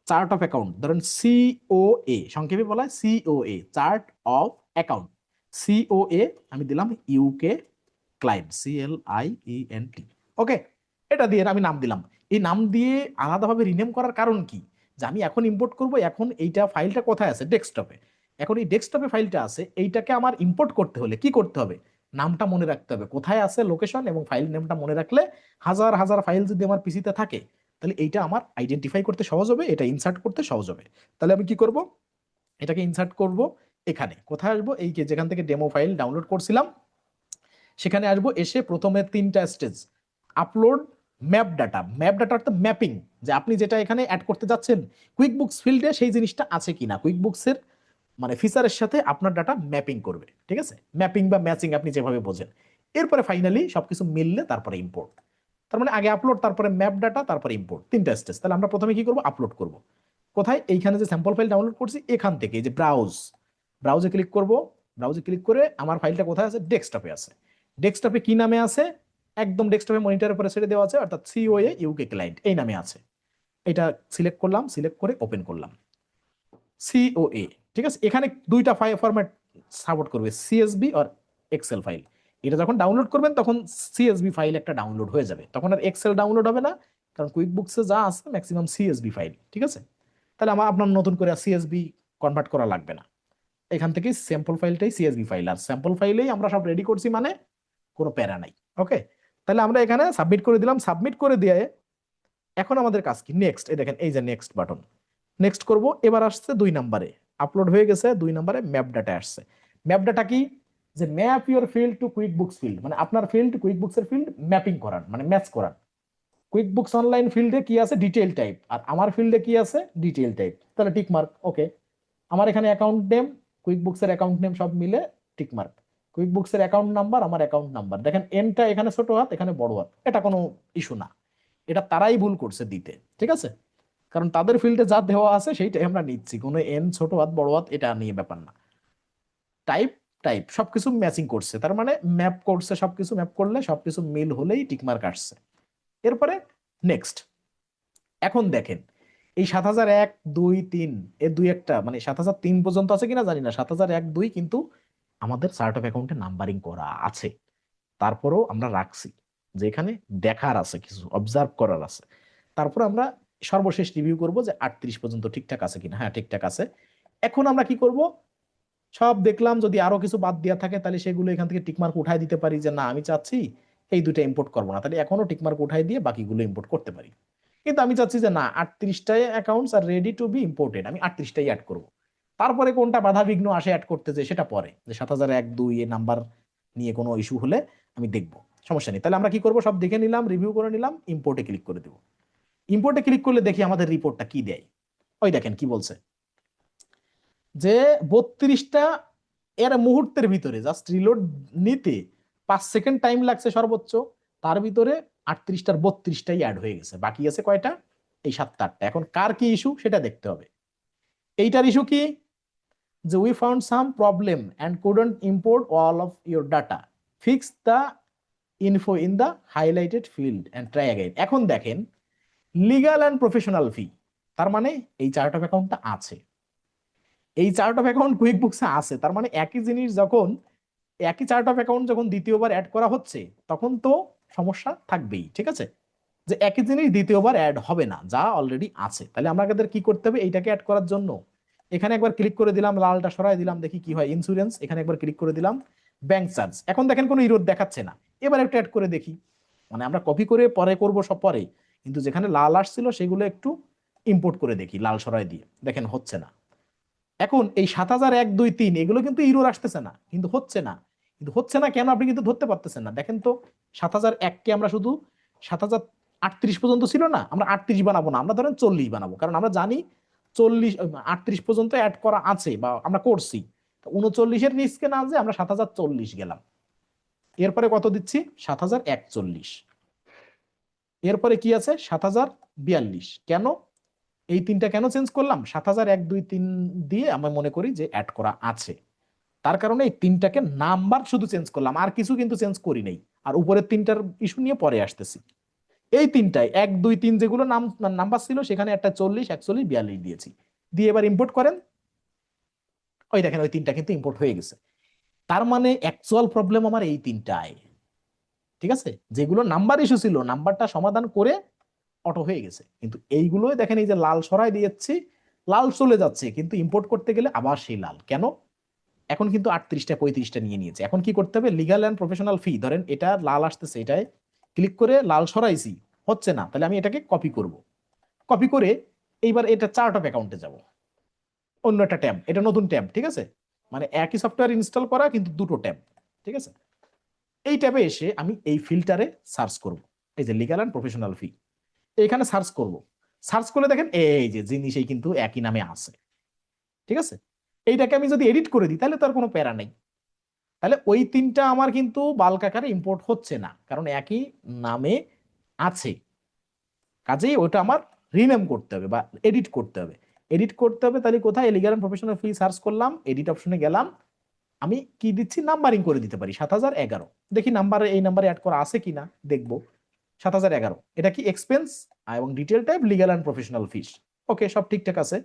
চার্ট অফ অ্যাকাউন্ট, ধরেন COA সংক্ষেপে বলা হয় COA, chart of account, COA আমি দিলাম ইউকে ক্লায়েন্ট, CLIENT, ওকে, এটা দিয়ে আমি নাম দিলাম। এই নাম দিয়ে আলাদাভাবে রিনেম করার কারণ কি, যে আমি এখন ইম্পোর্ট করব, এখন এইটা ফাইলটা কোথায় আছে, ডেস্কটপে, এখন এই ডেস্কটপে ফাইলটা আছে, এইটাকে আমার ইম্পোর্ট করতে হলে কি করতে হবে, নামটা মনে রাখতে হবে, কোথায় আছে লোকেশন এবং ফাইল নেমটা মনে রাখলে হাজার হাজার ফাইল যদি আমার পিসিতে থাকে তাহলে এইটা আমার আইডেন্টিফাই করতে সহজ হবে, এটা ইনসার্ট করতে সহজ হবে। তাহলে আমি কি করব, এটাকে ইনসার্ট করব, এখানে কোথায় আসবো, এই যে যেখান থেকে ডেমো ফাইল ডাউনলোড করছিলাম সেখানে আসবো, এসে প্রথমে 3টা stage, upload map data, map data অর্থাৎ ম্যাপিং, যে আপনি যেটা এখানে অ্যাড করতে যাচ্ছেন কুইক বুকস ফিল্ডে সেই জিনিসটা আছে কিনা, কুইক বুকসের মানে ফিচারের সাথে আপনার ডাটা ম্যাপিং করবে, ঠিক আছে, ম্যাপিং বা ম্যাচিং আপনি যেভাবে বোঝেন। এরপরে ফাইনালি সবকিছু মিললে তারপরে ইম্পোর্ট। তার মানে আগে আপলোড, তারপরে ম্যাপ ডাটা, তারপরে ইম্পোর্ট, তিনটা স্টেজ। তাহলে আমরা প্রথমে কি করব, আপলোড করব। কোথায়, এইখানে যে স্যাম্পল ফাইল ডাউনলোড করছি এখান থেকে, এই যে ব্রাউজে ক্লিক করব। ব্রাউজে ক্লিক করে আমার ফাইলটা কোথায় আছে, ডেস্কটপে আছে। ডেস্কটপে কি নামে আছে, একদম ডেস্কটপে মনিটরের উপরে ছেড়ে দেওয়া আছে, অর্থাৎ সিওএ ইউকে ক্লায়েন্ট এই নামে আছে। এটা সিলেক্ট করলাম, সিলেক্ট করে ওপেন করলাম সিওএ। ঠিক আছে, এখানে দুইটা ফাইল ফরম্যাট সাপোর্ট করবে, সিএসবি আর এক্সেল ফাইল। এটা যখন ডাউনলোড করবেন তখন সিএসবি ফাইল একটা ডাউনলোড হয়ে যাবে, তখন আর এক্সেল ডাউনলোড হবে না, কারণ কুইক বুকসে যা আছে ম্যাক্সিমাম সিএসবি ফাইল। ঠিক আছে, তাহলে আপনার নতুন করে সিএসবি কনভার্ট করা লাগবে না, এখান থেকে স্যাম্পল ফাইলটাই সিএসবি ফাইল, আর স্যাম্পল ফাইলেই আমরা সব রেডি করছি, মানে কোনো প্যারা নাই। ওকে, তাহলে আমরা এখানে সাবমিট করে দিলাম। সাবমিট করে দিয়ে এখন আমাদের কাজ কি, নেক্সট। এই দেখেন, এই যে নেক্সট বাটন, নেক্সট করব। এবার আসছে 2 নম্বরে, আপলোড হয়ে গেছে। 2 নম্বরে ম্যাপ ডাটা আসছে। ম্যাপ ডাটা কি, যে map your field to QuickBooks field, মানে আপনার ফিল্ড কুইক বুকস এর ফিল্ড ম্যাপিং করান, মানে ম্যাচ করান। কুইক বুকস অনলাইন ফিল্ডে কি আছে, ডিটেইল টাইপ, আর আমার ফিল্ডে কি আছে, ডিটেইল টাইপ। তাহলে টিক মার্ক। ওকে, আমার এখানে অ্যাকাউন্ট নেম, কুইক বুকস এর অ্যাকাউন্ট নেম সব মিলে টিক মার্ক। কুইক বুকস এর অ্যাকাউন্ট নাম্বার, আমার অ্যাকাউন্ট নাম্বার। দেখেন এনটা এখানে ছোট হাত, এখানে বড় হাত, এটা কোনো ইস্যু না, এটা তারাই ভুল করছে দিতে। ঠিক আছে, কারণ তাদের ফিল্ডে যা দেওয়া আছে সেইটাই আমরা নিচ্ছি, কোনো এন ছোট হাত বড় হাত এটা নিয়ে ব্যাপার না। টাইপ টাইপ সবকিছু ম্যাচিং করছে, তার মানে ম্যাপ করছে, সবকিছু ম্যাপ করলে সবকিছু মিল হলেই টিকমার্ক আসছে। এরপরে নেক্সট। এখন দেখেন এই 7001, 2, 3 এর দুই একটা, মানে 7003 পর্যন্ত আছে কিনা জানি না, 7001, 2 কিন্তু আমাদের চার্ট অফ অ্যাকাউন্টে নাম্বারিং করা আছে, তারপরেও আমরা রাখছি, যেখানে দেখার আছে, কিছু অবজার্ভ করার আছে। তারপরে আমরা সর্বশেষ রিভিউ করব যে 38 পর্যন্ত ঠিকঠাক আছে কিনা। হ্যাঁ, ঠিকঠাক আছে। এখন আমরা কি করব, সব দেখলাম, যদি আরো কিছু বাদ দেওয়া থাকে তাহলে সেগুলো এখান থেকে টিকমার্ক উঠাই দিতে পারি, যে না আমি চাচ্ছি এই দুইটা ইম্পোর্ট করবো না, তাহলে এখনো টিকমার্ক উঠাই দিয়ে বাকিগুলো ইম্পোর্ট করতে পারি। কিন্তু আমি চাচ্ছি যে না, 38টাই accounts are ready to be imported, আমি 38টাই অ্যাড করবো। তারপরে কোনটা বাধা বিঘ্ন আসে অ্যাড করতে, যে সেটা পরে, যে 7001, 2 এ নাম্বার নিয়ে কোনো ইস্যু হলে আমি দেখবো, সমস্যা নেই। তাহলে আমরা কি করবো, সব দেখে নিলাম, রিভিউ করে নিলাম, ইম্পোর্টে ক্লিক করে দেবো। ইম্পোর্টে ক্লিক করলে দেখি আমাদের রিপোর্টটা কি দেয়। ওই দেখেন কি বলছে, যে 32টা এর মুহূর্তের ভিতরে জাস্ট রিলোড নিতে 5 সেকেন্ড টাইম লাগছে সর্বোচ্চ, তার ভিতরে 38টার 32টাই অ্যাড হয়ে গেছে, বাকি আছে কয়টা, এই 7টা 8টা। এখন কার কি ইস্যু সেটা দেখতে হবে। এইটার ইস্যু কি, যে we found some problem and couldn't import all of your data, fix the info in the highlighted field and try again. এখন দেখেন লিগাল অ্যান্ড প্রফেশনাল ফি, তার মানে এই চার্ট অফ অ্যাকাউন্টটা আছে, এই chart of account quick books আছে, তার মানে একই জিনিস যখন, একই চার্ট অফ অ্যাকাউন্ট যখন দ্বিতীয়বার অ্যাড করা হচ্ছে তখন তো সমস্যা থাকবেই। ঠিক আছে, যে একই জিনিস দ্বিতীয়বার অ্যাড হবে না যা অলরেডি আছে। তাহলে আমাদের কি করতে হবে, এইটাকে অ্যাড করার জন্য এখানে একবার ক্লিক করে দিলাম, লালটা সরাই দিলাম, দেখি কি হয়। ইন্স্যুরেন্স, এখানে একবার ক্লিক করে দিলাম। ব্যাংক চার্জ, এখন দেখেন কোনো ইরোড দেখাচ্ছে না। এবার একটু অ্যাড করে দেখি, মানে আমরা কপি করে পরে করব সব পরে, কিন্তু যেখানে লাল আসছিল সেগুলো একটু ইম্পোর্ট করে দেখি, লাল সরাই দিয়ে, দেখেন হচ্ছে না। এখন এই 7001, 2, 3 এগুলো কিন্তু ইরোর আসতেছে না, কিন্তু হচ্ছে না। কিন্তু হচ্ছে না কেন, আপনি কিন্তু ধরতে পারতেছেন না। দেখেন তো, 7001কে আমরা শুধু 7038 পর্যন্ত ছিল না, আমরা 38 বানাবো না, আমরা ধরেন 40 বানাবো, কারণ আমরা জানি 40 38 পর্যন্ত অ্যাড করা আছে বা আমরা করছি। 39-এর নিচকে না যে আমরা 7040 গেলাম। এরপরে কত দিচ্ছি, 7041। এরপরে কি আছে, 7042। কেন এই তিনটা কেন চেঞ্জ করলাম, 7001, 2, 3 দিয়ে আমি মনে করি যে অ্যাড করা আছে, তার কারণে এই তিনটাকে নাম্বার শুধু চেঞ্জ করলাম, আর কিছু কিন্তু চেঞ্জ করি নাই। আর উপরের তিনটার ইস্যু নিয়ে পরে আসতেছি। এই তিনটায় 1, 2, 3 যেগুলো নাম্বার ছিল সেখানে একটা 40, 41, 42 দিয়েছি, দিয়ে এবার ইম্পোর্ট করেন। ওই দেখেন ওই তিনটা কিন্তু ইম্পোর্ট হয়ে গেছে। তার মানে অ্যাকচুয়াল প্রবলেম আমার এই তিনটায়। ঠিক আছে, যেগুলো নাম্বার ইস্যু ছিল নাম্বারটা সমাধান করে অটো হয়ে গেছে, কিন্তু এইগুলোই দেখেন, এই যে লাল সরাই দিয়েছি, লাল চলে যাচ্ছে, কিন্তু ইম্পোর্ট করতে গেলে আবার সেই লাল কেন। এখন কিন্তু 38টা 35টা নিয়ে নিয়েছে। এখন কি করতে হবে, লিগাল অ্যান্ড প্রফেশনাল ফি, ধরেন এটা লাল আসতেছে, এটাই ক্লিক করে লাল সরাইছি, হচ্ছে না, তাহলে আমি এটাকে কপি করব। কপি করে এইবার এটা চার্ট অফ অ্যাকাউন্টে যাব, অন্য একটা ট্যাব, এটা নতুন ট্যাব। ঠিক আছে, মানে একই সফটওয়্যার ইনস্টল করা কিন্তু দুটো ট্যাব। ঠিক আছে, এই ট্যাবে এসে আমি এই ফিল্টারে সার্চ করব, এই যে লিগাল অ্যান্ড প্রফেশনাল ফি, এখানে সার্চ করব। সার্চ করে দেখেন এই যে জিনিসই কিন্তু একই নামে আছে। ঠিক আছে, এইটাকে আমি যদি এডিট করে দিই তাহলে তো আর কোনো প্যারা নেই। তাহলে ওই তিনটা আমার কিন্তু বাল্ক আকারে ইম্পোর্ট হচ্ছে না, কারণ একই নামে আছে। কাজেই ওটা আমার রিনেম করতে হবে বা এডিট করতে হবে। এডিট করতে হবে তাহলে কোথায়? Legal and professional fee search করলাম, এডিট অপশনে গেলাম, আমি কি দিচ্ছি, নাম্বারিং করে দিতে পারি 7011। দেখি নাম্বারে, এই নাম্বারে অ্যাড করা আছে কিনা দেখবো। 7011 এটা কি এক্সপেন্স এবং detail type legal and professional fees. Okay, সব ঠিকঠাক আছে।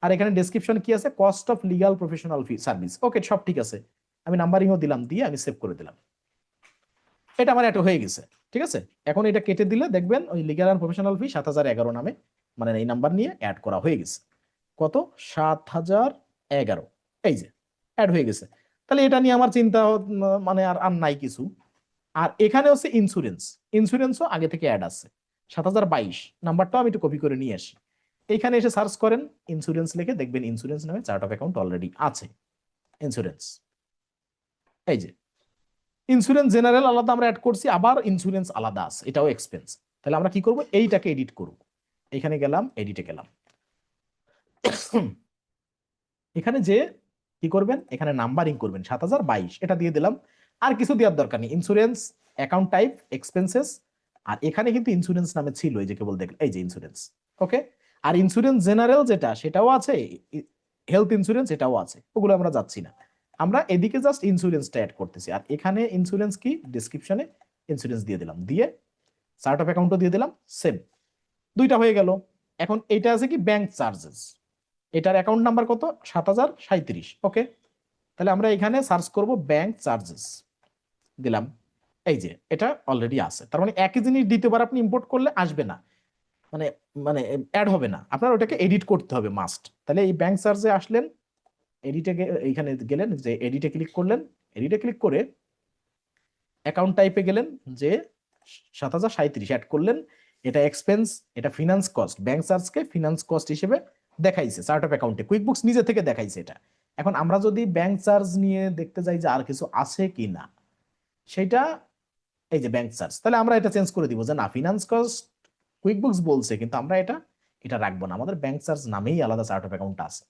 আর এখানে ডেসক্রিপশন কি আছে? Cost of legal professional fee service. Okay, সব ঠিক আছে। আমি নাম্বারিংও দিলাম, দিয়ে আমি সেভ করে দিলাম। এটা আমার এটা হয়ে গেছে। ঠিক আছে, এখন এটা কেটে দিলে দেখবেন ওই লিগ্যাল এন্ড প্রফেশনাল ফি 7011 নামে, মানে এই নাম্বার নিয়ে অ্যাড করা হয়ে গেছে। কত? 7011। এই যে অ্যাড হয়ে গেছে। তাহলে এটা নিয়ে আমার চিন্তা মানে আর আর নাই কিছু। আর এখানে হচ্ছে ইন্স্যুরেন্স, ইন্স্যুরেন্সও আগে থেকে অ্যাড আছে। 7022 নাম্বারটাও আমি একটু কপি করে নিয়ে আসি। এইখানে এসে সার্চ করেন ইন্স্যুরেন্স লিখে, দেখবেন ইন্স্যুরেন্স নামে চার্ট অফ অ্যাকাউন্ট অলরেডি আছে। ইন্স্যুরেন্স, এই যে ইন্স্যুরেন্স জেনারেল আলাদা আমরা অ্যাড করছি, আবার ইন্স্যুরেন্স আলাদা আছে, এটাও এক্সপেন্স। তাহলে আমরা কি করব? এইটাকে এডিট করব। এখানে গেলাম, এডিটে গেলাম। এখানে যে কি করবেন? এখানে নাম্বারিং করবেন 7022, এটা দিয়ে দিলাম। আর কিছু দেওয়ার দরকার নেই। Insurance, account type, expenses. আর এখানে কিন্তু ইন্স্যুরেন্স নামে ছিল, এই যে কেবল দেখলেন, এই যে ইন্স্যুরেন্স। ওকে, আর ইন্স্যুরেন্স জেনারেল যেটা, সেটাও আছে। হেলথ ইন্স্যুরেন্স এটাও আছে, ওগুলো আমরা যাচ্ছি না। আমরা এদিকে জাস্ট ইন্স্যুরেন্সটা অ্যাড করতেছি। আর এখানে ইন্স্যুরেন্স কি, ডেসক্রিপশনে ইন্স্যুরেন্স দিয়ে দিলাম, দিয়ে চার্ট অফ অ্যাকাউন্টও দিয়ে দিলাম, সেভ। দুইটা হয়ে গেল। এখন এইটা আছে কি, ব্যাংক চার্জেস। এটার অ্যাকাউন্ট নাম্বার কত? 7037। ওকে, তাহলে আমরা এখানে সার্চ করব ব্যাংক চার্জেস, দিলাম। এই যে এটা অলরেডি আছে। তার মানে একই জিনিস দ্বিতীয়বার আপনি ইম্পোর্ট করলে আসবে না, মানে মানে অ্যাড হবে না, আপনার ওটাকে এডিট করতে হবে মাস্ট। তাহলে এই ব্যাংক চার্জে আসলেন, এডিটে এইখানে গেলেন, যে এডিটে ক্লিক করলেন, এডিটে ক্লিক করে অ্যাকাউন্ট টাইপে গেলেন, যে 7037 অ্যাড করলেন। এটা এক্সপেন্স, এটা ফিনান্স কস্ট। ব্যাংক চার্জকে ফিনান্স কস্ট হিসেবে দেখাইছে চার্ট অফ অ্যাকাউন্টে, কুইকবুকস নিজে থেকে দেখাইছে এটা। এখন আমরা যদি ব্যাংক চার্জ নিয়ে দেখতে যাই যে আর কিছু আছে কি না, সেটা এই যে ব্যাংক চার্জ, তাহলে আমরা এটা চেঞ্জ করে দিব যে না, ফিনান্স কস্ট কুইকবুকস বলছে, কিন্তু আমরা এটা এটা রাখবো না, আমাদের ব্যাংক চার্জ নামেই আলাদা চার্ট অফ অ্যাকাউন্ট আছে।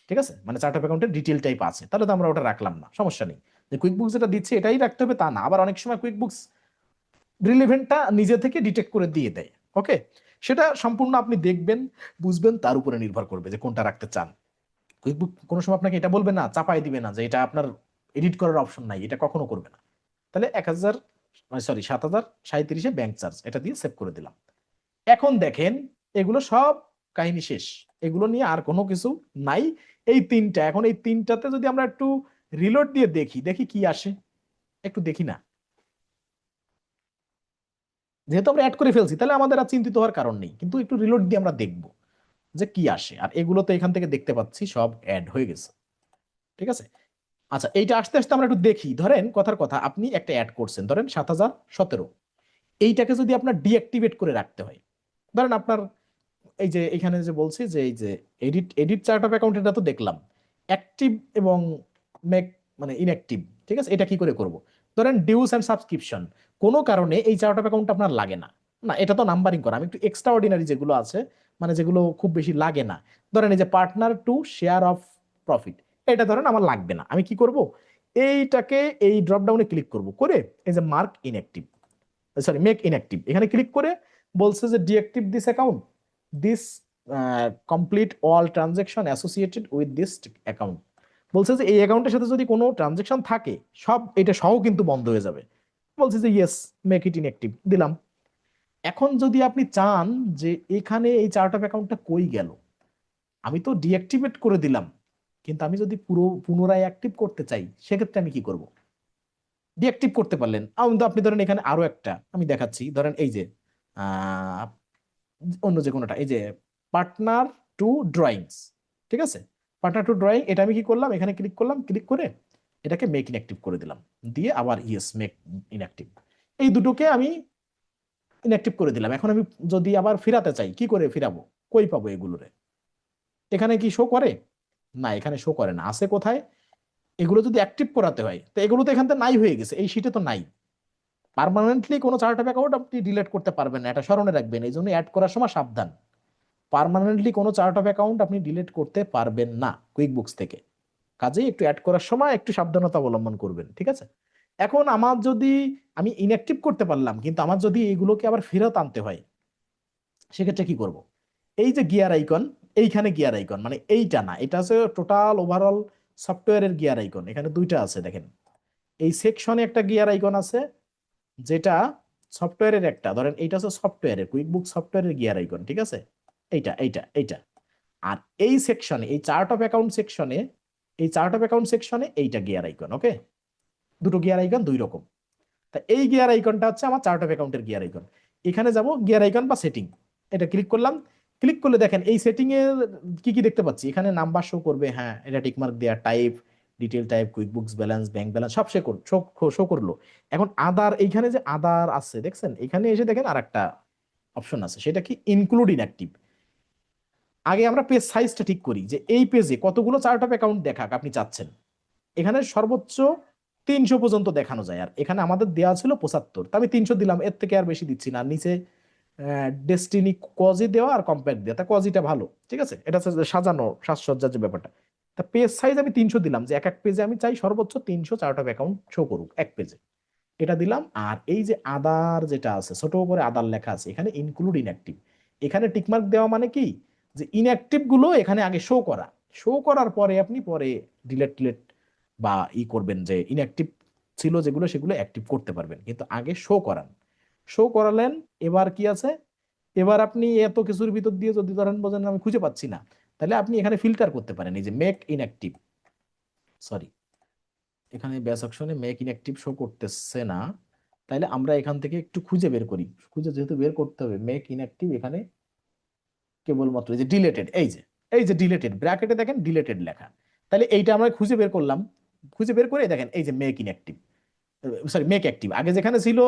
ঠিক আছে, মানে চার্ট অফ অ্যাকাউন্টের ডিটেল টাইপ আছে, তাহলে তো আমরা ওটা রাখলাম না, সমস্যা নেই। যে কুইকবুকস যেটা দিচ্ছে এটাই রাখতে হবে তা না, আবার অনেক সময় কুইকবুকস রিলেভেন্টটা নিজে থেকে ডিটেক্ট করে দিয়ে দেয়। ওকে, সেটা সম্পূর্ণ আপনি দেখবেন, বুঝবেন, তার উপরে নির্ভর করবে যে কোনটা রাখতে চান। কুইকবুক কোনো সময় আপনাকে এটা বলবে না, চাপাই দিবে না যে এটা আপনার এডিট করার অপশন নাই, এটা কখনো করবে না। তাহলে 1000, সরি 7037 ব্যাংক চার্জ, এটা দিয়ে সেভ করে দিলাম। এখন দেখেন এগুলো সব কাহিনী শেষ, এগুলো নিয়ে আর কোনো কিছু নাই। এই তিনটা, এখন এই তিনটাতে যদি আমরা একটু রিলোড দিয়ে দেখি, দেখি কি আসে, একটু দেখি না। যেহেতু আমরা অ্যাড করে ফেলছি, তাহলে আমাদের আর চিন্তিত হওয়ার কারণ নেই, কিন্তু একটু রিলোড দিয়ে আমরা দেখবো যে কি আসে। আর এগুলো তো এখান থেকে দেখতে পাচ্ছি সব অ্যাড হয়ে গেছে। ঠিক আছে, আচ্ছা, এইটা আস্তে আস্তে আমরা একটু দেখি। ধরেন কথার কথা, আপনি একটা অ্যাড করছেন, ধরেন 7017, এইটাকে যদি আপনার ডিঅ্যাক্টিভেট করে রাখতে হয়, ধরেন আপনার এই যে এখানে যে বলছি যে এই যে edit edit chart of account, এটা তো দেখলাম অ্যাক্টিভ এবং মেক মানে ইনঅ্যাক্টিভ। ঠিক আছে, এটা কি করে করব? ধরেন ডিউস এন্ড সাবস্ক্রিপশন, কোনো কারণে এই চার্ট অফ অ্যাকাউন্ট আপনার লাগে না, না এটা তো নাম্বারিং করা, আমি একটু এক্সট্রা অর্ডিনারি যেগুলো আছে, মানে যেগুলো খুব বেশি লাগে না, ধরেন এই যে partner to share of profit, এটা ধরেন আমার লাগবে না, আমি কি করব? এইটাকে এই ড্রপ ডাউনে ক্লিক করব, করে এই যে mark inactive, sorry make inactive, এখানে ক্লিক করে বলছে যে deactive this account, this complete all transaction associated with this account. বলছে যে এই অ্যাকাউন্টের সাথে যদি কোনো ট্রানজেকশন থাকে, সব এটা সহ কিন্তু বন্ধ হয়ে যাবে। বলছে যে ইয়েস, মেক ইট ইনঅ্যাক্টিভ, দিলাম। এখন যদি আপনি চান যে এখানে এই চার্ট অফ অ্যাকাউন্টটা কই গেল, আমি তো ডিঅ্যাক্টিভেট করে দিলাম, কিন্তু আমি যদি পুনরায় অ্যাক্টিভ করতে চাই, সেক্ষেত্রে আমি কি করব? ডিঅ্যাক্টিভ করতে পারলেন, কিন্তু আপনি ধরেন এখানে আরো একটা আমি দেখাচ্ছি, ধরেন এই যে আহ, অন্য যে কোনোটা, এই যে পার্টনার টু ড্রয়িংস। ঠিক আছে, পার্টনার টু ড্রয়িং, এটা আমি কি করলাম, এখানে ক্লিক করলাম, ক্লিক করে এটাকে মেক ইনঅ্যাক্টিভ করে দিলাম, দিয়ে আবার ইয়েস মেক ইনঅ্যাক্টিভ, এই দুটোকে আমি ইনঅ্যাক্টিভ করে দিলাম। এখন আমি যদি আবার ফিরাতে চাই, কি করে ফিরাবো? কই পাবো এগুলোরে? এখানে কি শো করে? না, এখানে শো করে না, আছে কোথায়? এগুলো যদি অ্যাক্টিভ করাতে হয়, তো এগুলো তো এখান থেকে নাই হয়ে গেছে, এই শিটে তো নাই। পার্মানেন্টলি কোনো চার্ট অফ অ্যাকাউন্ট আপনি ডিলিট করতে পারবেন না, এটা স্মরণে রাখবেন, এই জন্য অ্যাড করার সময় সাবধান। পার্মানেন্টলি কোনো চার্ট অফ অ্যাকাউন্ট আপনি ডিলিট করতে পারবেন না কুইক বুকস থেকে, কাজেই একটু অ্যাড করার সময় একটু সাবধানতা অবলম্বন করবেন, ঠিক আছে? এখন আমার যদি আমি ইনঅ্যাক্টিভ করতে পারলাম, কিন্তু আমার যদি এইগুলোকে আবার ফেরত আনতে হয়, সেক্ষেত্রে কি করব? এই যে গিয়ার আইকন, এইখানে গিয়ার আইকন, মানে এইটা না, এটা হচ্ছে টোটাল ওভারঅল সফটওয়্যারের গিয়ার আইকন। এখানে দুইটা আছে দেখেন, এই সেকশনে একটা গিয়ার আইকন আছে, যেটা সফটওয়্যারের একটা, ধরেন এইটা হচ্ছে সফটওয়্যারের, কুইকবুক সফটওয়্যারের গিয়ার আইকন, ঠিক আছে? এইটা। আর এই সেকশনে, এই চার্ট অফ অ্যাকাউন্ট সেকশনে, এই চার্ট অফ অ্যাকাউন্ট সেকশনে এইটা গিয়ার আইকন। ওকে, দুটো গিয়ার আইকন দুই রকম। তা এই গিয়ার আইকনটা হচ্ছে আমার চার্ট অফ অ্যাকাউন্টের গিয়ার আইকন। এখানে যাব গিয়ার আইকন বা সেটিং, এটা ক্লিক করলাম। ক্লিক করলে দেখেন এই সেটিং এ কি কি দেখতে পাচ্ছি, এখানে নাম্বার শো করবে, হ্যাঁ এটা টিকমার্ক দেয়া, type detail type, quick books balance, bank balance সব শো করলো। এখন আদার, এইখানে যে আদার আছে দেখছেন, এখানে এসে দেখেন আর একটা অপশন আছে, সেটা কি ইনক্লুড ইনঅ্যাক্টিভ। আগে আমরা পেজ সাইজটা ঠিক করি, যে এই পেজে কতগুলো চার্ট অফ অ্যাকাউন্ট দেখাক আপনি চাচ্ছেন। এখানে সর্বোচ্চ 300 পর্যন্ত দেখানো যায়, আর এখানে আমাদের দেওয়া ছিল 75, তা আমি 300 দিলাম, এর থেকে আর বেশি দিচ্ছি না। আর নিচে ডেস্টিনি কজি দেওয়া আর কম্প্যাক্ট দেওয়া, তা কজিটা ভালো, ঠিক আছে? এটা হচ্ছে যে সাজানো সাজসজ্জার যে ব্যাপারটা। তা পেজ সাইজ আমি 300 দিলাম, যে এক এক পেজে আমি চাই সর্বোচ্চ 300 চার্ট অফ অ্যাকাউন্ট শো করুক এক পেজে, এটা দিলাম। আর এই যে আদার যেটা আছে, ছোট করে আদার লেখা আছে, এখানে ইনক্লুড ইনঅ্যাক্টিভ, এখানে টিকমার্ক দেওয়া মানে কি, যে ইনঅ্যাক্টিভ গুলো এখানে আগে শো করা, শো করার পরে আপনি পরে ডিলেট টিলেট বা ই করবেন, যে ইনঅ্যাক্টিভ ছিল যেগুলো সেগুলো অ্যাক্টিভ করতে পারবেন, কিন্তু আগে শো করান। শো করালেন, এবার কি আছে, এবার আপনি এত কিছুর ভিতর দিয়ে যদি ধরেন বোঝেন আমি খুঁজে পাচ্ছি না, তাহলে আপনি এখানে ফিল্টার করতে পারেন, এই যে মেক ইনঅ্যাক্টিভ, সরি এখানে ব্যাস অপশনে মেক ইনঅ্যাক্টিভ শো করতেছে না, তাইলে আমরা এখান থেকে একটু খুঁজে বের করি, খুঁজে যেহেতু বের করতে হবে মেক ইনঅ্যাক্টিভ, এখানে কেবলমাত্র এই যে ডিলেটেড, এই যে ডিলেটেড ব্র্যাকেটে দেখেন ডিলেটেড লেখা, তাহলে এইটা আমরা খুঁজে বের করলাম। খুঁজে বের করে দেখেন এই যে make inactive, sorry make active, আগে যেখানে ছিল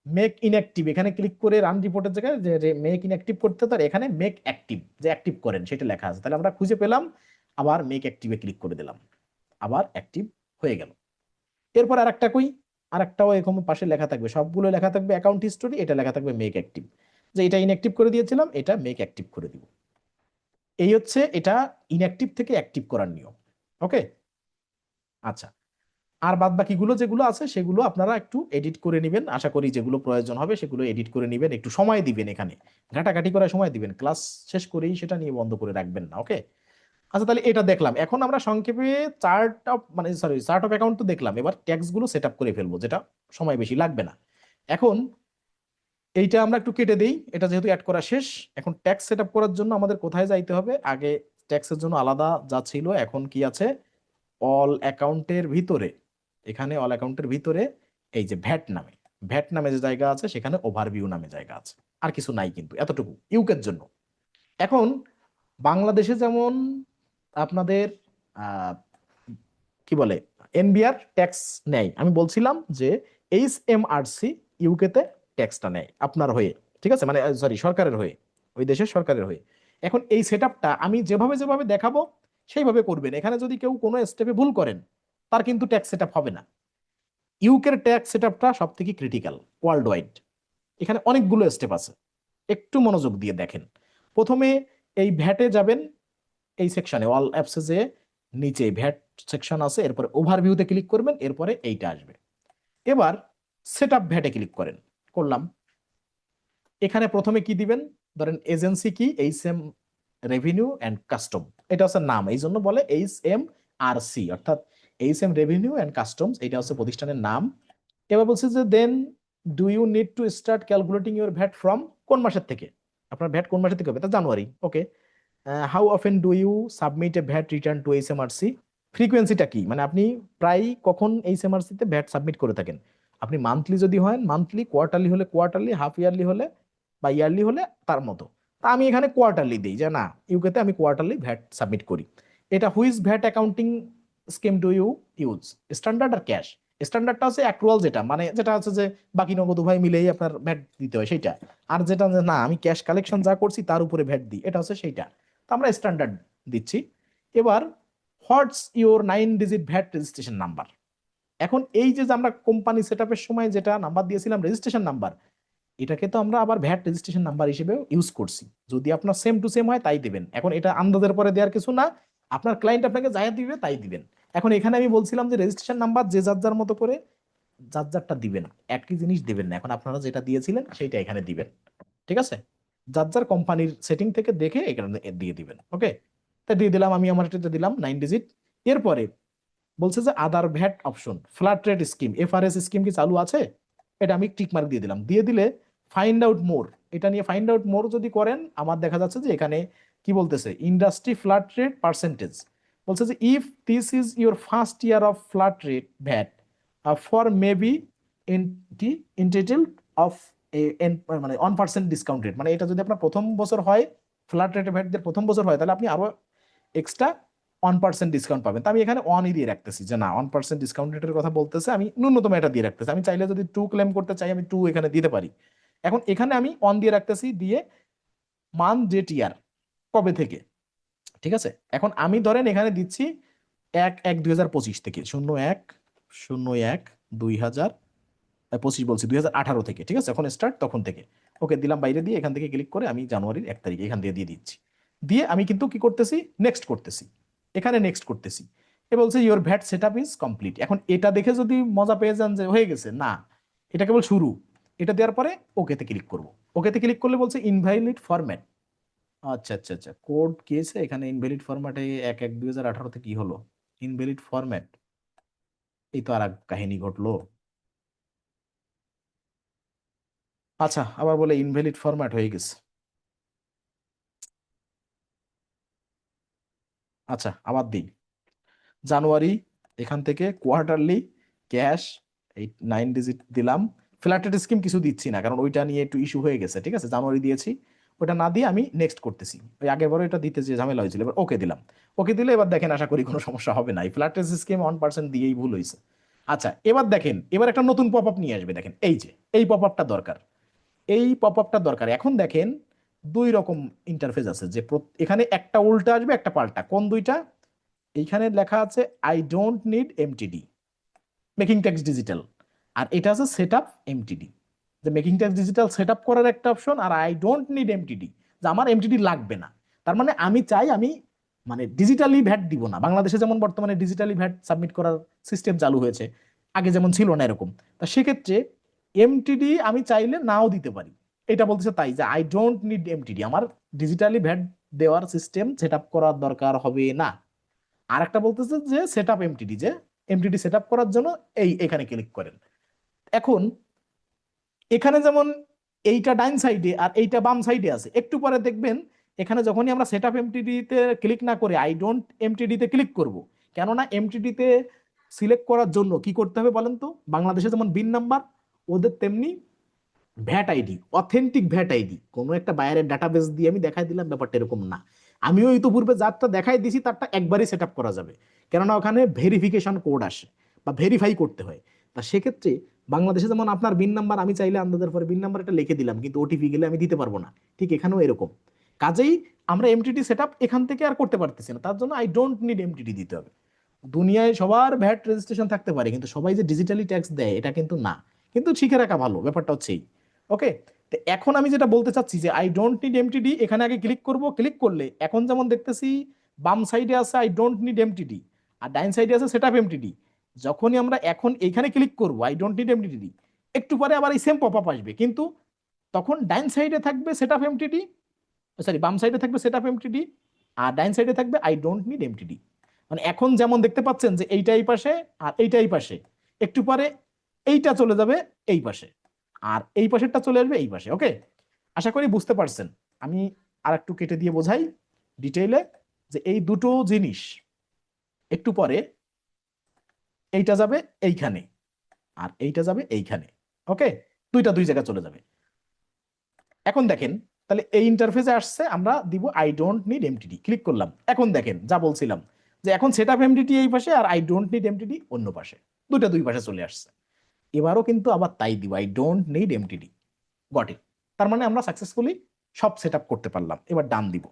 মেক ইনঅ্যাক্টিভ, এখানে ক্লিক করে রান রিপোর্টের জায়গায় যে মেক ইনঅ্যাক্টিভ করতে, তার এখানে মেক অ্যাক্টিভ, যে অ্যাক্টিভ করেন সেটা লেখা আছে, তাহলে আমরা খুঁজে পেলাম, আবার মেক অ্যাক্টিভে ক্লিক করে দিলাম, আবার অ্যাক্টিভ হয়ে গেল। এরপর আরেকটা কই, আরেকটাও এরকম পাশে লেখা থাকবে, সবগুলো লেখা থাকবে অ্যাকাউন্ট হিস্টোরি, এটা লেখা থাকবে মেক অ্যাক্টিভ, যে এটা ইনঅ্যাক্টিভ করে দিয়েছিলাম, এটা মেক অ্যাক্টিভ করে দিব। এই হচ্ছে এটা ইনঅ্যাক্টিভ থেকে অ্যাক্টিভ করার নিয়ম। ওকে, আচ্ছা। আর বাদ বাকিগুলো যেগুলো আছে সেগুলো আপনারা একটু এডিট করে নেবেন, আশা করি যেগুলো প্রয়োজন হবে সেগুলো এডিট করে নেবেন, একটু সময় দিবেন, এখানে ঘাটাঘাটি করার সময় দিবেন, ক্লাস শেষ করেই সেটা নিয়ে বন্ধ করে রাখবেন না। ওকে, আচ্ছা তাহলে এটা দেখলাম, এখন আমরা সংক্ষেপে চার্ট অফ মানে সরি চার্ট অফ অ্যাকাউন্ট তো দেখলাম, এবার ট্যাক্স গুলো সেট আপ করে ফেলবো, যেটা সময় বেশি লাগবে না। এখন এইটা আমরা একটু কেটে দেই, এটা যেহেতু অ্যাড করা শেষ। এখন ট্যাক্স সেট আপ করার জন্য আমাদের কোথায় যাইতে হবে, আগে ট্যাক্সের জন্য আলাদা যা ছিল, এখন কি আছে, অল অ্যাকাউন্টের ভিতরে, এখানে অল অ্যাকাউন্টের ভিতরে এই যে ভ্যাট নামে, ভ্যাট নামে যে জায়গা আছে, সেখানে ওভারভিউ নামে জায়গা আছে, আর কিছু নাই, কিন্তু এতটুকু ইউকের জন্য। এখন বাংলাদেশে যেমন আপনাদের আহ, কি বলে এনবিআর ট্যাক্স নেয়, আমি বলছিলাম যে HMRC ইউকেতে ট্যাক্সটা নেয় আপনার হয়ে, ঠিক আছে, মানে সরি সরকারের হয়ে, ওই দেশের সরকারের হয়ে। এখন এই সেটআপটা আমি যেভাবে যেভাবে দেখাবো সেইভাবে করবেন, এখানে যদি কেউ কোনো স্টেপে ভুল করেন তার কিন্তু ট্যাক্স সেটআপ হবে না। ইউকের ট্যাক্স সেটআপটা সব থেকে ক্রিটিক্যাল ওয়ার্ল্ড ওয়াইড, এখানে অনেকগুলো স্টেপ আছে, একটু মনোযোগ দিয়ে দেখেন। প্রথমে এই ভ্যাটে যাবেন, এই সেকশনে অল অ্যাপসে যে নিচে ভ্যাট সেকশন আছে, এরপরে ওভারভিউতে ক্লিক করবেন, এরপরে এইটা আসবে। এবার সেট আপ ভ্যাটে ক্লিক করেন, করলাম। এখানে প্রথমে কি দিবেন, ধরেন এজেন্সি কি, রেভিনিউ অ্যান্ড কাস্টম, এটা হচ্ছে নাম, এই জন্য বলে HMRC, অর্থাৎ রেভিনিউ অ্যান্ড কাস্টমস, এটা হচ্ছে প্রতিষ্ঠানের নাম। এবার বলছে যে then do you need to start calculating your VAT from, কোন মাসের থেকে, আপনার ভ্যাট কোন মাসের থেকে হবে, তা জানুয়ারি। Okay, how often do you submit a VAT return to HMRC, ফ্রিকোয়েন্সিটা কি, মানে আপনি প্রায় কখন HMRC তে ভ্যাট সাবমিট করে থাকেন। আপনি মান্থলি যদি হয় মান্থলি, কোয়ার্টারলি হলে কোয়ার্টারলি, হাফ ইয়ারলি হলে বা ইয়ারলি হলে তার মতো। তা আমি এখানে কোয়ার্টারলি দিই, যে না ইউকেতে আমি কোয়ার্টারলি ভ্যাট সাবমিট করি। এটা which VAT accounting scheme do you use, standard আর ক্যাশ। স্ট্যান্ডার্ডটা হচ্ছে অ্যাক্রুয়াল, যেটা মানে যেটা হচ্ছে যে বাকি নগদ উভয় মিলেই আপনার ভ্যাট দিতে হয় সেইটা। আর যেটা যে না আমি ক্যাশ কালেকশন যা করছি তার উপরে ভ্যাট দিই, এটা হচ্ছে সেইটা। তো আমরা স্ট্যান্ডার্ড দিচ্ছি। এবার what's your 9 digit VAT registration number. এখন এই যে আমরা কোম্পানি সেট আপের সময় যেটা নাম্বার দিয়েছিলাম রেজিস্ট্রেশন নাম্বার, এটাকে তো আমরা আবার ভ্যাট রেজিস্ট্রেশন নাম্বার হিসেবে ইউজ করছি। যদি আপনার সেম টু সেম হয় তাই দিবেন, এখন এটা আন্দাজের পরে দেওয়ার কিছু না, আপনার ক্লায়েন্ট আপনাকে যাই দিবে তাই দিবেন। এখন এখানে আমি বলছিলাম যে রেজিস্ট্রেশন নাম্বার যে যার যার মতো করে যার যারটা দিবেন, একই জিনিস দিবেন না। এখন আপনারা যেটা দিয়েছিলেন সেটা এখানে দিবেন, ঠিক আছে? যার যার কোম্পানির সেটিং থেকে দেখে এখানে দিয়ে দিবেন। ওকে, তা দিয়ে দিলাম, আমি আমার এটাতে দিলাম 9 ডিজিট। এরপরে বলছে যে other VAT option, flat rate scheme, FRS scheme কি চালু আছে, এটা আমি টিক মার্ক দিয়ে দিলাম। দিয়ে দিলে ফাইন্ড আউট মোর, এটা নিয়ে ফাইন্ড আউট মোর যদি করেন, আমার দেখা যাচ্ছে যে এখানে কি বলতেছে, ইন্ডাস্ট্রি ফ্ল্যাট রেট পার্সেন্টেজ। বলছে যে if this is your first year of flat rate VAT for maybe entitled of মানে 1% ডিসকাউন্ট রেট, মানে এটা যদি আপনার প্রথম বছর হয়, ফ্ল্যাট রেটে ভ্যাট দিয়ে প্রথম বছর হয়, তাহলে আপনি আরো এক্সট্রা 1% ডিসকাউন্ট পাবেন। তো আমি এখানে 1-ই দিয়ে রাখতেছি, যে না 1% ডিসকাউন্ট রেটের কথা বলতেছে, আমি ন্যূনতম এটা দিয়ে রাখতেছি। আমি চাইলে যদি 2 ক্লেম করতে চাই, আমি 2 এখানে দিতে পারি। এখন এখানে আমি 1 দিয়ে রাখতেছি, দিয়ে মান্থ ডেট ইয়ার, কবে থেকে, ঠিক আছে? এখন আমি ধরেন এখানে দিচ্ছি 1/1/2025 থেকে, 01/01/2025 বলছি, 2018 থেকে, ঠিক আছে? এখন স্টার্ট তখন থেকে। ওকে দিলাম, বাইরে দিয়ে এখান থেকে ক্লিক করে আমি জানুয়ারির 1 তারিখ এখান দিয়ে দিয়ে দিচ্ছি। দিয়ে আমি কিন্তু কি করতেছি, নেক্সট করতেছি, এখানে নেক্সট করতেছি। এ বলছে your VAT set up is complete. এখন এটা দেখে যদি মজা পেয়ে যান যে হয়ে গেছে, না, এটা কেবল শুরু। এটা দেওয়ার পরে ওকেতে ক্লিক করব। ওকেতে ক্লিক করলে বলছে ইনভ্যালিড ফরম্যাট। আচ্ছা আচ্ছা আচ্ছা, কোড গিয়েছে এখানে ইনভ্যালিড ফরম্যাটে, 1/1/2018 কি হলো ইনভ্যালিড ফরম্যাট? এই তো আর এক কাহিনী ঘটলো। আচ্ছা, আবার বলে ইনভ্যালিড ফরম্যাট হয়ে গেছে। আচ্ছা, আবার দিই, জানুয়ারি, এখান থেকে কোয়ার্টারলি, ক্যাশ, এই 9 ডিজিট দিলাম। ফ্ল্যাটেড স্কিম কিছু দিচ্ছি না, কারণ ওইটা নিয়ে একটু ইস্যু হয়ে গেছে, ঠিক আছে? জানুয়ারি দিয়েছি, ওটা না দিয়ে আমি নেক্সট করতেছি। ওই আগের বারও এটা দিতে যে ঝামেলা হয়েছিল, এবার ওকে দিলাম। ওকে দিলে এবার দেখেন, আশা করি কোনো সমস্যা হবে না। এই ফ্ল্যাটেড স্কিম 1% দিয়েই ভুল হয়েছে। আচ্ছা, এবার দেখেন, এবার একটা নতুন পপ আপ নিয়ে আসবে, দেখেন এই যে এই পপ আপটা দরকার, এই পপ আপটা দরকার। এখন দেখেন দুই রকম ইন্টারফেস আছে, যে এখানে একটা উল্টা আসবে, একটা পাল্টা। কোন দুইটা? এইখানে লেখা আছে I don't need MTD, making tax digital. আর এটা আছে সেট আপ এমটিডি, যে making tax digital set up করার একটা অপশন, আর আই ডোন্ট নিড এমটিডি, যে আমার এমটিডি লাগবে না। তার মানে আমি চাই, আমি মানে ডিজিটালি ভ্যাট দিব না। বাংলাদেশে যেমন বর্তমানে ডিজিটালি ভ্যাট সাবমিট করার সিস্টেম চালু হয়েছে, আগে যেমন ছিল না এরকম। তা সেক্ষেত্রে এমটিডি আমি চাইলে নাও দিতে পারি। এটা বলতেছে তাই, যে আই ডোন্ট নিড এমটিডি, আমার ডিজিটালি ভ্যাট দেওয়ার সিস্টেম সেট আপ করার দরকার হবে না। আর একটা বলতেছে যে সেট আপ এমটিডি, যে এমটিডি সেট আপ করার জন্য এখানে ক্লিক করেন। এখন এখানে যেমন এইটা ডাইন সাইডে আর এইটা বাম সাইডে আছে, একটু পরে দেখবেন এখানে যখনই আমরা সেট আপ এমটিডি তে ক্লিক না করে আই ডোন্ট এমটিডি তে ক্লিক করব, কেননা এমটিডি তে সিলেক্ট করার জন্য কি করতে হবে বলেন তো? বাংলাদেশে যেমন বিন নাম্বার, ওদের তেমনি VAT ID, authentic VAT ID. কোনো একটা বাইরের ডাটাবেস দিয়ে আমি দেখাই দিলাম, ব্যাপারটা এরকম না। আমিও ইতিপূর্বে যারটা দেখাই দিছি তারটা একবারই সেট আপ করা যাবে, কেননা ওখানে ভেরিফিকেশন কোড আসে বা ভেরিফাই করতে হয়। তা সেক্ষেত্রে বাংলাদেশে যেমন আপনার বিন নাম্বার আমি চাইলে আন্দাজের পরে বিন নাম্বার এটা লিখে দিলাম, কিন্তু ওটিপি গেলে আমি দিতে পারবো না। ঠিক এখানেও এরকম। কাজেই আমরা এমটিডি সেট আপ এখান থেকে আর করতে পারতেছি না, তার জন্য আই ডোন্ট নিড এমটিডি দিতে হবে। দুনিয়ায় সবার ভ্যাট রেজিস্ট্রেশন থাকতে পারে, কিন্তু সবাই যে ডিজিটালি ট্যাক্স দেয় এটা কিন্তু না। কিন্তু শিখে রাখা ভালো, ব্যাপারটা হচ্ছে এই। ওকে, তো এখন আমি যেটা বলতে চাচ্ছি, যে আই ডোন্ট নিড এমটিডি, এখানে আগে ক্লিক করব। ক্লিক করলে এখন যেমন দেখতেছি বাম সাইডে আছে আই ডোন্ট নিড এমটিডি, আর ডাইন সাইডে আছে সেট আপ এমটিডি। যখনই আমরা এখন এইখানে ক্লিক করব আই ডোন্ট নিড এমটিডি, একটু পরে আবার এই সেম পপ আপ আসবে, কিন্তু তখন ডাইন সাইডে থাকবে সেট আপ এমটিডি, সরি বাম সাইডে থাকবে সেট আপ এমটিডি, আর ডাইন সাইডে থাকবে আই ডোন্ট নিড এমটিডি। মানে এখন যেমন দেখতে পাচ্ছেন যে এইটা এই পাশে আর এইটা এই পাশে, একটু পরে এইটা চলে যাবে এই পাশে, আর এই পাশেরটা চলে আসবে এই পাশে। ওকে, আশা করি বুঝতে পারছেন। আমি আর একটু কেটে দিয়ে বোঝাই ডিটেইলে, যে এই দুটো জিনিস একটু পরে এইটা যাবে এইখানে, আর এইটা যাবে এইখানে। ওকে, দুইটা দুই জায়গায় চলে যাবে। এখন দেখেন, তাহলে এই ইন্টারফেসে আসছে, আমরা দিব I don't need MTD, click করলাম। এখন দেখেন যা বলছিলাম, যে এখন সেট আপ এমটিডি এই পাশে আর আই ডোন্ট নিড এমটিডি অন্য পাশে, দুইটা দুই পাশে চলে আসছে। এবারও কিন্তু আবার তাই দিব, I don't need MTD, got it. তার মানে আমরা সাকসেসফুলি সব সেট আপ করতে পারলাম। এবার ডান দিব।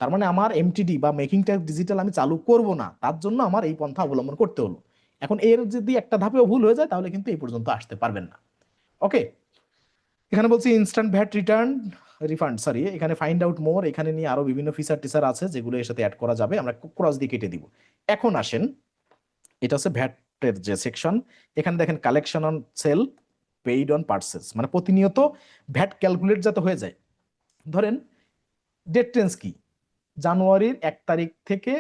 তার মানে আমার এমটিডি বা মেকিং ট্যাক্স ডিজিটাল আমি চালু করব না, তার জন্য আমার এই পন্থা অবলম্বন করতে হলো। এখন এর যদি একটা ধাপেও ভুল হয়ে যায়, তাহলে কিন্তু এই পর্যন্ত আসতে পারবেন না। ওকে, এখানে বলছি instant VAT return refund, sorry, এখানে ফাইন্ড আউট মোর, এখানে নিয়ে আরো বিভিন্ন ফিচার টিচার আছে যেগুলো এর সাথে অ্যাড করা যাবে, আমরা ক্রস দিয়ে কেটে দিব। এখন আসেন, এটা হচ্ছে ভ্যাটের যে সেকশন। এখানে দেখেন collection on sell, paid on purchase, মানে প্রতিনিয়ত ভ্যাট ক্যালকুলেট যাতে হয়ে যায়। ধরেন ডেট রেঞ্জ কি, জানুয়ারির 1 তারিখ থেকে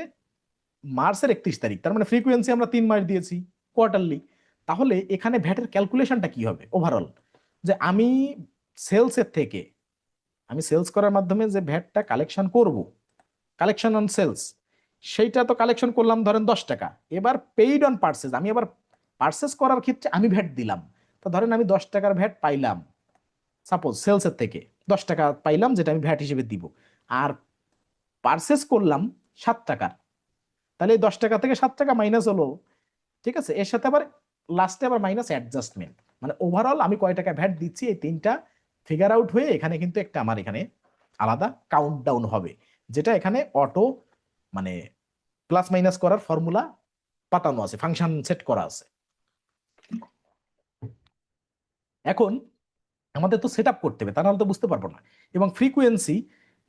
মার্চের 31 তারিখ, তার মানে ফ্রিকোয়েন্সি আমরা 3 মাস দিয়েছি কোয়ার্টারলি। তাহলে এখানে ভ্যাটের ক্যালকুলেশনটা কি হবে ওভারঅল, যে আমি সেলসের থেকে, আমি সেলস করার মাধ্যমে যে ভ্যাটটা কালেকশন করব, কালেকশন অন সেলস, সেইটা তো কালেকশন করলাম ধরেন 10 টাকা। এবার পেইড অন পার্সেস, আমি আবার পার্সেস করার ক্ষেত্রে আমি ভ্যাট দিলাম। তো ধরেন আমি 10 টাকার ভ্যাট পাইলাম, সাপোজ সেলসের থেকে 10 টাকা পাইলাম যেটা আমি ভ্যাট হিসেবে দিব, আর পার্সেস করলাম 7 টাকার, তাহলে এই 10 টাকা থেকে 7 টাকা মাইনাস হলো। ঠিক আছে, এর সাথে আবার লাস্টে আবার মাইনাস অ্যাডজাস্টমেন্ট, মানে ওভারঅল আমি কয় টাকা ভ্যাট দিচ্ছি এই তিনটা ফিগার আউট হয়ে এখানে কিন্তু একটা আমার এখানে আলাদা কাউন্ট ডাউন হবে, যেটা এখানে অটো মানে প্লাস মাইনাস করার ফর্মুলা পাতানো আছে, ফাংশন সেট করা আছে। এখন আমাদের তো সেট আপ করতে হবে, তা নাহলে তো বুঝতে পারবো না। এবং ফ্রিকোয়েন্সি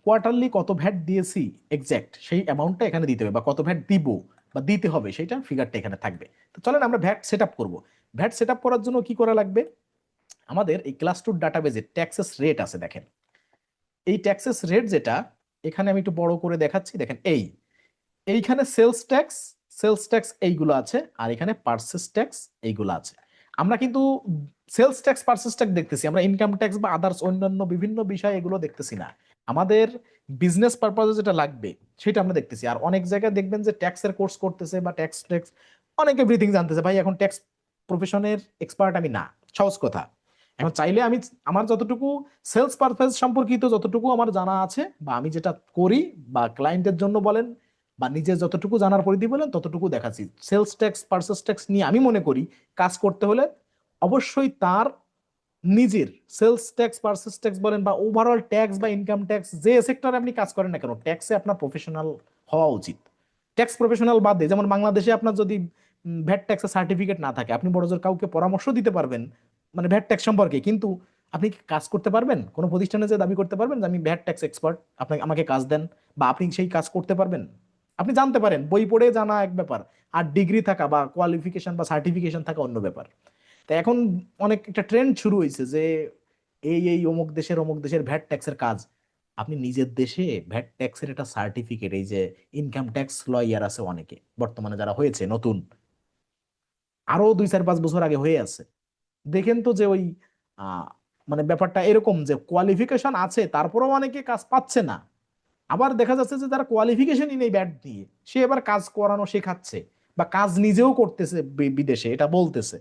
কোয়ার্টারলি কত ভ্যাট দিয়েছি এক্স্যাক্ট সেই অ্যামাউন্টটা এখানে দিতে হবে, বা কত ভ্যাট দিব বা দিতে হবে সেইটা ফিগারটা এখানে থাকবে। তো চলেন আমরা ভ্যাট সেট আপ করবো। ভ্যাট সেট আপ করার জন্য কি করা লাগবে, আমাদের এই ক্লাস টুর ডাটাবেজে ট্যাক্সেস রেট আছে দেখেন। এই ট্যাক্সেস রেট যেটা এখানে আমি একটু বড় করে দেখাচ্ছি, দেখেন এইখানে সেলস ট্যাক্স এইগুলো আছে, আর এখানে পার্সেস ট্যাক্স এইগুলো আছে। আমরা কিন্তু সেলস ট্যাক্স পার্সেস ট্যাক্স দেখতেছি, আমরা ইনকাম ট্যাক্স বা আদার্স অন্যান্য বিভিন্ন বিষয় এগুলো দেখতেছি না। আমাদের বিজনেস পারপাজে যেটা লাগবে সেটা আমরা দেখতেছি। আর অনেক জায়গায় দেখবেন যে ট্যাক্সের কোর্স করতেছে বা ট্যাক্স ট্যাক্স অনেক এভরিথিং জানতেছে, ভাই এখন ট্যাক্স প্রফেশনের এক্সপার্ট আমি না, সহজ কথা। এখন চাইলে আমি আমার যতটুকু সেলস পারপাস সম্পর্কিত যতটুকু আমার জানা আছে, বা আমি যেটা করি, বা ক্লায়েন্টের জন্য বলেন বা নিজে যতটুকু জানার পরিধি বলেন ততটুকু দেখাচ্ছি। সেলস ট্যাক্স পার্সেস ট্যাক্স নিয়ে আমি মনে করি কাজ করতে হলে অবশ্যই তার নিজের সেলস ট্যাক্স পার্সেস ট্যাক্স বলেন বা ওভারঅল ট্যাক্স বা ইনকাম ট্যাক্স যে সেক্টরে আপনি কাজ করেন না কেন, ট্যাক্সে আপনার প্রফেশনাল হওয়া উচিত। ট্যাক্স প্রফেশনাল বাদে, যেমন বাংলাদেশে আপনার যদি ভ্যাট ট্যাক্সের সার্টিফিকেট না থাকে, আপনি বড়জোর কাউকে পরামর্শ দিতে পারবেন মানে ভ্যাট ট্যাক্স সম্পর্কে, কিন্তু আপনি কি কাজ করতে পারবেন কোনো প্রতিষ্ঠানে যে দাবি করতে পারবেন যে আমি ভ্যাট ট্যাক্স এক্সপার্ট, আপনাকে আমাকে কাজ দেন, বা আপনি সেই কাজ করতে পারবেন? আপনি জানতে পারেন, বই পড়ে জানা এক ব্যাপার, আর ডিগ্রি থাকা বা কোয়ালিফিকেশন বা সার্টিফিকেশন থাকা অন্য ব্যাপার। তো এখন অনেক একটা ট্রেন্ড শুরু হয়েছে যে এই অমুক দেশের ভ্যাট ট্যাক্সের কাজ। আপনি নিজের দেশে ভ্যাট ট্যাক্সের একটা সার্টিফিকেট, এই যে ইনকাম ট্যাক্স লয়ার আছে অনেকে বর্তমানে যারা হয়েছে নতুন, আরো 2 4 5 বছর আগে হয়ে আছে, দেখেন তো যে ওই আহ, মানে ব্যাপারটা এরকম যে কোয়ালিফিকেশন আছে তারপরেও অনেকে কাজ পাচ্ছে না। আবার দেখা যাচ্ছে যে যারা কোয়ালিফিকেশনই নেই ব্যাট দিয়ে, সে এবার কাজ করানো শেখাচ্ছে বা কাজ নিজেও করতেছে বিদেশে, এটা বলতেছে।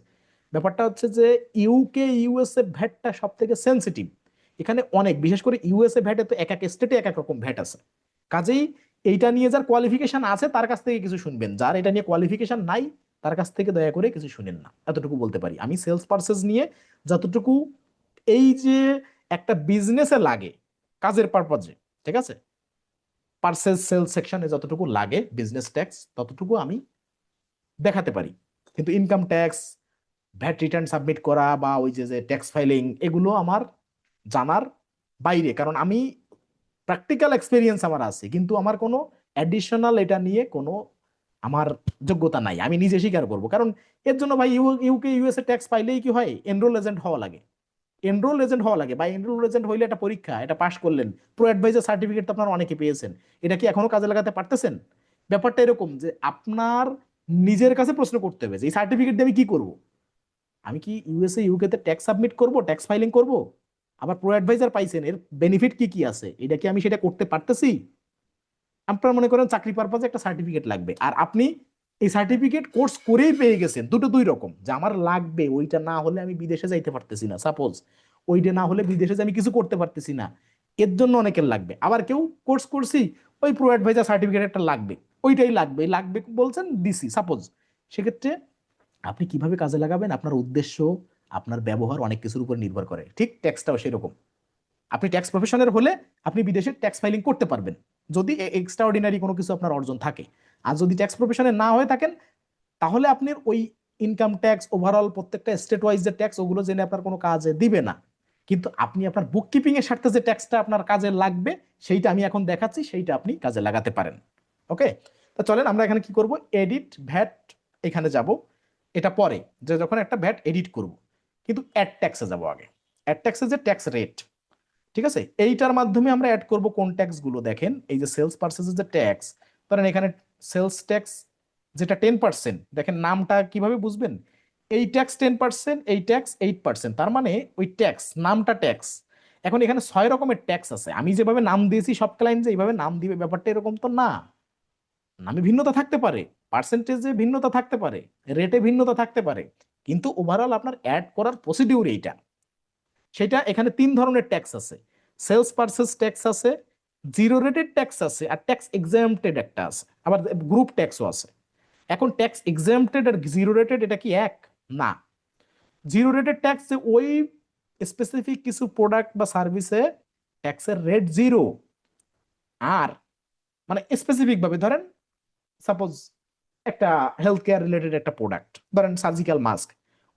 ব্যাপারটা হচ্ছে যে ইউকে ইউএসএ ভ্যাটটা সব থেকে সেন্সিটিভ। এখানে অনেক, বিশেষ করে ইউএসএ ভ্যাটে তো এক এক স্টেটে এক এক রকম ভ্যাট আছে। কাজেই এইটা নিয়ে যার কোয়ালিফিকেশন আছে তার কাছ থেকে কিছু শুনবেন, যার এটা নিয়ে কোয়ালিফিকেশন নাই তার কাছ থেকে দয়া করে কিছু শুনেন না, এতটুকু বলতে পারি। আমি সেলস পারচেজ নিয়ে যতটুকু, এই যে একটা বিজনেসে লাগে কাজের পারপাজে, ঠিক আছে, পার্সেল সেল সেকশনে যতটুকু লাগে বিজনেস ট্যাক্স ততটুকু আমি দেখাতে পারি। কিন্তু income tax, VAT return submit করা বা ওই যে যে ট্যাক্স ফাইলিং, এগুলো আমার জানার বাইরে, কারণ আমি প্র্যাকটিক্যাল এক্সপিরিয়েন্স আমার আছে কিন্তু আমার কোনো অ্যাডিশনাল এটা নিয়ে কোনো আমার যোগ্যতা নাই, আমি নিজে স্বীকার করবো। কারণ এর জন্য ভাই ইউকে ইউএসএ ট্যাক্স পাইলেই কি হয়, এনরোল এজেন্ট হওয়া লাগে। এনরোল এজেন্ট হওয়া লাগে, বা এনরোল এজেন্ট হইলে একটা পরীক্ষা, এটা পাশ করলেন, প্রো অ্যাডভাইজার সার্টিফিকেট তো আপনারা অনেকে পেয়েছেন, এটা কি এখনো কাজে লাগাতে পারতেছেন? ব্যাপারটা এরকম যে আপনার নিজের কাছে প্রশ্ন করতে হবে যে এই সার্টিফিকেট দিয়ে আমি কি করব। আমি কি ইউএসএ ইউকে তে ট্যাক্স সাবমিট করব, ট্যাক্স ফাইলিং করব? আবার প্রো অ্যাডভাইজার পাইছেন, এর বেনিফিট কি কি আছে, এটা কি আমি সেটা করতে পারতেছি? আপনারা মনে করেন চাকরি পারপাজে একটা সার্টিফিকেট লাগবে, আর আপনি এই সার্টিফিকেট কোর্স করেই পেয়ে গেছেন, দুটো দুই রকম, যে আমার লাগবে ওইটা না হলে আমি বিদেশে যাইতে পারতেছি না, সাপোজ ওইটা না হলে বিদেশে যে আমি কিছু করতে পারতেছি না, এর জন্য অনেকের লাগবে। আবার কেউ কোর্স করছি, ওই প্রো অ্যাডভাইজার সার্টিফিকেট একটা লাগবে, ওইটাই লাগবে লাগবে বলছেন দিছি সাপোজ। সেক্ষেত্রে আপনি কিভাবে কাজে লাগাবেন, আপনার উদ্দেশ্য, আপনার ব্যবহার অনেক কিছুর উপর নির্ভর করে, ঠিক ট্যাক্সটাও সেরকম। আপনি ট্যাক্স প্রফেশনের হলে আপনি বিদেশে ট্যাক্স ফাইলিং করতে পারবেন যদি এক্সট্রা অর্ডিনারি কোনো কিছু আপনার অর্জন থাকে। আর যদি ট্যাক্স প্রফেশনে না হয়ে থাকেন, তাহলে আপনি ওই ইনকাম ট্যাক্স ওভারঅল প্রত্যেকটা স্টেট ওয়াইজ যে ট্যাক্স, ওগুলো জেনে আপনার কোনো কাজে দিবে না। কিন্তু আপনি আপনার বুক কিপিং এর স্বার্থে যে ট্যাক্সটা আপনার কাজে লাগবে সেইটা আমি এখন দেখাচ্ছি, সেইটা আপনি কাজে লাগাতে পারেন। ওকে, তো চলেন আমরা এখানে কি করব, এডিট ভ্যাট এখানে যাব, এটা পরে যে যখন একটা ভ্যাট এডিট করব, কিন্তু অ্যাড ট্যাক্সে যাব আগে। অ্যাড ট্যাক্সে যে ট্যাক্স রেট, ঠিক আছে, এইটার মাধ্যমে আমরা অ্যাড করব কোন ট্যাক্স গুলো। দেখেন এই যে সেলস পারচেজের যে ট্যাক্স, ধরেন এখানে সেলস ট্যাক্স যেটা 10%, দেখেন নামটা কিভাবে বুঝবেন, এই ট্যাক্স 10%, এই ট্যাক্স 8%, তার মানে ওই ট্যাক্স নামটা ট্যাক্স। এখন এখানে 6 রকমের ট্যাক্স আছে, আমি যেভাবে নাম দিয়েছি সব ক্লায়েন্ট যে এইভাবে নাম দিবে ব্যাপারটা এরকম তো না। নামে ভিন্নতা থাকতে পারে, পার্সেন্টেজে ভিন্নতা থাকতে পারে, রেটে ভিন্নতা থাকতে পারে, কিন্তু ওভারঅল আপনার অ্যাড করার প্রসিডিউর এইটা। সেটা এখানে 3 ধরনের ট্যাক্স আছে, সেলস পারচেজ ট্যাক্স আছে, জিরো রেটেড ট্যাক্স আছে, আর ট্যাক্স এক্সাম্পটেড একটা আছে, আবার গ্রুপ ট্যাক্সও আছে। এখন ট্যাক্স এক্সাম্পটেড আর জিরো রেটেড এটা কি এক? না। জিরো রেটেড ট্যাক্স ওই স্পেসিফিক কিছু প্রোডাক্ট বা সার্ভিসে ট্যাক্সের রেট জিরো, আর মানে স্পেসিফিক ভাবে ধরেন সাপোজ একটা হেলথ কেয়ার রিলেটেড একটা প্রোডাক্ট, ধরেন সার্জিক্যাল মাস্ক,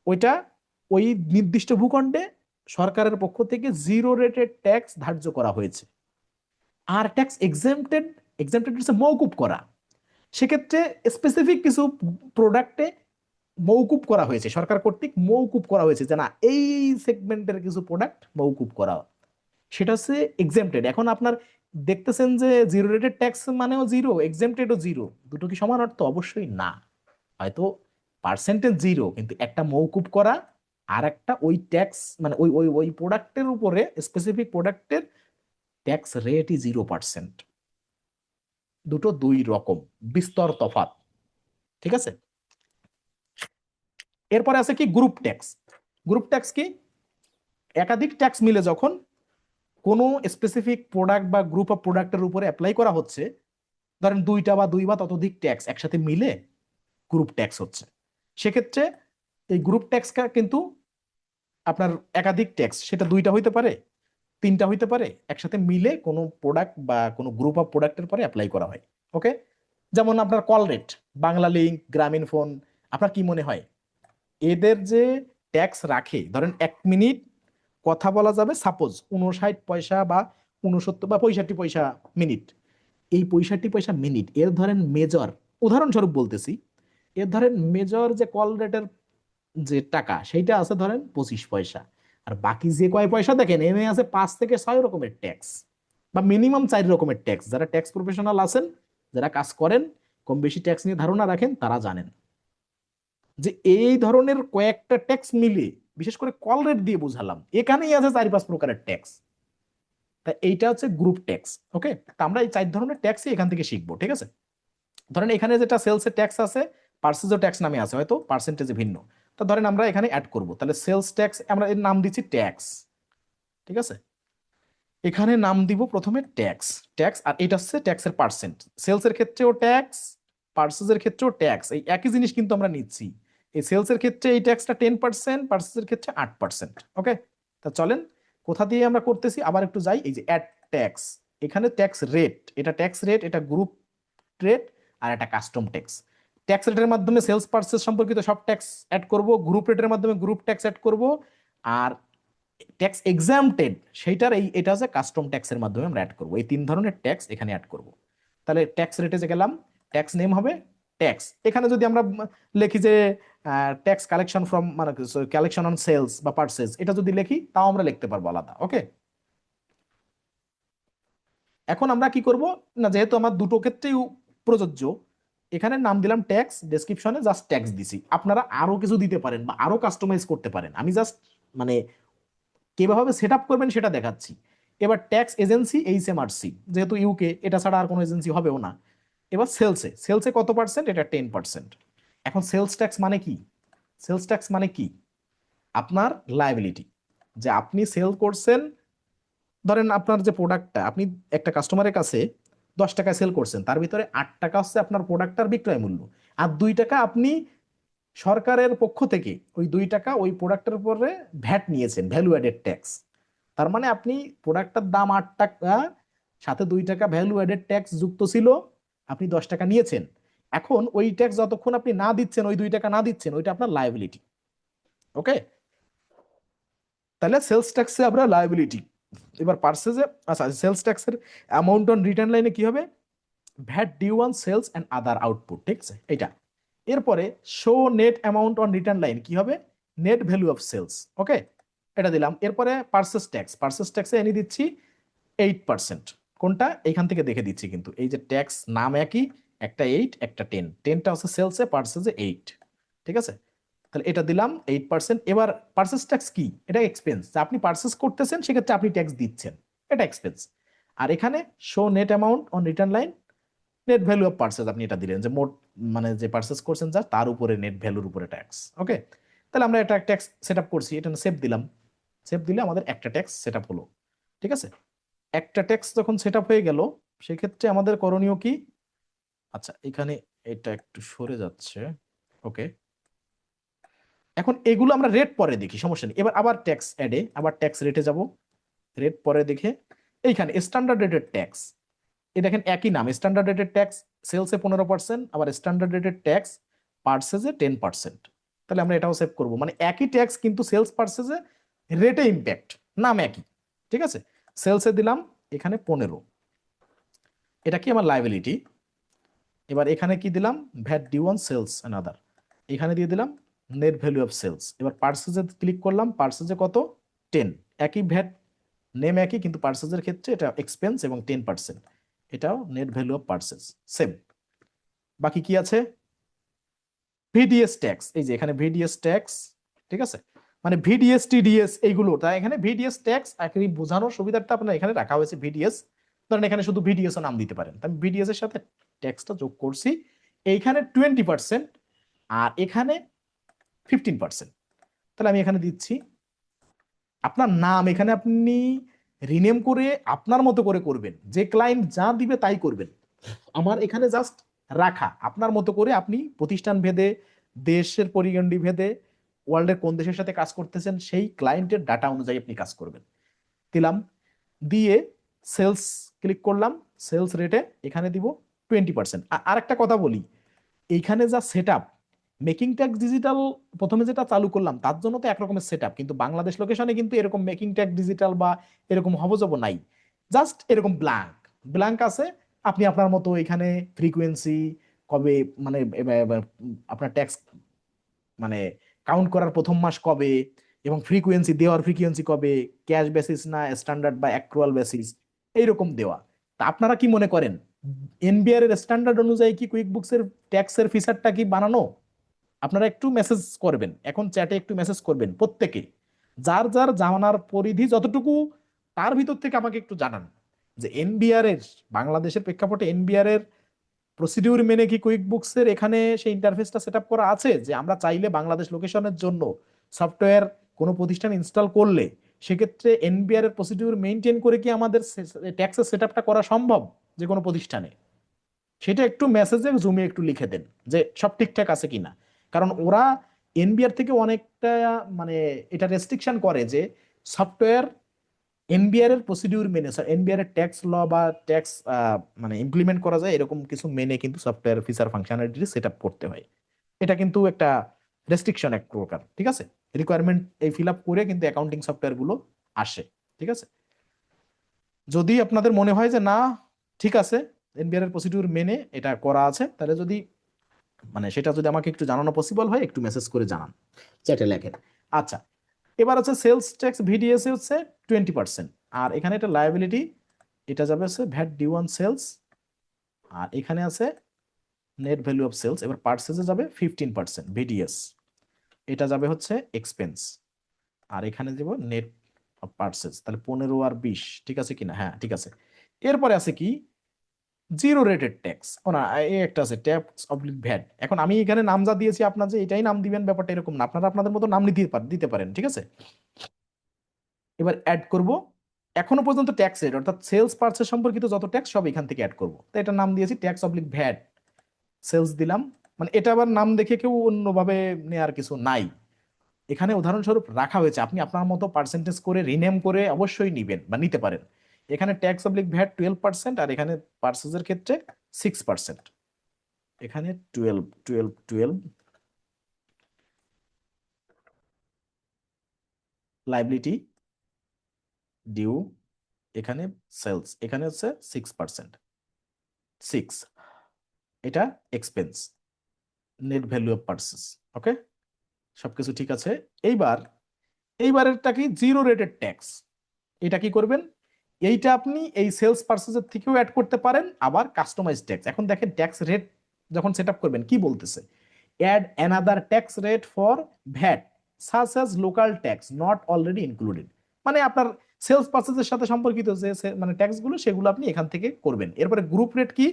ওইটা ওই নির্দিষ্ট ভূখণ্ডে সরকারের পক্ষ থেকে জিরো রেটেড ট্যাক্স ধার্য করা হয়েছে। আর ট্যাক্স এক্সেম্পটেড, এক্সেম্পটেড হচ্ছে মওকুফ করা, সেক্ষেত্রে স্পেসিফিক কিছু প্রোডাক্টে মওকুফ করা হয়েছে, সরকার কর্তৃক মওকুফ করা হয়েছে যে না এই সেগমেন্টের কিছু প্রোডাক্ট মওকুফ করা, সেটা হচ্ছে এক্সেম্পটেড। এখন আপনার দেখতেছেন যে জিরো রেটেড ট্যাক্স মানেও জিরো, এক্সেম্পটেডও জিরো, দুটো কি সমান অর্থ? অবশ্যই না। হয়তো পার্সেন্টেজ জিরো, কিন্তু একটা মওকুফ করা আর একটা ওই ট্যাক্স মানে ওই ওই ওই প্রোডাক্টের উপরে স্পেসিফিক প্রোডাক্টের ট্যাক্স রেটই 0%। দুটো দুই রকম, বিস্তর তফাৎ, ঠিক আছে। এরপরে আছে কি গ্রুপ ট্যাক্স। গ্রুপ ট্যাক্স কি? একাধিক ট্যাক্স মিলে যখন কোনো স্পেসিফিক প্রোডাক্ট বা গ্রুপ অফ প্রোডাক্টের উপরে অ্যাপ্লাই করা হচ্ছে, ধরেন দুইটা বা দুই বা ততোধিক ট্যাক্স একসাথে মিলে গ্রুপ ট্যাক্স হচ্ছে। সেক্ষেত্রে এই গ্রুপ ট্যাক্সটা কিন্তু আপনার একাধিক ট্যাক্স, সেটা দুইটা হইতে পারে, তিনটা হইতে পারে, একসাথে মিলে কোনো প্রোডাক্ট বা কোনো গ্রুপ অফ প্রোডাক্টের পরে অ্যাপ্লাই করা হয়। ওকে, যেমন আপনার কল রেট, বাংলা লিংক, গ্রামীণ ফোন, আপনার কি মনে হয় এদের যে ট্যাক্স রাখে, ধরেন 1 মিনিট কথা বলা যাবে সাপোজ 59 পয়সা বা 69 বা 65 পয়সা মিনিট, এই 65 পয়সা মিনিট এর ধরেন মেজর, উদাহরণস্বরূপ বলতেছি, এর ধরেন মেজর যে কল রেটের যে টাকা সেইটা আছে ধরেন 25 পয়সা, আর বাকি যে কয় পয়সা দেখেন এনে আছে 5 থেকে 6 রকমের ট্যাক্স, বা মিনিমাম 4 রকমের ট্যাক্স। যারা ট্যাক্স প্রফেশনাল আছেন, যারা কাজ করেন, কম বেশি ট্যাক্স নিয়ে ধারণা রাখেন, তারা জানেন যে এই ধরনের কয়েকটা ট্যাক্স মিলে, বিশেষ করে কল রেট দিয়ে বুঝালাম, এখানেই আছে 4-5 প্রকারের ট্যাক্স। তা এইটা হচ্ছে গ্রুপ ট্যাক্স। ওকে, তা আমরা এই 4 ধরনের ট্যাক্সই এখান থেকে শিখবো, ঠিক আছে। ধরেন এখানে যেটা সেলসের ট্যাক্স আছে, পার্সেজও ট্যাক্স নামে আছে, হয়তো পার্সেন্টেজে ভিন্ন। তো ধরেন আমরা এখানে অ্যাড করব, তাহলে সেলস ট্যাক্স আমরা এর নাম দিচ্ছি ট্যাক্স, ঠিক আছে। এখানে নাম দিব প্রথমে ট্যাক্স, ট্যাক্স, আর এটা হচ্ছে ট্যাক্সের পার্সেন্ট। সেলসের ক্ষেত্রেও ট্যাক্স, পার্সেসের ক্ষেত্রেও ট্যাক্স, এই একই জিনিস কিন্তু আমরা নিচ্ছি। এই সেলসের ক্ষেত্রে এই ট্যাক্সটা 10%, পার্সেসের ক্ষেত্রে 8%। ওকে, তা চলেন কোথা দিয়ে আমরা করতেছি আবার একটু যাই, এই যে অ্যাড ট্যাক্স, এখানে ট্যাক্স রেট, এটা ট্যাক্স রেট, এটা গ্রুপ রেট, আর এটা কাস্টম ট্যাক্স। ট্যাক্স রেটের মাধ্যমে সেলস পার্সেস সম্পর্কিত সব ট্যাক্স অ্যাড করব, গ্রুপ রেটের মাধ্যমে গ্রুপ ট্যাক্স অ্যাড করব, আর ট্যাক্স এক্সাম্পটেড সেইটার এটা হচ্ছে কাস্টম ট্যাক্সের মাধ্যমে আমরা অ্যাড করব। এই 3 ধরনের ট্যাক্স এখানে অ্যাড করব। তাহলে ট্যাক্স রেটে যে গেলাম, ট্যাক্স নেম হবে ট্যাক্স। এখানে যদি আমরা লিখি যে ট্যাক্স কালেকশন ফ্রম মানে কালেকশন অন সেলস বা পার্সেস, এটা যদি লিখি তাও আমরা লিখতে পারবো আলাদা। ওকে, এখন আমরা কি করব, না যেহেতু আমার দুটো ক্ষেত্রেই প্রযোজ্য, এখানে নাম দিলাম ট্যাক্স, ডেসক্রিপশনে জাস্ট ট্যাক্স দিছি। আপনারা আরো কিছু দিতে পারেন বা আরো কাস্টমাইজ করতে পারেন, আমি জাস্ট মানে কিভাবে সেট আপ করবেন সেটা দেখাচ্ছি। এবার ট্যাক্স এজেন্সি HMRC, যেহেতু ইউকে, এটা ছাড়া আর কোনো এজেন্সি হবেও না। এবার সেলসে, সেলসে কত পার্সেন্ট? এটা 10%। এখন সেলস ট্যাক্স মানে কি? সেলস ট্যাক্স মানে কি? আপনার লায়াবিলিটি, যে আপনি সেল করছেন, ধরেন আপনার যে প্রোডাক্টটা আপনি একটা কাস্টমারের কাছে 10 টাকায় সেল করছেন, তার ভিতরে 8 টাকা হচ্ছে আপনার প্রোডাক্টটার বিক্রয় মূল্য, আর 2 টাকা আপনি সরকারের পক্ষ থেকে ওই 2 টাকা ওই প্রোডাক্টের উপরে ভ্যাট নিয়েছেন, ভ্যালু অ্যাডেড ট্যাক্স। তার মানে আপনি প্রোডাক্টটার দাম 8 টাকা, সাথে 2 টাকা ভ্যালু অ্যাডেড ট্যাক্স যুক্ত ছিল, আপনি 10 টাকা নিয়েছেন। এখন ওই ট্যাক্স যতক্ষণ আপনি না দিচ্ছেন, ওই 2 টাকা না দিচ্ছেন, ওইটা আপনার লায়াবিলিটি। ওকে, তাহলে সেলস ট্যাক্সে আমরা লায়াবিলিটি। এবার পার্সেজে, আচ্ছা সেলস ট্যাক্সের অ্যামাউন্ট অন রিটার্ন লাইনে কি হবে? VAT due on sales and other output, ঠিক আছে এটা। এরপরে show net amount on return line কি হবে, net value of sales. Okay, এটা দিলাম। এরপরে পার্সেস ট্যাক্সে এনে দিচ্ছি 8%। কোনটা, এখান থেকে দেখে দিচ্ছি, কিন্তু এই যে ট্যাক্স নাম একই, একটা 8 একটা 10, 10টা হচ্ছে সেলসে, পার্সেসে 8। ঠিক আছে, তাহলে এটা দিলাম 8%। এবার পার্সেস ট্যাক্স কি, এটা এক্সপেন্স, আপনি পার্সেস করতেছেন সেক্ষেত্রে আপনি ট্যাক্স দিচ্ছেন, এটা এক্সপেন্স। আর এখানে show net amount on return line, net value of purchase আপনি এটা দিলেন, যে মোট মানে যে পার্সেস করছেন যা তার উপরে নেট ভ্যালুর উপরে ট্যাক্স। ওকে, তাহলে আমরা একটা ট্যাক্স সেট আপ করছি, এটা সেভ দিলাম। সেভ দিলে আমাদের একটা ট্যাক্স সেট আপ হলো। ঠিক আছে, একটা ট্যাক্স যখন সেট আপ হয়ে গেল, সেক্ষেত্রে আমাদের করণীয় কি, আচ্ছা এখানে এটা একটু সরে যাচ্ছে। ওকে, এখন এগুলো আমরা রেট পরে দেখি, সমস্যা নেই। এবার আবার ট্যাক্স অ্যাডে, আবার ট্যাক্স রেটে যাব, রেট পরে দেখে এইখানে স্ট্যান্ডার্ড রেটেড ট্যাক্স, এই দেখেন একই নাম, স্ট্যান্ডার্ড রেটেড ট্যাক্স সেলসে 15%, আবার স্ট্যান্ডার্ড রেটেড ট্যাক্স পার্সেসে 10%। তাহলে আমরা এটাও সেভ করব, মানে একই ট্যাক্স কিন্তু সেলস পার্সেসে রেটে ইম্প্যাক্ট, নাম একই। ঠিক আছে, সেলসে দিলাম এখানে 15, এটা কি আমার লাইবিলিটি। এবার এখানে কি দিলাম, VAT due on sales and other, এখানে দিয়ে দিলাম নেট ভ্যালু অফ সেলস। এবার পার্সেসে ক্লিক করলাম, পার্সেসে কত, 10, একই ভ্যাট, নেম একই, কিন্তু পার্সেসের ক্ষেত্রে এটা এক্সপেন্স এবং 10%, এটাও net value of purchase, same. বাকি কি আছে, ভিডিএস ট্যাক্স, এই যে এখানে ভিডিএস ট্যাক্স। ঠিক আছে, মানে ভিডিএস টিডিএস এইগুলো, তাই এখানে ভিডিএস ট্যাক্স আখেরি বোঝানোর সুবিধাটা আপনার এখানে রাখা হয়েছে ভিডিএস। ধরেন এখানে শুধু ভিডিএস ও নাম দিতে পারেন, আমি ভিডিএস এর সাথে ট্যাক্সটা যোগ করছি, এইখানে 20% আর এখানে 15%। তাহলে আমি এখানে দিচ্ছি আপনার নাম, এখানে আপনি রিনেম করে আপনার মতো করে করবেন, যে ক্লায়েন্ট যা দিবে তাই করবেন। আমার এখানে জাস্ট রাখা আপনার মতো করে, আপনি প্রতিষ্ঠান ভেদে, দেশের পরিগণ্ডি ভেদে, ওয়ার্ল্ডের কোন দেশের সাথে কাজ করতেছেন সেই ক্লায়েন্টের ডাটা অনুযায়ী আপনি কাজ করবেন। দিলাম, দিয়ে সেলস ক্লিক করলাম, সেলস রেটে এখানে দিব 20%। আর একটা কথা বলি, এইখানে যা set up, making tax digital প্রথমে যেটা চালু করলাম তার জন্য তো একরকমের সেট আপ, কিন্তু বাংলাদেশ লোকেশনে কিন্তু এরকম মেকিং ট্যাক্স ডিজিটাল বা এরকম হবজব নাই, জাস্ট এরকম ব্ল্যাঙ্ক ব্ল্যাঙ্ক আছে। আপনি আপনার মতো এখানে ফ্রিকোয়েন্সি কবে, মানে আপনার ট্যাক্স মানে কাউন্ট করার প্রথম মাস কবে, এবং ফ্রিকোয়েন্সি দেওয়ার ফ্রিকোয়েন্সি কবে, ক্যাশ বেসিস না স্ট্যান্ডার্ড বা অ্যাক্রুয়াল বেসিস, এইরকম দেওয়া। তা আপনারা কি মনে করেন, এনবিআর এর স্ট্যান্ডার্ড অনুযায়ী কি কুইক বুকসের ট্যাক্সের ফিচারটা কি বানানো? আপনারা একটু মেসেজ করবেন, এখন চ্যাটে একটু মেসেজ করবেন প্রত্যেকে, যার যার জানার পরিধি যতটুকু, তার ভিতর থেকে আমাকে একটু জানান যে এনবিআর এর, বাংলাদেশের প্রেক্ষাপটে এনবিআর এর প্রসিডিউর মেনে কি কুইক বুকসের এখানে সেই ইন্টারফেসটা সেট আপ করা আছে, যে আমরা চাইলে বাংলাদেশ লোকেশনের জন্য সফটওয়্যার কোনো প্রতিষ্ঠান ইনস্টল করলে সেক্ষেত্রে এনবিআর এর প্রসিডিউর মেনটেন করে কি আমাদের ট্যাক্সের সেট আপটা করা সম্ভব যে কোনো প্রতিষ্ঠানে? সেটা একটু মেসেজে জুমে একটু লিখে দেন যে সব ঠিকঠাক আছে কিনা। কারণ ওরা এনবিআর থেকে অনেকটা মানে এটা রেস্ট্রিকশন করে যে সফটওয়্যার এনবিআর এর প্রসিডিউর মেনে, এনবিআর এর ট্যাক্স ল বা ট্যাক্স মানে ইমপ্লিমেন্ট করা যায় এরকম কিছু মেনে কিন্তু software feature functionality set up করতে হয়। এটা কিন্তু একটা রেস্ট্রিকশন এক প্রকার। ঠিক আছে, রিকোয়ারমেন্ট এই ফিল আপ করে কিন্তু অ্যাকাউন্টিং সফটওয়্যার গুলো আসে। ঠিক আছে, যদি আপনাদের মনে হয় যে না ঠিক আছে এনবিআর এর প্রসিডিউর মেনে এটা করা আছে, তাহলে যদি মানে সেটা যদি আমাকে একটু জানানো পসিবল হয় একটু মেসেজ করে জানান, চ্যাটে লেখেন। আচ্ছা, এবার হচ্ছে সেলস ট্যাক্স ভিডিএস হচ্ছে 20%, আর এখানে একটা লায়াবিলিটি, এটা যাবে হচ্ছে ভ্যাট ডিউ অন সেলস, আর এখানে আছে নেট ভ্যালু অফ সেলস। এবার পার্সেসে যাবে 15% ভিডিএস, এটা যাবে হচ্ছে এক্সপেন্স, আর এখানে দেবো নেট অফ পার্সেস। তাহলে 15 আর 20 ঠিক আছে কিনা, হ্যাঁ ঠিক আছে। এরপরে আছে কি, জিরো রেটেড ট্যাক্স, ও না এই একটা আছে ট্যাক্স অবলিক ভ্যাট। এখন আমি এখানে নাম যা দিয়েছি আপনার যে এটাই নাম দিবেন ব্যাপারটা এরকম না, আপনারা আপনাদের মতো নাম দিতে পারেন। ঠিক আছে, এবার অ্যাড করব, এখনো পর্যন্ত ট্যাক্স রেট অর্থাৎ সেলস পার্সেস সম্পর্কিত যত ট্যাক্স সব এখান থেকে অ্যাড করব। তো এটা নাম দিয়েছি ট্যাক্স অবলিক ভ্যাট সেলস দিলাম। মানে এটা আবার নাম দেখে কেউ অন্যভাবে নেয়ার কিছু নাই, এখানে উদাহরণস্বরূপ রাখা হয়েছে, আপনি আপনার মতো পার্সেন্টেজ করে রিনেম করে অবশ্যই নিবেন বা নিতে পারেন। এখানে ট্যাক্স অবলিক ভ্যাট 12%, আর এখানে পার্সেসের ক্ষেত্রে 6%। এখানে 12 লাইবিলিটি ডিউ, এখানে সেলস, এখানে হচ্ছে 6%, 6, এটা expense. Net value of purchases. Okay, সবকিছু ঠিক আছে। এইবারেরটা কি জিরো রেটেড ট্যাক্স। এটা কি করবেন, এইটা আপনি এই সেলস পার্সেসের থেকেও অ্যাড করতে পারেন, আবার কাস্টমাইজ ট্যাক্স। এখন দেখেন ট্যাক্স রেট যখন সেট আপ করবেন কি বলতেছে, add another tax rate for VAT such as local tax not already included. মানে আপনার সেলস পার্সেসের সাথে সম্পর্কিত যে মানে ট্যাক্স গুলো সেগুলো আপনি এখান থেকে করবেন। এরপরে গ্রুপ রেট কি,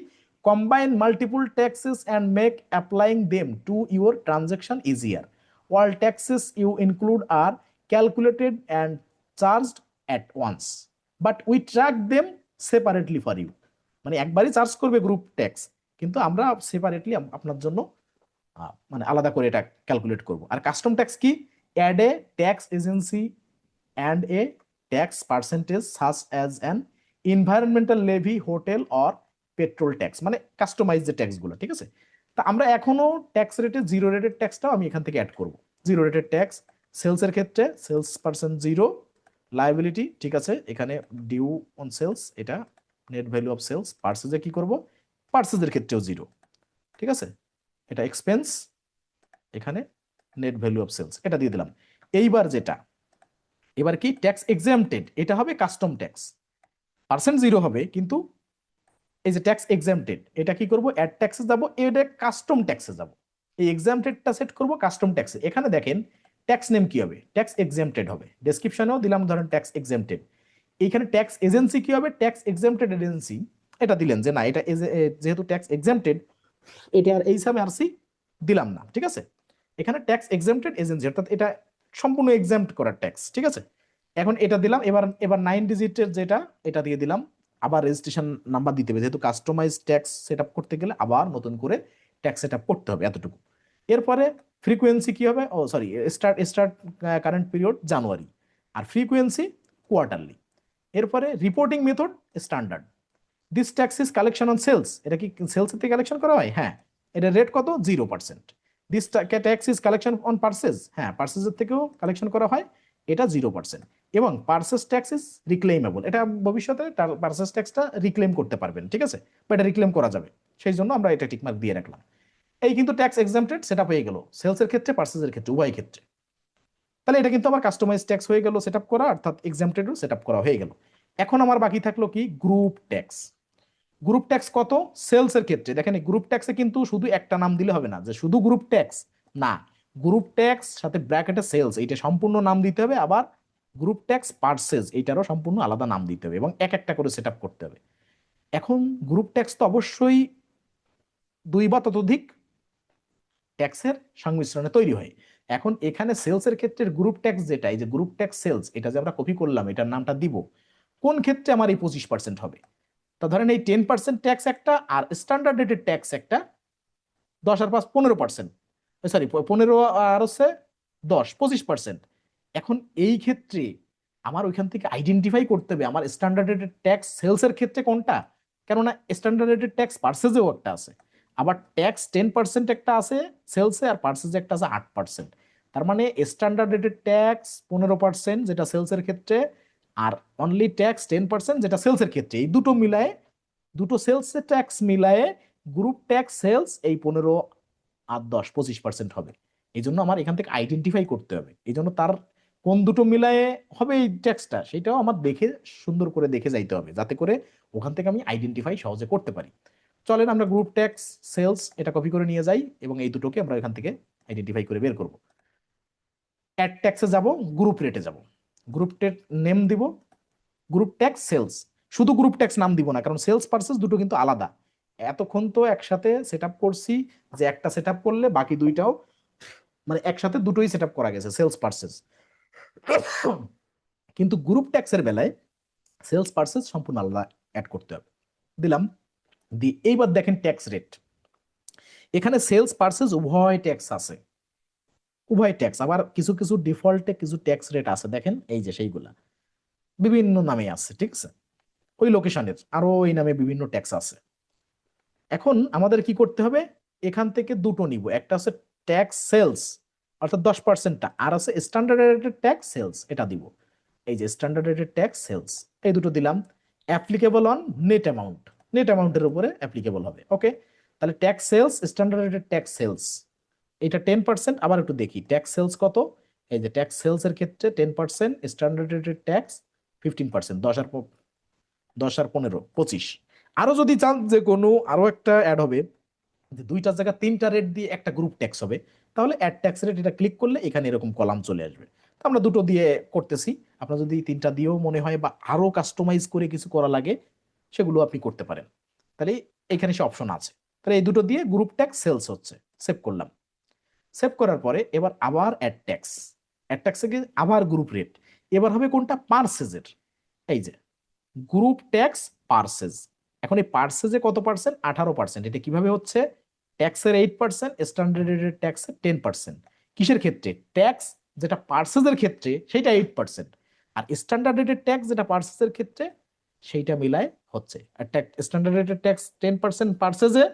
combine multiple taxes and make applying them to your transaction easier. All taxes you include are calculated and charged at once, but we track them separately for you. মানে একবারই চার্জ করবে গ্রুপ ট্যাক্স, কিন্তু আমরা সেপারেটলি আপনার জন্য মানে আলাদা করে এটা ক্যালকুলেট করব। আর কাস্টম ট্যাক্স কি, add a tax agency and a tax percentage such as an environmental levy hotel or petrol tax, মানে কাস্টমাইজ যে ট্যাক্স গুলো। ঠিক আছে, তা আমরা এখনো ট্যাক্স রেটে জিরো রেটেড ট্যাক্সটাও আমি এখান থেকে অ্যাড করব। জিরো রেটেড ট্যাক্স সেলসের ক্ষেত্রে সেলস পার্সেন্ট জিরো, লায়াবিলিটি ঠিক আছে, এখানে ডিউ অন সেলস, এটা নেট ভ্যালু অফ সেলস। পার্সেজে কি করব, পার্সেজের ক্ষেত্রেও জিরো। ঠিক আছে, এটা এক্সপেন্স, এখানে নেট ভ্যালু অফ সেলস, এটা দিয়ে দিলাম। এইবার যেটা, এবার কি ট্যাক্স এক্সামটেড, এটা হবে কাস্টম ট্যাক্স। পার্সেন্ট জিরো হবে, কিন্তু এই যে ট্যাক্স এক্সামটেড, এটা কি করব, অ্যাড ট্যাক্সে যাব, এটা কাস্টম ট্যাক্সে যাব। এই এক্সামটেডটা সেট করব কাস্টম ট্যাক্সে। এখানে দেখেন ট্যাক্স নেম কি হবে, ট্যাক্স এক্সামটেড হবে। ডেসক্রিপশনেও দিলাম ধরেন ট্যাক্স এক্সামটেড। এইখানে ট্যাক্স এজেন্সি কি হবে, ট্যাক্স এক্সামটেড এজেন্সি। এটা দিলেন যে না, এটা যেহেতু ট্যাক্স এক্সামটেড, এটা আর এই সামে আরসি দিলাম না। ঠিক আছে, এখানে ট্যাক্স এক্সামটেড এজেন্সি, অর্থাৎ এটা সম্পূর্ণ এক্সামট করার ট্যাক্স। ঠিক আছে, এখন এটা দিলাম। এবার এবার 9 ডিজিটের যেটা, এটা দিয়ে দিলাম। আবার রেজিস্ট্রেশন নাম্বার দিতে হবে, যেহেতু কাস্টমাইজ ট্যাক্স সেট আপ করতে গেলে আবার নতুন করে ট্যাক্স সেট আপ করতে হবে, এতটুকু। এরপরে ফ্রিকোয়েন্সি কি হবে, oh sorry, start start current period January, আর ফ্রিকোয়েন্সি কোয়ার্টারলি। এরপরে reporting method standard. This tax is collection on sales, এটা কি সেলস থেকে কালেকশন করা হয়? হ্যাঁ। এটা রেট কত, 0%। This tax is collection on purchase, হ্যাঁ পার্সেসের থেকেও কালেকশন করা হয়, এটা 0%। এবং পার্সেস ট্যাক্স ইজ রিক্লেইমেবল, এটা ভবিষ্যতে পার্সেস ট্যাক্সটা রিক্লেম করতে পারবেন। ঠিক আছে, বা এটা রিক্লেম করা যাবে, সেই জন্য আমরা এটা টিকমার্ক দিয়ে রাখলাম। এই কিন্তু ট্যাক্স এক্সামটেড সেটা হয়ে গেল সেলসের ক্ষেত্রে, পার্সেসের ক্ষেত্রে, উভয় ক্ষেত্রে। তাহলে এটা কিন্তু আমার কাস্টমাইজ ট্যাক্স হয়ে গেল সেট আপ করা, অর্থাৎ এক্সামটেডও সেট আপ করা হয়ে গেল। এখন আমার বাকি থাকলো কি, গ্রুপ ট্যাক্স। গ্রুপ ট্যাক্স কত, সেলস এর ক্ষেত্রে দেখেন গ্রুপ ট্যাক্সে কিন্তু শুধু একটা নাম দিলে হবে না, যে শুধু গ্রুপ ট্যাক্স না, গ্রুপ ট্যাক্স সাথে ব্র্যাকেটে সেলস, এইটা সম্পূর্ণ নাম দিতে হবে। আবার গ্রুপ ট্যাক্স পার্সেস, এইটারও সম্পূর্ণ আলাদা নাম দিতে হবে, এবং এক একটা করে সেট আপ করতে হবে। এখন গ্রুপ ট্যাক্স তো অবশ্যই 2 বা ততোধিক ট্যাক্সের সংমিশ্রণে তৈরি হয়। এখন এখানে সেলস এর ক্ষেত্রে গ্রুপ ট্যাক্স যেটা, এই যে গ্রুপ ট্যাক্স সেলস, এটা যে আমরা কপি করলাম, এটার নামটা দিব কোন ক্ষেত্রে, আমার এই 25% হবে। তা ধরেন এই 10% ট্যাক্স একটা, আর স্ট্যান্ডার্ড রেটেড ট্যাক্স একটা, 10 আর 5 15%, সরি 15 আর হচ্ছে 10 25%। এখন এই ক্ষেত্রে আমার ওইখান থেকে আইডেন্টিফাই করতে হবে আমার স্ট্যান্ডার্ড রেটেড ট্যাক্স সেলসের ক্ষেত্রে কোনটা, কেননা স্ট্যান্ডার্ড রেটেড ট্যাক্স পার্সেজেও একটা আছে, আবার ট্যাক্স 10% একটা আছে সেলসে, আর পার্সেজে একটা আছে 8%। তার মানে স্ট্যান্ডার্ড রেটেড ট্যাক্স 15% যেটা সেলসের ক্ষেত্রে, আর অনলি ট্যাক্স 10% যেটা সেলসের ক্ষেত্রে, এই দুটো মিলায়ে, দুটো সেলস ট্যাক্স মিলায়ে গ্রুপ ট্যাক্স সেলস এই 15 আর 10 25% হবে। এই জন্য আমার এখান থেকে আইডেন্টিফাই করতে হবে, এই জন্য তার কোন দুটো মিলায়ে হবে এই ট্যাক্সটা, সেটাও আমার দেখে সুন্দর করে দেখে যাইতে হবে, যাতে করে ওখান থেকে আমি আইডেন্টিফাই সহজে করতে পারি। চলেন আমরা গ্রুপ ট্যাক্স সেলস এটা কপি করে নিয়ে যাই, এবং এই দুটোকে আমরা এখান থেকে আইডেন্টিফাই করে বের করব। অ্যাড ট্যাক্সে যাব, গ্রুপ রেটে যাব, গ্রুপ টেট নেম দিব গ্রুপ ট্যাক্স সেলস। শুধু গ্রুপ ট্যাক্স নাম দিব না, কারণ সেলস পার্সেস দুটো কিন্তু আলাদা। এতক্ষণ তো একসাথে সেট আপ করছি, যে একটা সেট আপ করলে বাকি দুইটাও, মানে একসাথে দুটোই সেট আপ করা গেছে সেলস পার্সেস। কিন্তু গ্রুপ ট্যাক্সের বেলায় সেলস পার্সেস সম্পূর্ণ আলাদা অ্যাড করতে হবে। দিলাম, এইবার দেখেন ট্যাক্স রেট, এখানে সেলস পার্সেস উভয় ট্যাক্স আছে, উভয় ট্যাক্স। আবার কিছু কিছু ডিফল্টে কিছু ট্যাক্স রেট আছে, দেখেন এই যে সেইগুলা বিভিন্ন নামে আছে। ঠিক আছে, ওই লোকেশনের আরো ওই নামে বিভিন্ন ট্যাক্স আছে। এখন আমাদের কি করতে হবে, এখান থেকে দুটো নিব, একটা হচ্ছে ট্যাক্স সেলস অর্থাৎ 10%টা, আর আছে স্ট্যান্ডার্ড রেটেড ট্যাক্স সেলস, এটা দিব। এই যে স্ট্যান্ডার্ড রেটেড ট্যাক্স সেলস, এই দুটো দিলাম। Applicable on net amount, net অ্যামাউন্টের উপরে অ্যাপ্লিকেবল হবে। ওকে, তাহলে tax sales, standard rated tax sales, এটা 10%, আবার একটু দেখি ট্যাক্স সেলস কত। এই যে ট্যাক্স সেলস এর ক্ষেত্রে 10%, স্ট্যান্ডার্ড রেটেড ট্যাক্স 15%, 10 আর 15 25। আরো যদি চান যে কোনো আরো একটা অ্যাড হবে, যে দুইটা জায়গা তিনটা রেট দিয়ে একটা গ্রুপ ট্যাক্স হবে, তাহলে অ্যাড ট্যাক্স রেট এটা ক্লিক করলে এখানে এরকম কলাম চলে আসবে। তো আমরা দুটো দিয়ে করতেছি, আপনার যদি তিনটা দিয়েও মনে হয় বা আরো কাস্টমাইজ করে কিছু করা লাগে সেগুলো আপনি করতে পারেন। তাহলে এখানে সে অপশন আছে। তাহলে এই দুটো দিয়ে গ্রুপ ট্যাক্স সেলস হচ্ছে, সেভ করলাম। সেভ করার পরে এবার আবার অ্যাড ট্যাক্সে গিয়ে আবার গ্রুপ রেট, এবার হবে কোনটা, পার্সেজের। এই যে গ্রুপ ট্যাক্স পার্সেজ। এখন এই পার্সেজে কত পার্সেন্ট, 18%। এটা কিভাবে হচ্ছে, ট্যাক্সের 8%, স্ট্যান্ডার্ড রেটেড ট্যাক্সের 10%। কিসের ক্ষেত্রে, ট্যাক্স যেটা পার্সেজের ক্ষেত্রে সেটা 8%, আর স্ট্যান্ডার্ড রেটেড ট্যাক্স যেটা পার্সেজের ক্ষেত্রে সেইটা মিলায় হচ্ছে। আর স্ট্যান্ডার্ড রেটেড ট্যাক্স 10% পার্সেজে,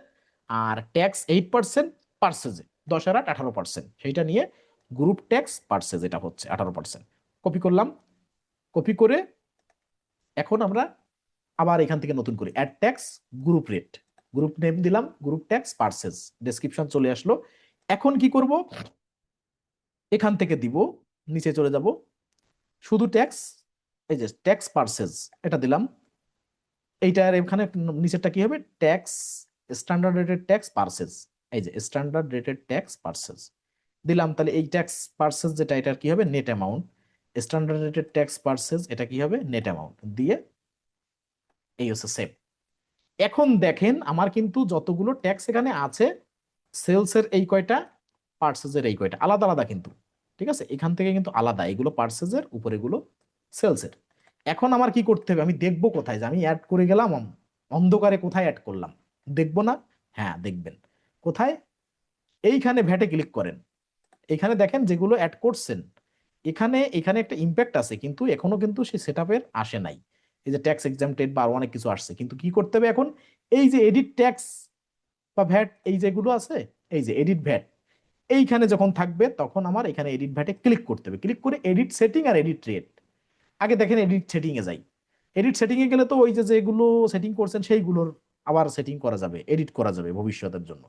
আর ট্যাক্স 8% পার্সেজে, 10 আর 8 18%, সেইটা নিয়ে গ্রুপ ট্যাক্স পার্সেজ এটা হচ্ছে 18%। কপি করলাম, কপি করে এখন আমরা আবার এখান থেকে নতুন করে add tax group rate, group name দিলাম গ্রুপ ট্যাক্স পার্সেস, ডেসক্রিপশন চলে আসলো। এখন কি করব, এখান থেকে দিব, নিচে চলে যাব, শুধু ট্যাক্স, এই যে ট্যাক্স পার্সেস এটা দিলাম। এইটার এখানে নিচেরটা কি হবে, tax standard rated tax purchase, এই যে স্ট্যান্ডার্ড রেটেড ট্যাক্স পার্সেস দিলাম। তাহলে এই ট্যাক্স পার্সেস যেটা, এটার কি হবে, net amount. Standard rated tax purchase এটা কি হবে, নেট অ্যামাউন্ট দিয়ে এই হচ্ছে সেভ। এখন দেখেন আমার কিন্তু যতগুলো ট্যাক্স এখানে আছে, সেলসের এই কয়টা, পার্সেসের এই কয়টা, আলাদা আলাদা কিন্তু, ঠিক আছে, এখান থেকে কিন্তু আলাদা, এগুলো পার্সেসের, উপরে এগুলো সেলসের। এখন আমার কি করতে হবে, আমি দেখবো কোথায় যে আমি অ্যাড করে গেলাম, অন্ধকারে কোথায় অ্যাড করলাম, দেখবো না? হ্যাঁ দেখবেন, কোথায়, এইখানে ভ্যাটে ক্লিক করেন। এখানে দেখেন যেগুলো অ্যাড করছেন, এখানে এখানে একটা ইম্প্যাক্ট আছে, কিন্তু এখনো কিন্তু সেই সেটআপের আসে নাই। এই যে ট্যাক্স এক্সামটেড বা আরো অনেক কিছু আসছে, কিন্তু কি করতে হবে এখন, এই যে এডিট ট্যাক্স বা ভ্যাট, এই যেগুলো আছে, এই যে এডিট ভ্যাট, এইখানে যখন থাকবে তখন আমার এখানে এডিট ভ্যাটে ক্লিক করতে হবে, ক্লিক করে এডিট সেটিং আর এডিট রেট। আগে দেখেন এডিট সেটিং এ যাই, এডিট সেটিং এ গেলে তো ওই যে যেগুলো সেটিং করছেন সেইগুলোর আবার সেটিং করা যাবে, এডিট করা যাবে ভবিষ্যতের জন্য।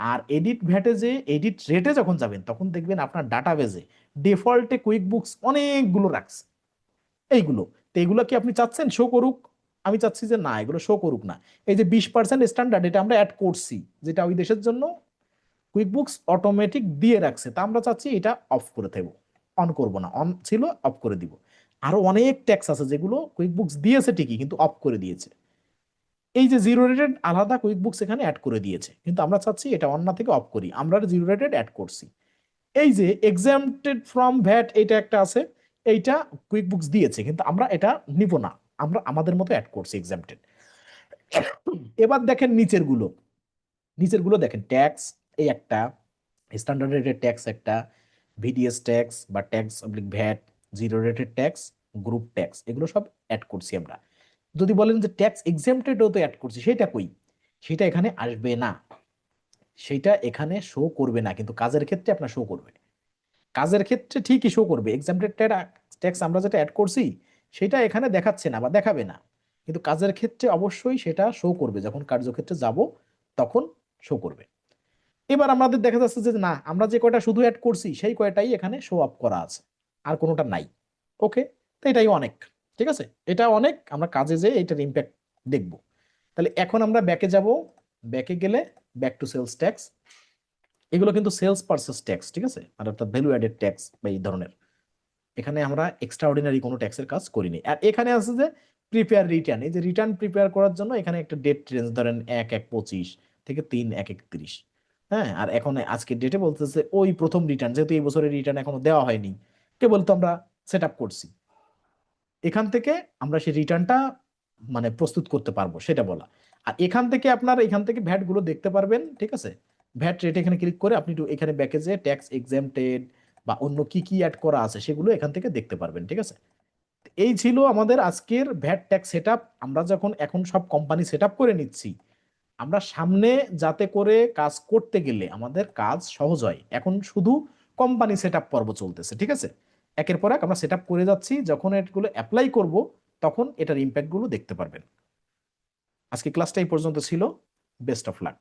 আর এডিট ভ্যাটে যে এডিট রেটে যখন যাবেন তখন দেখবেন আপনার ডাটাবেজে ডিফল্টে কুইক বুকস অনেকগুলো রাখছে এইগুলো। তো এগুলো কি আপনি চাচ্ছেন শো করুক? আমি চাচ্ছি যে না, এগুলো শো করুক না। এই যে 20% স্ট্যান্ডার্ড, এটা আমরা অ্যাড করছি, যেটা ওই দেশের জন্য কুইক বুকস অটোমেটিক দিয়ে রাখছে, তা আমরা চাচ্ছি এটা অফ করে দেবো, অন করব না, অন ছিল অফ করে দিব। আরো অনেক ট্যাক্স আছে যেগুলো কুইক বুকস দিয়েছে ঠিকই, কিন্তু অফ করে দিয়েছে। এই যে জিরো রেটেড আলাদা কুইক বুকস এখানে অ্যাড করে দিয়েছে, কিন্তু আমরা চাচ্ছি এটা অন না থেকে অফ করি, আমরা জিরো রেটেড অ্যাড করছি। এই যে এক্সামটেড ফ্রম ভ্যাট এটা একটা আছে, এইটা কুইক বুকস দিয়েছে কিন্তু আমরা এটা নিব না, আমরা আমাদের মতো অ্যাড করছি এক্সামটেড। এবার দেখেন নিচের গুলো, নিচের গুলো দেখেন ট্যাক্স, এই একটা স্ট্যান্ডার্ড রেটেড ট্যাক্স একটা, ভিডিএস ট্যাক্স বা tax VAT, zero rated tax, group tax, এগুলো সব অ্যাড করছি আমরা। যদি বলেন যে ট্যাক্স এক্সামটেডও তো অ্যাড করছি, সেটা কই, সেটা এখানে আসবে না, সেটা এখানে শো করবে না, কিন্তু কাজের ক্ষেত্রে আপনার শো করবে। কাজের ক্ষেত্রে ঠিকই শো করবে, এক্সামটেড ট্যাক্স আমরা যেটা অ্যাড করছি সেটা এখানে দেখাচ্ছে না বা দেখাবে না, কিন্তু কাজের ক্ষেত্রে অবশ্যই সেটা শো করবে, যখন কার্যক্ষেত্রে যাব তখন শো করবে। এবার আমাদের দেখা যাচ্ছে যে না, আমরা যে কয়টা শুধু অ্যাড করছি সেই কয়টাই এখানে শো আপ করা আছে, আর কোনোটা নাই। ওকে, তো এটাই অনেক, ঠিক আছে, এটা অনেক, আমরা কাজে যে এটার ইম্প্যাক্ট দেখব। তাহলে এখন আমরা ব্যাকে যাব, ব্যাকে গেলে ব্যাক টু সেলস ট্যাক্স, এগুলো কিন্তু সেলস পারচেস ট্যাক্স, ঠিক আছে, আর অর্থাৎ ভ্যালু অ্যাডেড ট্যাক্স বা এই ধরনের। এখানে আমরা এক্সট্রা অর্ডিনারি কোনো ট্যাক্সের কাজ করিনি। আর এখানে আছে যে প্রিপেয়ার রিটার্ন, এই যে রিটার্ন প্রিপেয়ার করার জন্য এখানে একটা ডেট রেঞ্জ ধরেন 1/1/25 থেকে 3/1/31। হ্যাঁ, আর এখন আজকের ডেটে বলতেছে ওই প্রথম রিটার্ন, যেহেতু এই বছরের রিটার্ন এখনো দেওয়া হয়নি, কেবল তো আমরা সেট আপ করছি, এখান থেকে আমরা সেই রিটার্নটা মানে প্রস্তুত করতে পারবো সেটা বলা। আর এখান থেকে আপনার এখান থেকে ভ্যাট গুলো দেখতে পারবেন, ঠিক আছে, ভ্যাট রেট এখানে ক্লিক করে আপনি একটু এখানে ব্যাকে যে ট্যাক্স এক্সামটেড বা অন্য কি কি অ্যাড করা আছে সেগুলো এখান থেকে দেখতে পারবেন, ঠিক আছে। এই ছিল আমাদের আজকের ভ্যাট ট্যাক্স সেটআপ। আমরা যখন এখন সব কোম্পানি সেটআপ করে নিচ্ছি, আমরা সামনে যাতে করে কাজ করতে গেলে আমাদের কাজ সহজ হয়, এখন শুধু কোম্পানি সেটআপ পর্ব চলতেছে, ঠিক আছে। একের পর এক আমরা সেটআপ করে যাচ্ছি, যখন এগুলো অ্যাপ্লাই করব তখন এটার ইম্প্যাক্ট গুলো দেখতে পারবেন। আজকে ক্লাসটা এই পর্যন্ত ছিল, বেস্ট অফ লাক।